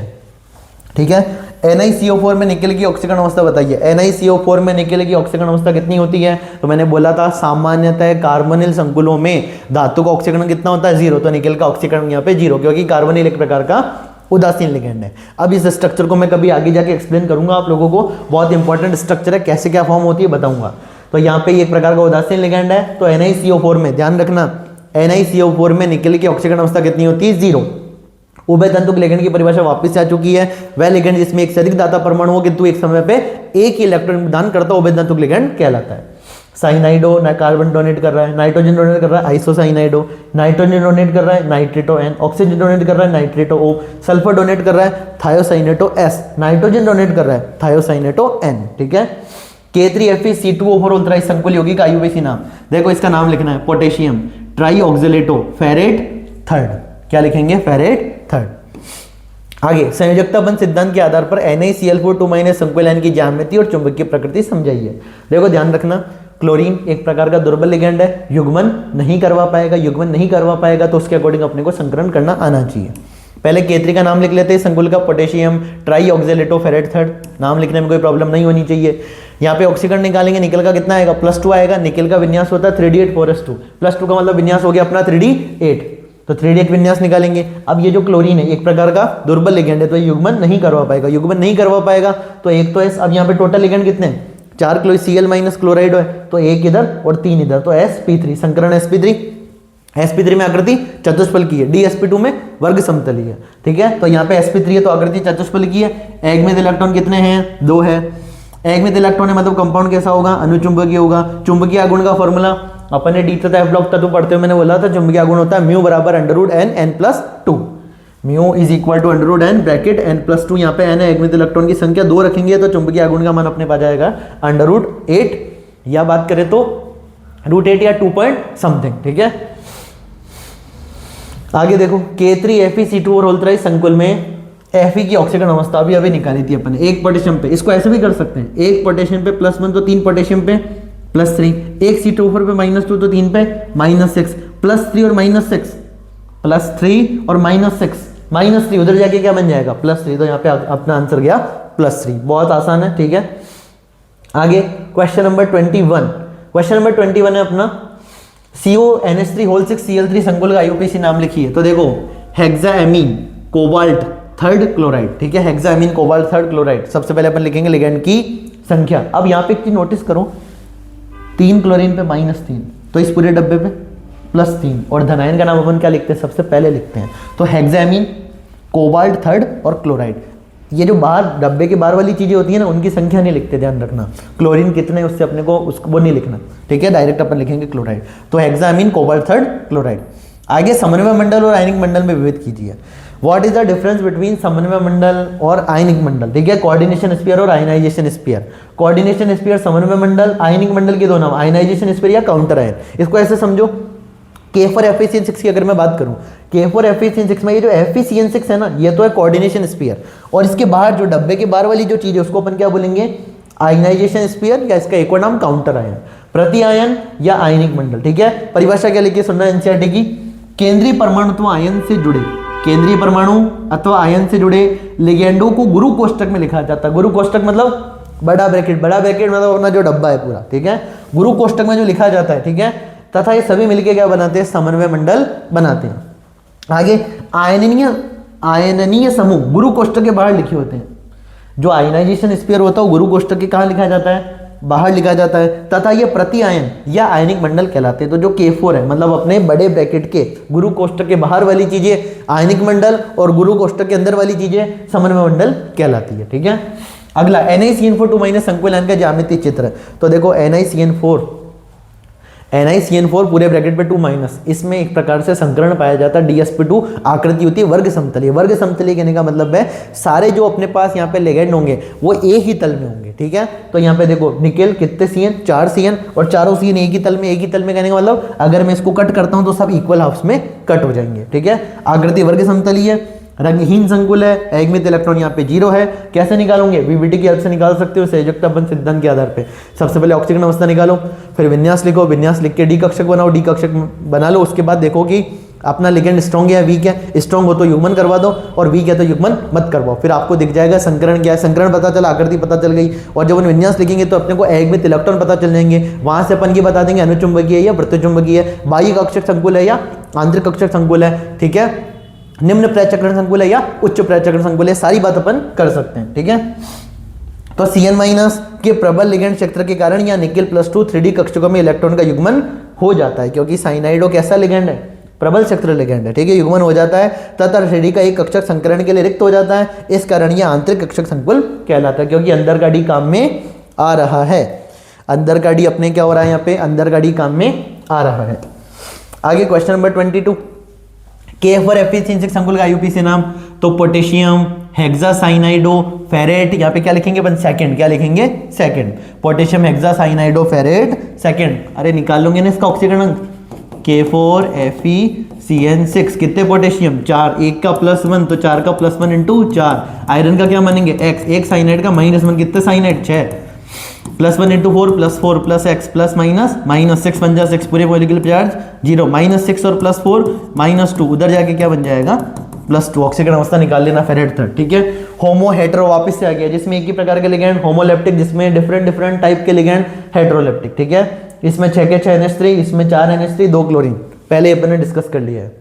ठीक है, NiCO4 में निकल की ऑक्सीकरण अवस्था बताइए। NiCO4 में निकल की ऑक्सीकरण अवस्था कितनी होती है, तो मैंने बोला था सामान्यतः कार्बोनिल संकुलों में धातु का ऑक्सीकरण कितना होता है 0, तो निकल का ऑक्सीकरण यहाँ पे 0, क्योंकि कार्बोनिल एक प्रकार का उदासीन लिगैंड है। अब इस स्ट्रक्चर को मैं कभी आगे जाके एक्सप्लेन करूंगा आप लोगों को, बहुत इंपॉर्टेंट स्ट्रक्चर है, कैसे क्या फॉर्म होती है बताऊंगा। तो यहाँ पे एक प्रकार का उदासीन लिगैंड है, तो NiCO4 में ध्यान रखना, NiCO4 में निकल की ऑक्सीकरण अवस्था कितनी होती है 0। उभय तंतुक लिगैंड की परिभाषा वापस से आ चुकी है, वह लिगैंड जिसमें एक से अधिक दाता परमाणु हो किंतु एक समय पे एक ही इलेक्ट्रॉन दान करता उभय तंतुक लिगैंड कहलाता है। साइनाइडो कार्बन डोनेट कर रहा है, नाइट्रोजन डोनेट कर रहा है आइसोसाइनाइडो, नाइट्रोजन डोनेट कर रहा है नाइट्रेटो N, ऑक्सीजन डोनेट कर रहा है नाइट्रेटो O, सल्फर डोनेट कर रहा है थायोसाइनेटो S, नाइट्रोजन डोनेट कर रहा है थायोसाइनेटो N। ठीक है, K3Fe(C2O4) संकुल यौगिक आयुवेशी नाम, देखो इसका नाम लिखना है पोटेशियम ट्राईऑक्सिलेटो फेरेट थर्ड, क्या लिखेंगे फेरेट थर्ड। आगे संयोजकता बंध सिद्धांत के आधार पर NaCl4 संकुल आयन की ज्यामिति और चुंबकीय प्रकृति समझाइए। देखो ध्यान रखना, क्लोरीन एक प्रकार का दुर्बल लिगैंड है, युग्मन नहीं करवा पाएगा, तो उसके अकॉर्डिंग अपने को संकरण करना आना चाहिए। पहले K3 का नाम लिख लेते हैं संकुल का, पोटेशियम ट्राईऑक्सिलेटो फेरेट थर्ड, नाम लिखने में कोई प्रॉब्लम नहीं होनी चाहिए। यहाँ पे ऑक्सीकरण निकालेंगे, निकल का कितना आएगा +2 आएगा, निकल का विन्यास होता है 3D8 +2 का मतलब विन्यास हो गया अपना 3D8, तो 3D8 विन्यास निकालेंगे। अब ये जो क्लोरीन है एक प्रकार का दुर्बल लिगैंड है, तो ये युग्मन नहीं करवा पाएगा, तो एक तो S, अब यहाँ पे टोटल लिगैंड कितने 4 Cl- क्लोराइड है, तो एक इधर और 3 इधर, तो sp3 संकरण sp3 में आकृति चतुष्फल की है, dsp2 में वर्ग समतली है। ठीक है, तो यहाँ पे sp3 है तो आकृति चतुष्फल की है। अगमित इलेक्ट्रॉन कितने हैं 2 है, अगमित इलेक्ट्रॉन है मतलब कंपाउंड कैसा होगा अनुचुंबकीय होगा। चुंबकीय आघूर्ण का फॉर्मूला अपन ने डी तथा एफ ब्लॉक तत्व पढ़ते हुए मैंने बोला था, चुंबकीय आघूर्ण होता है μ √n n+2, μ = n bracket n+2, यहाँ पे n है अगमित इलेक्ट्रॉन की संख्या 2 रखेंगे तो चुंबकीय आघूर्ण का मान अपने पास जाएगा √8, या बात करें तो √8 या 2 पॉइंट समथिंग। ठीक है, आगे देखो K3Fe(C2O4) संकुल में Fe की ऑक्सीकरण अवस्था अभी निकाली थी अपन ने, एक पोटेशियम पे, इसको ऐसे भी कर सकते हैं, एक पोटेशियम पे +1 तो 3 पोटेशियम पे +3, एक C2O4 पे -2 तो 3 पे -6, +3 और -6, +3 और -6, उधर जाके क्या बन जाएगा +3, तो यहाँ पे अपना आंसर गया +3, बहुत आसान है। ठीक है, आगे क्वेश्चन नंबर 21, क्वेश्चन नंबर 21 है अपना, CONH3 होल 6 Cl3 संकुल का IUPAC नाम लिखिए। तो देखो हेक्साएमीन कोबाल्ट थर्ड क्लोराइड, ठीक है, हेक्साएमीन कोबाल्ट थर्ड क्लोराइड। सबसे पहले अपन लिखेंगे लिगेंड की संख्या। अब यहाँ पे एक चीज नोटिस करो, 3 क्लोरीन पे -3, तो इस पूरे डब्बे पे +3, और धनायन का नाम अपन क्या लिखते हैं, सबसे पहले लिखते हैं। तो हेक्साएमीन कोबाल्ट थर्ड और क्लोराइड, ये जो बाहर डब्बे के बाहर वाली चीजें होती है ना, उनकी संख्या नहीं लिखते, ध्यान रखना। क्लोरीन कितने उससे अपने को उसको वो नहीं लिखना, ठीक है, डायरेक्ट अपन लिखेंगे क्लोराइड। तो हेक्साएमीन कोबाल्ट थर्ड क्लोराइड। आगे समन्वय मंडल और आयनिक मंडल में विभेद कीजिए। What is the difference between समन्वय मंडल और आयनिक मंडल, ठीक है, कोऑर्डिनेशन स्फीयर और आयनाइजेशन स्फीयर। कोऑर्डिनेशन स्फीयर समन्वय मंडल, आयनिक मंडल के दो नाम, आयनाइजेशन स्फीयर या काउंटर आयन। इसको ऐसे समझो, K4FeCN6 की अगर मैं बात करूं, K4FeCN6 में ये जो FeCN6 है ना, ये तो है कोऑर्डिनेशन स्फीयर, और इसके बाहर जो डब्बे के बाहर वाली जो चीज है उसको अपन क्या बोलेंगे, आयनाइजेशन स्फीयर, या इसका एक और नाम काउंटर आयन, प्रति आयन या आयनिक मंडल, ठीक है। परिभाषा क्या लिखिए, सुनना एनसीईआरटी की, केंद्रीय परमाणु अथवा आयन से जुड़े, केंद्रीय परमाणु अथवा आयन से जुड़े लिगेंडों को गुरु कोष्टक में लिखा जाता है। गुरु कोष्टक मतलब बड़ा ब्रैकेट मतलब अपना जो डब्बा है पूरा, ठीक है, गुरु कोष्टक में जो लिखा जाता है, ठीक है, तथा ये सभी मिलके क्या बनाते हैं, समन्वय मंडल बनाते हैं। आगे आयननीय समूह गुरु कोष्टक के बाहर लिखे होते हैं। जो आयनाइजेशन स्फीयर होता है वो गुरु कोष्टक के कहाँ लिखा जाता है, बाहर लिखा जाता है, तथा ये प्रति आयन या आयनिक मंडल कहलाते हैं। तो जो K4 है मतलब अपने बड़े ब्रैकेट के गुरु कोष्टक के बाहर वाली चीजें आयनिक मंडल और गुरु कोष्टक के अंदर वाली चीजें समन्वय मंडल कहलाती है, ठीक है। अगला NiCN4 2- संकुल आयन का ज्यामितीय चित्र। तो देखो NiCN4 पूरे ब्रैकेट पे 2-, इसमें एक प्रकार से संकरण पाया जाता है, DsP2 आकृति होती है वर्ग समतलीय। वर्ग समतलीय कहने का मतलब है सारे जो अपने पास यहाँ पे लिगेंड होंगे वो एक ही तल में होंगे, ठीक है। तो यहाँ पे देखो निकेल कितने CN, 4 CN, और चारों CN एक ही तल में। एक ही तल में कहने का मतलब अगर मैं इसको कट करता हूँ तो सब इक्वल हाफ्स में कट हो जाएंगे, ठीक है। आकृति वर्ग समतलीय, रंगहीन संकुल है, एकमित इलेक्ट्रॉन यहाँ पे 0 है। कैसे निकालोगे, VBT की हेल्प से निकाल सकते हो संयोजकता बंध सिद्धांत के आधार पे। सबसे पहले ऑक्सीजन अवस्था निकालो, फिर विन्यास लिखो, विन्यास लिख के डी कक्षक बनाओ, डी कक्षक बना लो। उसके बाद देखो कि अपना लिगेंड स्ट्रॉन्ग है वीक है, स्ट्रॉन्ग हो तो युग्मन करवा दो और वीक है तो युग्मन मत करवाओ। फिर आपको दिख जाएगा संकरण क्या है, संकरण पता चला, आकृति पता चल गई। और जब हम विन्यास लिखेंगे तो अपने को एकमित इलेक्ट्रॉन पता चल जाएंगे, वहां से अपन ये बता देंगे अनुचुंबकीय या वृत्तचुंबकीय, बाह्य कक्षक संकुल है या आंतरिक कक्षक संकुल है, ठीक है, निम्न प्रचक्रण संकुल है या उच्च प्रचक्रण संकुल है, सारी बात अपन कर सकते हैं, ठीक है। तो CN- के प्रबल लिगेंड क्षेत्र के कारण या निकेल +2 3D कक्षकों में इलेक्ट्रॉन का युग्मन हो जाता है, क्योंकि साइनाइडो कैसा लिगेंड है, प्रबल क्षेत्र लिगेंड है, ठीक है, युग्मन हो जाता है तथा 3D का एक कक्षक संकरण के लिए रिक्त हो जाता है। इस कारण यह आंतरिक कक्षक संकुल कहलाता है, क्योंकि अंदर का डी काम में आ रहा है। अंदर का डी अपने क्या हो रहा है, यहाँ पे अंदर का डी काम में आ रहा है। आगे क्वेश्चन नंबर 22, K4FeCN6 संकुल का IUPAC नाम। तो पोटेशियम हेक्सासाइनाइडो फेरेट, यहाँ पे क्या लिखेंगे अपन, सेकंड, क्या लिखेंगे, सेकंड, पोटेशियम हेक्सासाइनाइडो फेरेट सेकंड। अरे निकाल लोगे ना इसका ऑक्सीकरण अंक, K4FeCN6 कितने पोटेशियम, 4, एक का +1 तो 4 का +1 इंटू 4। आयरन का क्या मानेंगे, x, एक साइनाइड का -1, कितने साइनाइड, 6, +1 इंटू 4 +4 +x +-6 बन जा 6, पूरे मॉलिक्यूलर चार्ज 0, -6 और +4 -2, उधर जाके क्या बन जाएगा, +2। ऑक्सीकरण अवस्था निकाल लेना फेरेट थर्ड, ठीक है। होमो हेटेरो वापस से आ गया, जिसमें एक ही प्रकार के लिगेंड, होमोलेप्टिक जिसमें डिफरेंट टाइप के लिगेंड, हेटेरोलेप्टिक, ठीक है। इसमें 6 के 6 NH3, इसमें 4 NH3 2 क्लोरीन, पहले अपन ने डिस्कस कर लिया है।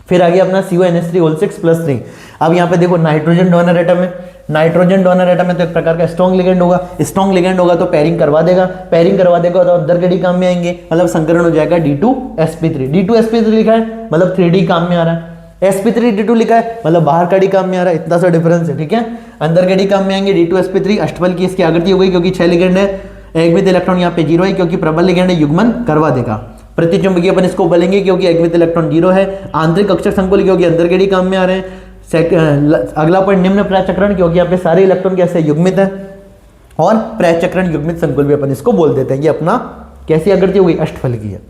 फिर आ गया अपना CONH3 होल 6 +3। अब यहाँ पे देखो नाइट्रोजन डोनर एटम है, नाइट्रोजन डोनर एटम में तो एक प्रकार का स्ट्रॉन्ग लिगेंड होगा, स्ट्रॉन्ग लिगेंड होगा तो पेयरिंग करवा देगा, पेयरिंग करवा देगा तो अंदर के डी काम में आएंगे, मतलब संकरण हो जाएगा D2sp3। D2sp3 लिखा है मतलब 3D काम में आ रहा है, sp3 D2 लिखा है मतलब बाहर का डी काम में आ रहा है, इतना सा डिफरेंस है, ठीक है। अंदर के डी काम में आएंगे D2sp3, अष्टफल की इसकी आकृति हो गई क्योंकि 6 लिगेंड है, एकमित इलेक्ट्रॉन यहाँ पे 0 है क्योंकि प्रबल लिगेंड है, युग्मन करवा देगा। प्रतिचुंबकीय अपन इसको बोलेंगे क्योंकि एकमित इलेक्ट्रॉन 0 है। आंतरिक कक्षक संकुल क्योंकि अंदर के डी काम में आ रहे हैं। अगला पॉइंट निम्न प्रचक्रण, क्योंकि यहाँ पे सारे इलेक्ट्रॉन कैसे युग्मित है। और प्रचक्रण युग्मित संकुल भी अपन इसको बोल देते हैं। ये अपना कैसी आकृति हो गई, अष्टफल की है।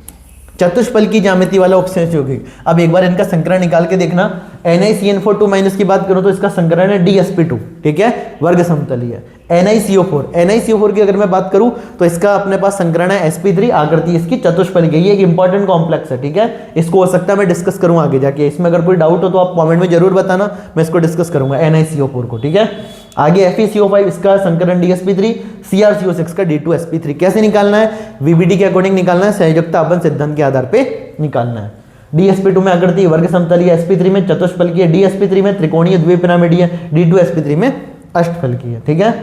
चतुष्फल की ज्यामिति वाला ऑप्शन हो गई। अब एक बार इनका संकरण निकाल के देखना। NiCN4 2- की बात करूं तो इसका संकरण है DsP2, ठीक है, वर्ग समतलीय। NiCO4 की अगर मैं बात करूं तो इसका अपने पास संकरण है sp3, आकृति इसकी चतुष्फल की। ये एक इंपॉर्टेंट कॉम्प्लेक्स है, ठीक है, इसको हो सकता है मैं डिस्कस करूं आगे जाके। इसमें अगर कोई डाउट हो तो आप कॉमेंट में जरूर बताना, मैं इसको डिस्कस करूंगा NiCO4 को, ठीक है। आगे FeCO5 इसका संकरण DsP3, CrCO6 का D2sp3। कैसे निकालना है? VBD के अकॉर्डिंग निकालना है, संयोजकता अपन सिद्धांत के आधार पे निकालना है। DsP2 में आकृति वर्ग समतलीय, sp3 में चतुष्फलकीय, DsP3 में त्रिकोणीय द्विपिरामिडीय, D2sp3 में अष्टफलकीय। ठीक है,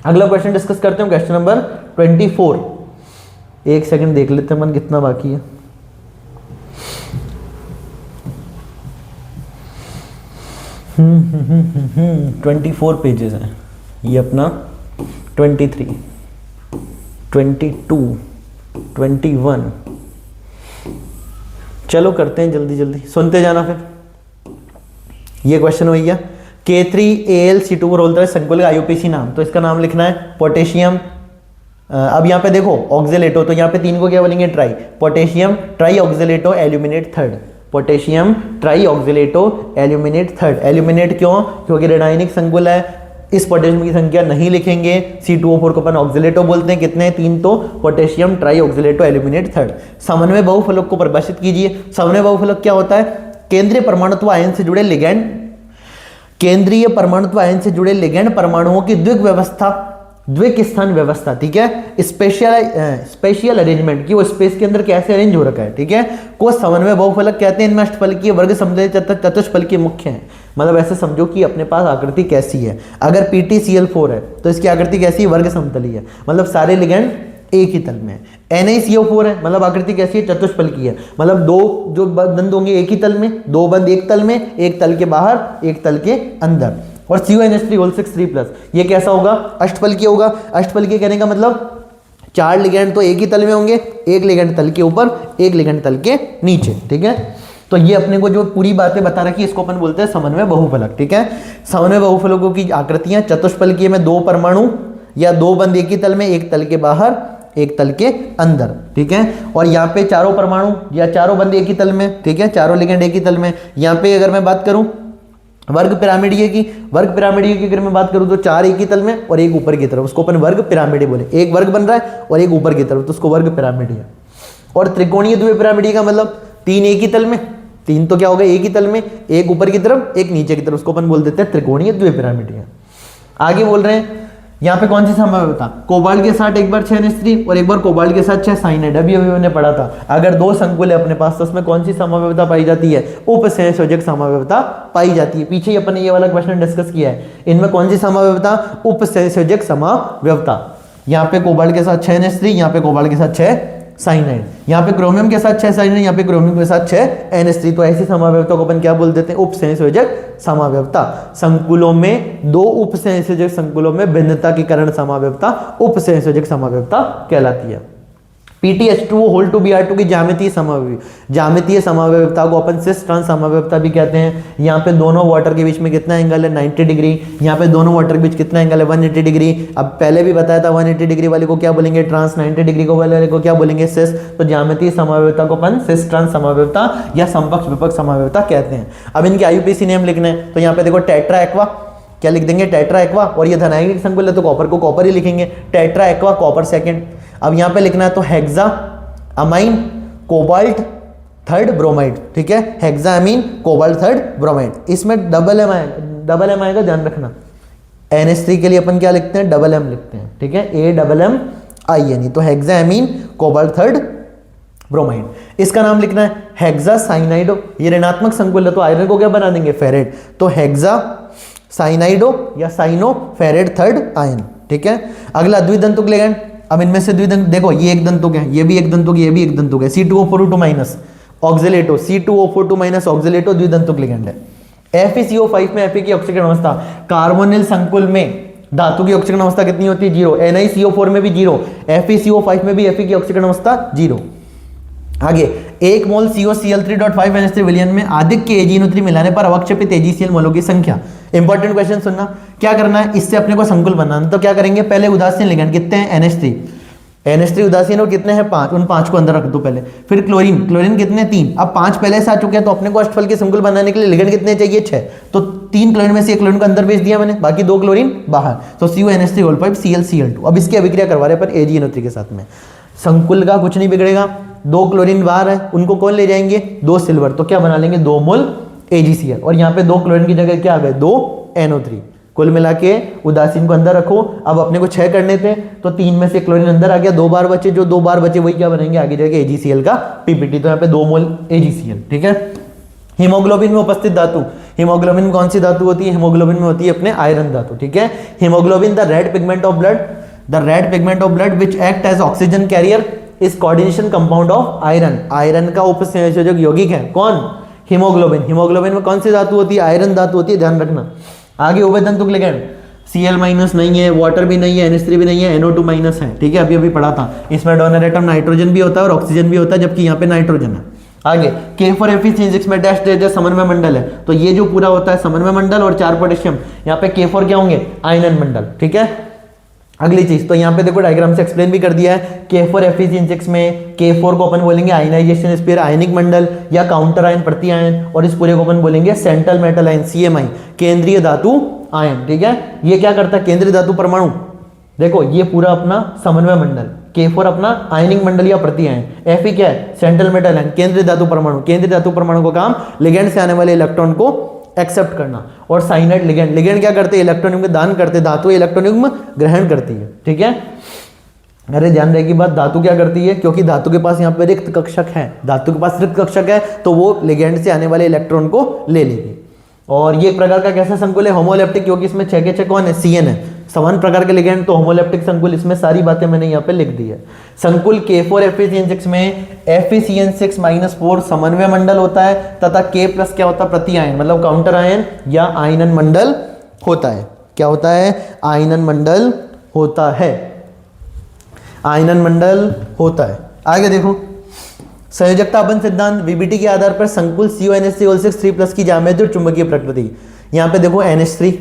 अगला क्वेश्चन डिस्कस करते हैं, क्वेश्चन नंबर 24। एक सेकंड देख लेते हैं मन कितना बाकी है। हम्म 24 पेजेस हैं ये अपना, 23, 22, 21। चलो करते हैं जल्दी जल्दी, सुनते जाना फिर। ये क्वेश्चन हो गया, K3Al C2 बोलता है संकुल का IUPAC नाम, तो इसका नाम लिखना है पोटेशियम। अब यहाँ पे देखो ऑक्जेलेटो, तो यहाँ पे 3 को क्या बोलेंगे? Try, potassium try oxalato aluminate third, potassium try oxalato aluminate third. Aluminate क्यों? क्योंकि ऋणायनिक संकुल है, इस पोटेशियम की संख्या नहीं लिखेंगे। C2O4 को अपन ऑक्जेलेटो बोलते हैं, कितने? 3, तो potassium try oxalato aluminate third. समन्वय बहुफलक को परिभाषित कीजिए। समन्वय बहुफलक क्या होता है? केंद्रीय परमाणुत्व आयन से जुड़े लिगैंड, केंद्रीय परमाणुत्व आयन से जुड़े लिगैंड परमाणुओं की द्विक व्यवस्था, द्विक स्थान व्यवस्था। ठीक है, स्पेशियल अरेंजमेंट की वो स्पेस के अंदर कैसे अरेंज हो रखा है। ठीक है, को समन्वय बहुफलक कहते हैं। इनमें अष्टफलकीय, वर्ग समतलीय, चतुष्फलकीय मुख्य है। मतलब ऐसे समझो कि अपने पास आकृति कैसी है, अगर PtCl4 है तो इसकी आकृति कैसी है? वर्ग समतलीय है, मतलब सारे लिगैंड एक ही तल में है। NaCO4 है, मतलब आकृति कैसी है? चतुष्फलकीय है, मतलब दो जो बंद होंगे एक ही तल में, दो बंद एक तल में, एक तल के बाहर, एक तल के अंदर। और CuNH3 ये कैसा होगा? अष्टफलकीय होगा। अष्टफलकीय कहने का मतलब 4 लिगैंड तो एक ही तल में होंगे, एक लिगैंड तल के ऊपर, एक लिगैंड तल के नीचे। ठीक है, तो ये अपने को जो पूरी बातें बता रखी है इसको अपन बोलते हैं समन्वय बहुफलक। ठीक है, समन्वय बहुफलकों की आकृतियां, चतुष्फलकीय में 2 परमाणु या 2 बंद एक ही तल में, एक तल के बाहर, एक तल के अंदर। ठीक है, और यहाँ पे चारों परमाणु या चारों बंद एक ही तल में। ठीक है, चारों लिगैंड एक ही तल में। यहाँ पे अगर मैं बात करूं वर्ग पिरामिडीय की, वर्ग पिरामिडीय की अगर मैं बात करूं तो 4 एक ही तल में और एक ऊपर की तरफ, उसको अपन वर्ग पिरामिडीय बोले। एक वर्ग बन रहा है और एक ऊपर की तरफ, तो उसको वर्ग पिरामिडीय। और त्रिकोणीय द्विपिरामिडीय का मतलब 3 एक ही तल में, 3 तो क्या हो गया? एक ही तल में, एक ऊपर की तरफ, एक नीचे की तरफ, उसको अपन बोल देते हैं त्रिकोणीय द्विपिरामिडीय। आगे बोल रहे हैं यहाँ पे कौन सी समव्यवस्था? कोबाल्ट के साथ एक बार 6 NH3 और एक बार कोबाल्ट के साथ 6 साइनाइड। अभी हमने पढ़ा था, अगर 2 संकुल है अपने पास तो उसमें कौन सी समव्यवस्था पाई जाती है? उपसंयोजक समव्यवस्था पाई जाती है। पीछे ही अपन ने ये वाला क्वेश्चन डिस्कस किया है। इनमें कौन सी समव्यवस्था? उपसंयोजक समव्यवस्था। यहाँ पे कोबाल्ट के साथ 6 NH3, यहाँ पे कोबाल्ट के साथ 6 साइनाइड, यहाँ पे क्रोमियम के साथ 6 साइनाइड, यहाँ पे क्रोमियम के साथ 6 NH3। तो ऐसी समव्यवस्था को अपन क्या बोल देते हैं? उपसंयोजक समव्यवस्था। संकुलों में 2 उपसंयोजक संकुलों में भिन्नता के कारण समव्यवस्था उपसंयोजक समव्यवस्था कहलाती है। PtH2O(Br2) की ज्यामितीय समव्यवस्था को अपन सिस ट्रांस समव्यवस्था भी कहते हैं। यहाँ पे दोनों वाटर के बीच में कितना एंगल है? 90 डिग्री। यहाँ पे दोनों वाटर के बीच कितना एंगल है? 180 डिग्री। अब पहले भी बताया था 180 डिग्री वाले को क्या बोलेंगे? ट्रांस। 90 डिग्री को वाले को क्या बोलेंगे? सिस। तो ज्यामितीय समव्यवस्था को अपन सिस ट्रांस समव्यवस्था या समपक्ष विपक्ष समव्यवस्था कहते हैं। अब इनके IUPAC नेम लिखने हैं, तो यहाँ पे देखो टेट्रा एक्वा, क्या लिख देंगे? Tetra aqua. और ये धनायनिक संकुल है तो कॉपर को कॉपर ही लिखेंगे, टेट्रा एक्वा कॉपर सेकेंड। अब यहाँ पे लिखना है तो hexa amine cobalt third bromide. ठीक है, हेक्सा अमीन कोबाल्ट थर्ड ब्रोमाइड। इसमें डबल एम आएगा, ध्यान रखना। NH3 के लिए अपन क्या लिखते हैं? डबल एम लिखते हैं। ठीक है, AMMINE, तो हेक्सा अमीन कोबाल्ट थर्ड ब्रोमाइड। इसका नाम लिखना है हेक्सा साइनाइडो। ये ऋणात्मक संकुल है तो आयरन को क्या बना देंगे? फेरेट। तो हेक्सा साइनाइडो या साइनो फेरेट थर्ड आयन। ठीक है, अगला द्विदंतुक लिगैंड। अब इनमें से द्विदंत देखो, ये एक दंतुक है, ये भी एक दंतुक, ये भी एक दंतुक है। C2O4 minus oxalato, C2O4 minus oxalato द्विदंतुक लिगैंड है। FeCO5 में Fe की ऑक्सीजन अवस्था, कार्बोनिल संकुल में धातु की ऑक्सीजन अवस्था कितनी होती है? 0। NiCO4 में भी 0, FeCO5 में भी Fe की ऑक्सीजन अवस्था 0। आगे 1 मोल COCl3.5 NH3 विलयन में अधिक के AgNO3 मिलाने पर अवक्षेपित AgCl मोलों की संख्या। इंपॉर्टेंट क्वेश्चन सुनना, क्या करना है? इससे अपने को संकुल बनाना। तो क्या करेंगे? पहले उदासीन लिगैंड कितने हैं? NH3 उदासीन और कितने हैं? 5। उन 5 को अंदर रख दो पहले। फिर क्लोरीन कितने? 3। अब 5 पहले से आ चुके हैं तो अपने को अष्टफल के संकुल बनाने के लिए लिगैंड कितने चाहिए? 6। तो 3 क्लोरीन में से 1 क्लोरीन को अंदर भेज दिया मैंने, बाकी 2 क्लोरीन बाहर। तो CuNH3 ClCl2। अब इसकी अभिक्रिया करवा रहे पर AgNO3 के साथ में। संकुल का कुछ नहीं बिगड़ेगा। 2 क्लोरीन बाहर है, उनको कौन ले जाएंगे? 2 सिल्वर। तो क्या बना लेंगे? 2 मोल AgCl। और यहाँ पे 2 क्लोरीन की जगह क्या आ गए? 2 NO3। कुल मिला के उदासीन को अंदर रखो। अब अपने को 6 करने थे तो 3 में से क्लोरीन अंदर आ गया, 2 बार बचे, जो 2 बार बचे वही क्या बनेंगे आगे जाके AgCl का पीपीटी। तो यहाँ पे 2 मोल AgCl, ठीक है। हीमोग्लोबिन में उपस्थित धातु, हीमोग्लोबिन में कौन सी धातु होती है? हीमोग्लोबिन में होती है अपने आयरन धातु, ठीक है। Haemoglobin the red pigment of blood, the red pigment of blood which act as oxygen carrier is coordination compound of iron, iron का उपसंयोजक यौगिक है कौन? हीमोग्लोबिन। हीमोग्लोबिन में कौन सी धातु होती है? आयरन धातु होती है, ध्यान रखना। आगे उभयतंतुक लिगैंड, Cl माइनस नहीं है, वाटर भी नहीं है, NH3 भी नहीं है, NO2 माइनस है, ठीक है, अभी अभी पढ़ा था। इसमें डोनर एटम नाइट्रोजन भी होता है और ऑक्सीजन भी होता है, जबकि यहाँ पे नाइट्रोजन है। आगे K4Fe6 में डैश दे समन्वय मंडल है, तो ये जो पूरा होता है समन्वय मंडल और 4 पोटेशियम, यहाँ पे K4 क्या होंगे? आयनन मंडल, ठीक है। अगली चीज, तो यहाँ पे देखो डायग्राम से एक्सप्लेन भी कर दिया है। K4Fe6 में K4 को अपन बोलेंगे आयनाइजेशन स्पेयर, आयनिक मंडल या काउंटर आयन, प्रति आयन, और इस पूरे को अपन बोलेंगे सेंट्रल मेटल आयन, CMI, केंद्रीय धातु आयन, ठीक है। ये क्या करता है? केंद्रीय धातु परमाणु, देखो ये पूरा अपना समन्वय मंडल, K4 अपना आयनिक मंडल या प्रति आयन, Fe क्या है? सेंट्रल मेटल आयन, केंद्रीय धातु परमाणु। केंद्रीय धातु परमाणु का काम लिगेंड से आने वाले इलेक्ट्रॉन को एक्सेप्ट करना। और साइनाइड लिगेंड, लिगेंड क्या करते हैं? इलेक्ट्रॉन युग्म दान करते, धातु इलेक्ट्रॉन युग्म ग्रहण करती है, ठीक है। अरे ध्यान रहे की बात, धातु क्या करती है? क्योंकि धातु के पास यहाँ पे रिक्त कक्षक है, धातु के पास रिक्त कक्षक है तो वो लिगेंड से आने वाले इलेक्ट्रॉन को ले लेगी। और ये एक प्रकार का कैसा संकुल है? होमोलेप्टिक, क्योंकि इसमें 6 के 6 कौन है? CN है, समान प्रकार के लिगेंड, तो होमोलेप्टिक संकुल। इसमें सारी बातें मैंने यहाँ पे लिख दी है। संकुल K4Fe6 में Fe6-4 समन्वय मंडल होता है तथा K+ क्या होता है? प्रति आयन, मतलब काउंटर आयन या आयनन मंडल होता है। क्या होता है? आयनन मंडल होता है, आयनन मंडल होता है। आगे देखो, संयोजकता अपन सिद्धांत, VBT के आधार पर संकुल CONH3 3+ की ज्यामितीय और चुंबकीय प्रकृति। यहाँ पे देखो NH3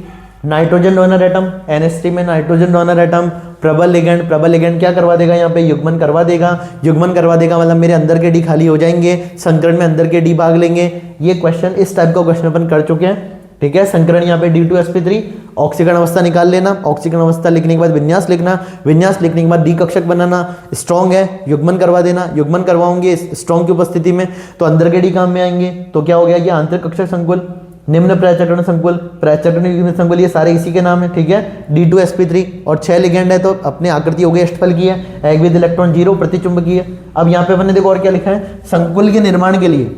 nitrogen donor atom, NH3 में नाइट्रोजन डोनर एटम, प्रबल लिगेंड, प्रबल लिगेंड क्या करवा देगा? यहाँ पे युग्मन करवा देगा, युग्मन करवा देगा मतलब मेरे अंदर के डी खाली हो जाएंगे, संकरण में अंदर के डी भाग लेंगे। ये क्वेश्चन, इस टाइप का क्वेश्चन अपन कर चुके हैं, ठीक है। संकरण यहाँ पे D2sp3, ऑक्सीकरण अवस्था निकाल लेना, ऑक्सीकरण अवस्था लिखने के बाद विन्यास लिखना, विन्यास लिखने के बाद डी कक्षक बनाना, स्ट्रॉन्ग है युग्मन करवा देना, युग्मन करवाओगे स्ट्रॉन्ग की उपस्थिति में तो अंदर के डी काम में आएंगे। तो क्या हो गया? ये आंतरिक कक्षक संकुल, निम्न प्रचक्रण संकुल, प्रचक्रण संकुल, ये सारे इसी के नाम है, ठीक है। D2sp3 और 6 लिगेंड है तो अपने आकृति हो गई अष्टफल की है, एक विद इलेक्ट्रॉन 0 प्रतिचुंबकीय। अब यहाँ पे मैंने देखो और क्या लिखा है? संकुल के निर्माण के लिए,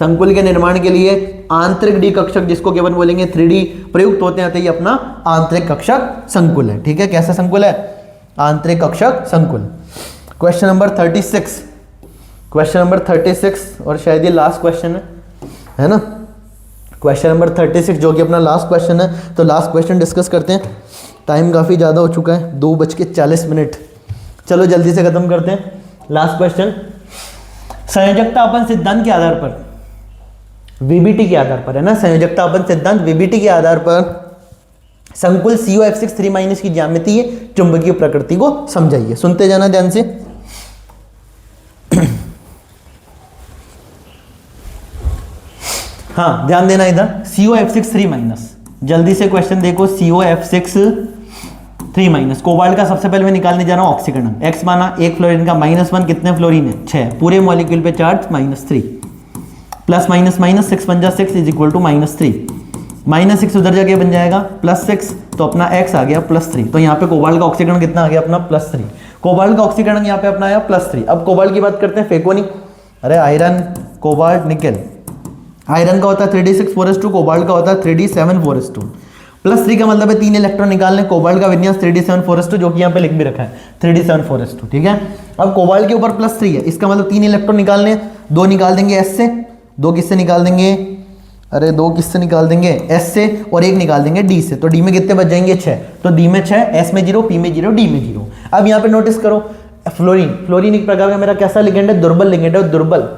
संकुल के निर्माण के लिए आंतरिक डी कक्षक, जिसको केवल बोलेंगे 3D प्रयुक्त होते हैं, ये अपना आंतरिक कक्षक संकुल है, ठीक है। कैसा संकुल है? आंतरिक कक्षक संकुल। क्वेश्चन नंबर 36, क्वेश्चन नंबर 36 और शायद ये लास्ट क्वेश्चन है ना, क्वेश्चन नंबर 36 जो कि अपना लास्ट क्वेश्चन है। तो लास्ट क्वेश्चन डिस्कस करते हैं, टाइम काफ़ी ज़्यादा हो चुका है, 2:40। चलो जल्दी से खत्म करते हैं। लास्ट क्वेश्चन, संयोजकता अपन सिद्धांत के आधार पर, VBT के आधार पर है ना, संयोजकता अपन सिद्धांत VBT के आधार पर संकुल COF6 3- की ज्यामितीय चुंबकीय प्रकृति को समझाइए। सुनते जाना ध्यान से। हाँ ध्यान देना इधर, COF6 3-, जल्दी से क्वेश्चन देखो। COF6 3-, कोबाल्ट का सबसे पहले मैं निकालने जा रहा हूं ऑक्सीकरण। X माना, एक फ्लोरीन का, -1 कितने फ्लोरीन है? 6, पूरे मॉलिक्यूल पे चार्ज -3, प्लस माइनस माइनस 6 बन जा 6 इज इक्वल टू -3, -6 उधर जाके बन जाएगा +6, तो अपना X आ गया +3। तो यहाँ पे कोबाल्ट का ऑक्सीकरण कितना आ गया अपना? +3। कोबाल्ट का ऑक्सीकरण यहाँ पे अपना आया +3। अब कोबाल्ट की बात करते हैं, फेकोनी, अरे आयरन, कोबाल्ट, निकेल। आयरन का होता है 3d6 कोबाल्ट का होता है 3d7 +3 का मतलब है 3 इलेक्ट्रॉन निकालने। कोबाल्ट का विन्यास 3d7 जो कि यहाँ पे लिख भी रखा है 3d7, ठीक है। अब कोबाल्ट के ऊपर +3 है, इसका मतलब 3 इलेक्ट्रॉन निकालने, 2 निकाल देंगे S से, 2 किससे निकाल देंगे? अरे 2 किससे निकाल देंगे? S से, और 1 निकाल देंगे D से। तो D में कितने बच जाएंगे? 6। तो D में 6, S में 0, P में 0, D में 0। अब यहाँ पे नोटिस करो, फ्लोरीन, फ्लोरीन एक प्रकार का मेरा कैसा लिगेंड है? दुर्बल लिगेंड है। दुर्बल,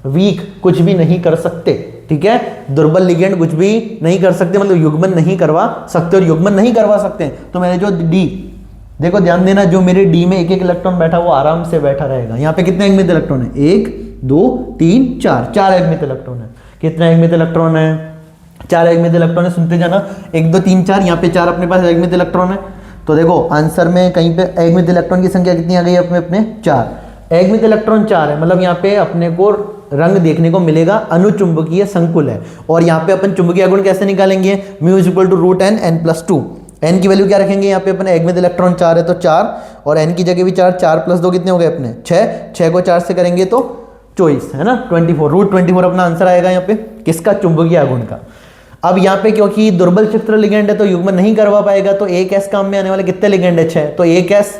वीक, कुछ भी नहीं कर सकते, ठीक है। दुर्बल लिगेंड कुछ भी नहीं कर सकते, मतलब युग्मन नहीं करवा सकते, और युग्मन नहीं करवा सकते तो मेरे जो D, देखो ध्यान देना, जो मेरे D में एक इलेक्ट्रॉन बैठा वो आराम से बैठा रहेगा। यहाँ पे कितने एकमित इलेक्ट्रॉन है? 1 2 3 4 एकमित इलेक्ट्रॉन है। कितने एकमित इलेक्ट्रॉन है? 4 एकमित इलेक्ट्रॉन है। सुनते जाना, 1 2 3 4, यहाँ पे 4 अपने पास एकमित इलेक्ट्रॉन है। तो देखो आंसर में कहीं पे एकमित इलेक्ट्रॉन की संख्या कितनी आ गई? अपने 4 एकमित इलेक्ट्रॉन 4 है, मतलब यहाँ पे अपने को रंग देखने को मिलेगा अनुचुंबकीय संकुल है। और यहाँ पे अपन चुंबकीय आघूर्ण कैसे निकालेंगे, mu is equal to root n n plus two. N की वैल्यू क्या रखेंगे, यहाँ पे अपन एक में इलेक्ट्रॉन 4 है तो 4, और एन की जगह भी 4, 4 प्लस 2 कितने हो गए अपने 6, 6 को 4 से करेंगे तो 24 है ना, 24, रूट 24 अपना आंसर आएगा यहाँ पे किसका, चुंबकीय आघूर्ण का। अब यहाँ पे क्योंकि दुर्बल क्षेत्र लिगेंड है तो युग्मन नहीं करवा पाएगा, तो एक एस काम में आने वाले कितने लिगेंड है 6, तो एक एस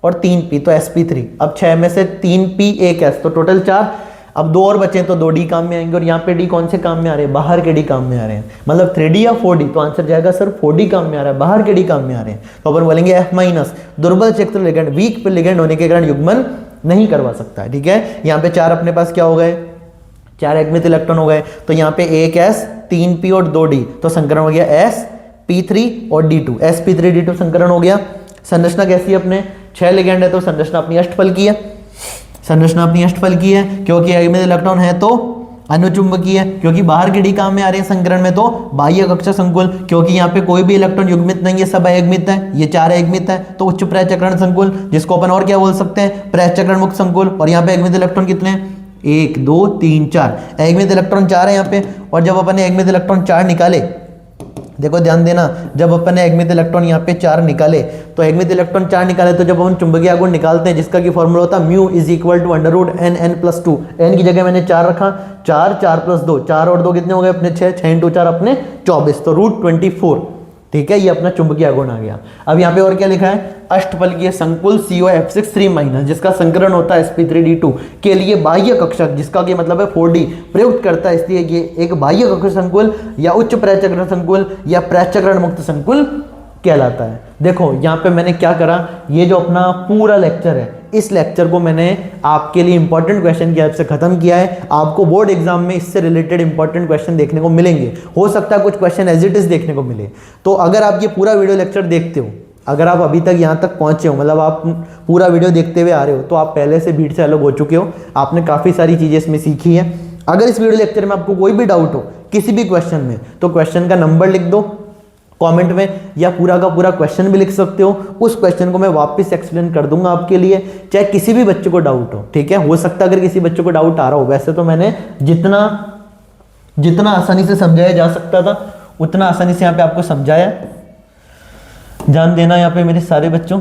और 3 पी तो sp3। अब 6 में से 3 पी 1 एस तो टोटल 4। अब 2 और बचे तो 2 डी काम में आएंगे, और यहाँ पे डी कौन से काम में आ रहे हैं, बाहर के डी काम में आ रहे हैं, मतलब 3D या 4D, तो आंसर जाएगा सर 4D काम में आ रहा है, बाहर के डी काम में आ रहे हैं। तो अपन बोलेंगे F माइनस, दुर्बल क्षेत्र लिगेंड वीक लिगेंड होने के कारण युग्मन नहीं करवा सकता है। ठीक है, यहाँ पे 4 अपने पास क्या हो गए, 4 एकमित इलेक्ट्रॉन हो गए, तो यहाँ पे 1 s 3 p और 2 d, तो संकरण हो गया sp3 और d2, sp3 d2 संकरण हो गया। संरचना कैसी है अपने, 6 लिगेंड है तो संरचना अपनी अष्टफल की है, संरचना अपनी अष्टफल की है, क्योंकि एकमित इलेक्ट्रॉन है तो अनुचुंबकीय है, क्योंकि बाहर के डी काम में आ रहे हैं संकरण में तो बाह्य कक्षा संकुल, क्योंकि यहाँ पे कोई भी इलेक्ट्रॉन युग्मित नहीं है, सब एकमित है, ये 4 एकमित है तो उच्च प्रचक्रण संकुल, जिसको अपन और क्या बोल सकते हैं, प्रचक्रण मुक्त संकुल। और यहाँ पे एकमित इलेक्ट्रॉन कितने हैं, 1 2 3 4, एकमित इलेक्ट्रॉन 4 है यहाँ पे। और जब अपन ने एकमित इलेक्ट्रॉन 4 निकाले, देखो ध्यान देना, जब अपन ने एकमित इलेक्ट्रॉन यहाँ पे 4 निकाले, तो एकमित इलेक्ट्रॉन 4 निकाले तो जब अपन चुंबकीय आघूर्ण निकालते हैं जिसका कि फॉर्मूला होता है mu is equal to under root n n plus two, n की जगह मैंने 4 रखा, 4 4 प्लस 2, 4 और 2 कितने हो गए अपने 6, 6 इंटू 4 अपने 24, तो रूट 24। ठीक है, ये अपना चुंबकीय आघूर्ण आ गया। अब यहाँ पे और क्या लिखा है, अष्टफलकीय संकुल COF6 3- जिसका संकरण होता है sp3d2 के लिए बाह्य कक्षक, जिसका कि मतलब है 4D प्रयुक्त करता है, इसलिए ये एक बाह्य कक्षक संकुल या उच्च प्रचक्रण संकुल या प्रचक्रण मुक्त संकुल कहलाता है। देखो यहाँ पे मैंने क्या करा, ये जो अपना पूरा लेक्चर है, इस लेक्चर को मैंने आपके लिए इंपॉर्टेंट क्वेश्चन की हेल्प से खत्म किया है। आपको बोर्ड एग्जाम में इससे रिलेटेड इंपॉर्टेंट क्वेश्चन देखने को मिलेंगे, हो सकता है कुछ क्वेश्चन एज इट इज देखने को मिले। तो अगर आप ये पूरा वीडियो लेक्चर देखते हो, अगर आप अभी तक यहाँ तक पहुँचे हो, मतलब आप पूरा वीडियो देखते हुए आ रहे हो, तो आप पहले से भीड़ से अलग हो चुके हो, आपने काफ़ी सारी चीज़ें इसमें सीखी है। अगर इस वीडियो लेक्चर में आपको कोई भी डाउट हो किसी भी क्वेश्चन में, तो क्वेश्चन का नंबर लिख दो कमेंट में, या पूरा का पूरा क्वेश्चन भी लिख सकते हो, उस क्वेश्चन को मैं वापस एक्सप्लेन कर दूंगा आपके लिए, चाहे किसी भी बच्चे को डाउट हो। ठीक है, हो सकता है अगर किसी बच्चे को डाउट आ रहा हो, वैसे तो मैंने जितना आसानी से समझाया जा सकता था उतना आसानी से यहाँ पे आपको समझाया। ध्यान देना यहाँ पे मेरे सारे बच्चों,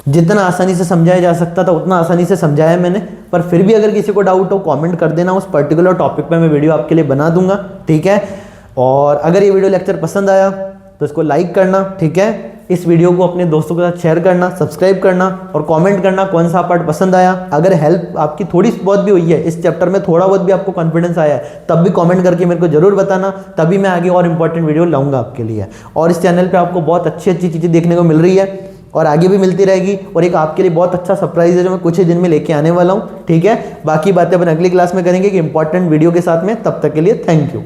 जितना आसानी से समझाया जा सकता था उतना आसानी से समझाया मैंने, पर फिर भी अगर किसी को डाउट हो कमेंट कर देना, उस पर्टिकुलर टॉपिक पे मैं वीडियो आपके लिए बना दूंगा। ठीक है, और अगर ये वीडियो लेक्चर पसंद आया तो इसको लाइक करना। ठीक है, इस वीडियो को अपने दोस्तों के साथ शेयर करना, सब्सक्राइब करना और कमेंट करना कौन सा पार्ट पसंद आया। अगर हेल्प आपकी थोड़ी बहुत भी हुई है, इस चैप्टर में थोड़ा बहुत भी आपको कॉन्फिडेंस आया है, तब भी कमेंट करके मेरे को जरूर बताना, तभी मैं आगे और इंपॉर्टेंट वीडियो लाऊंगा आपके लिए। और इस चैनल पे आपको बहुत अच्छी अच्छी चीज़ें देखने को मिल रही है और आगे भी मिलती रहेगी, और एक आपके लिए बहुत अच्छा सरप्राइज है जो मैं कुछ ही दिन में लेके आने वाला हूँ। ठीक है, बाकी बातें अपन अगली क्लास में करेंगे कि इंपॉर्टेंट वीडियो के साथ में। तब तक के लिए थैंक यू।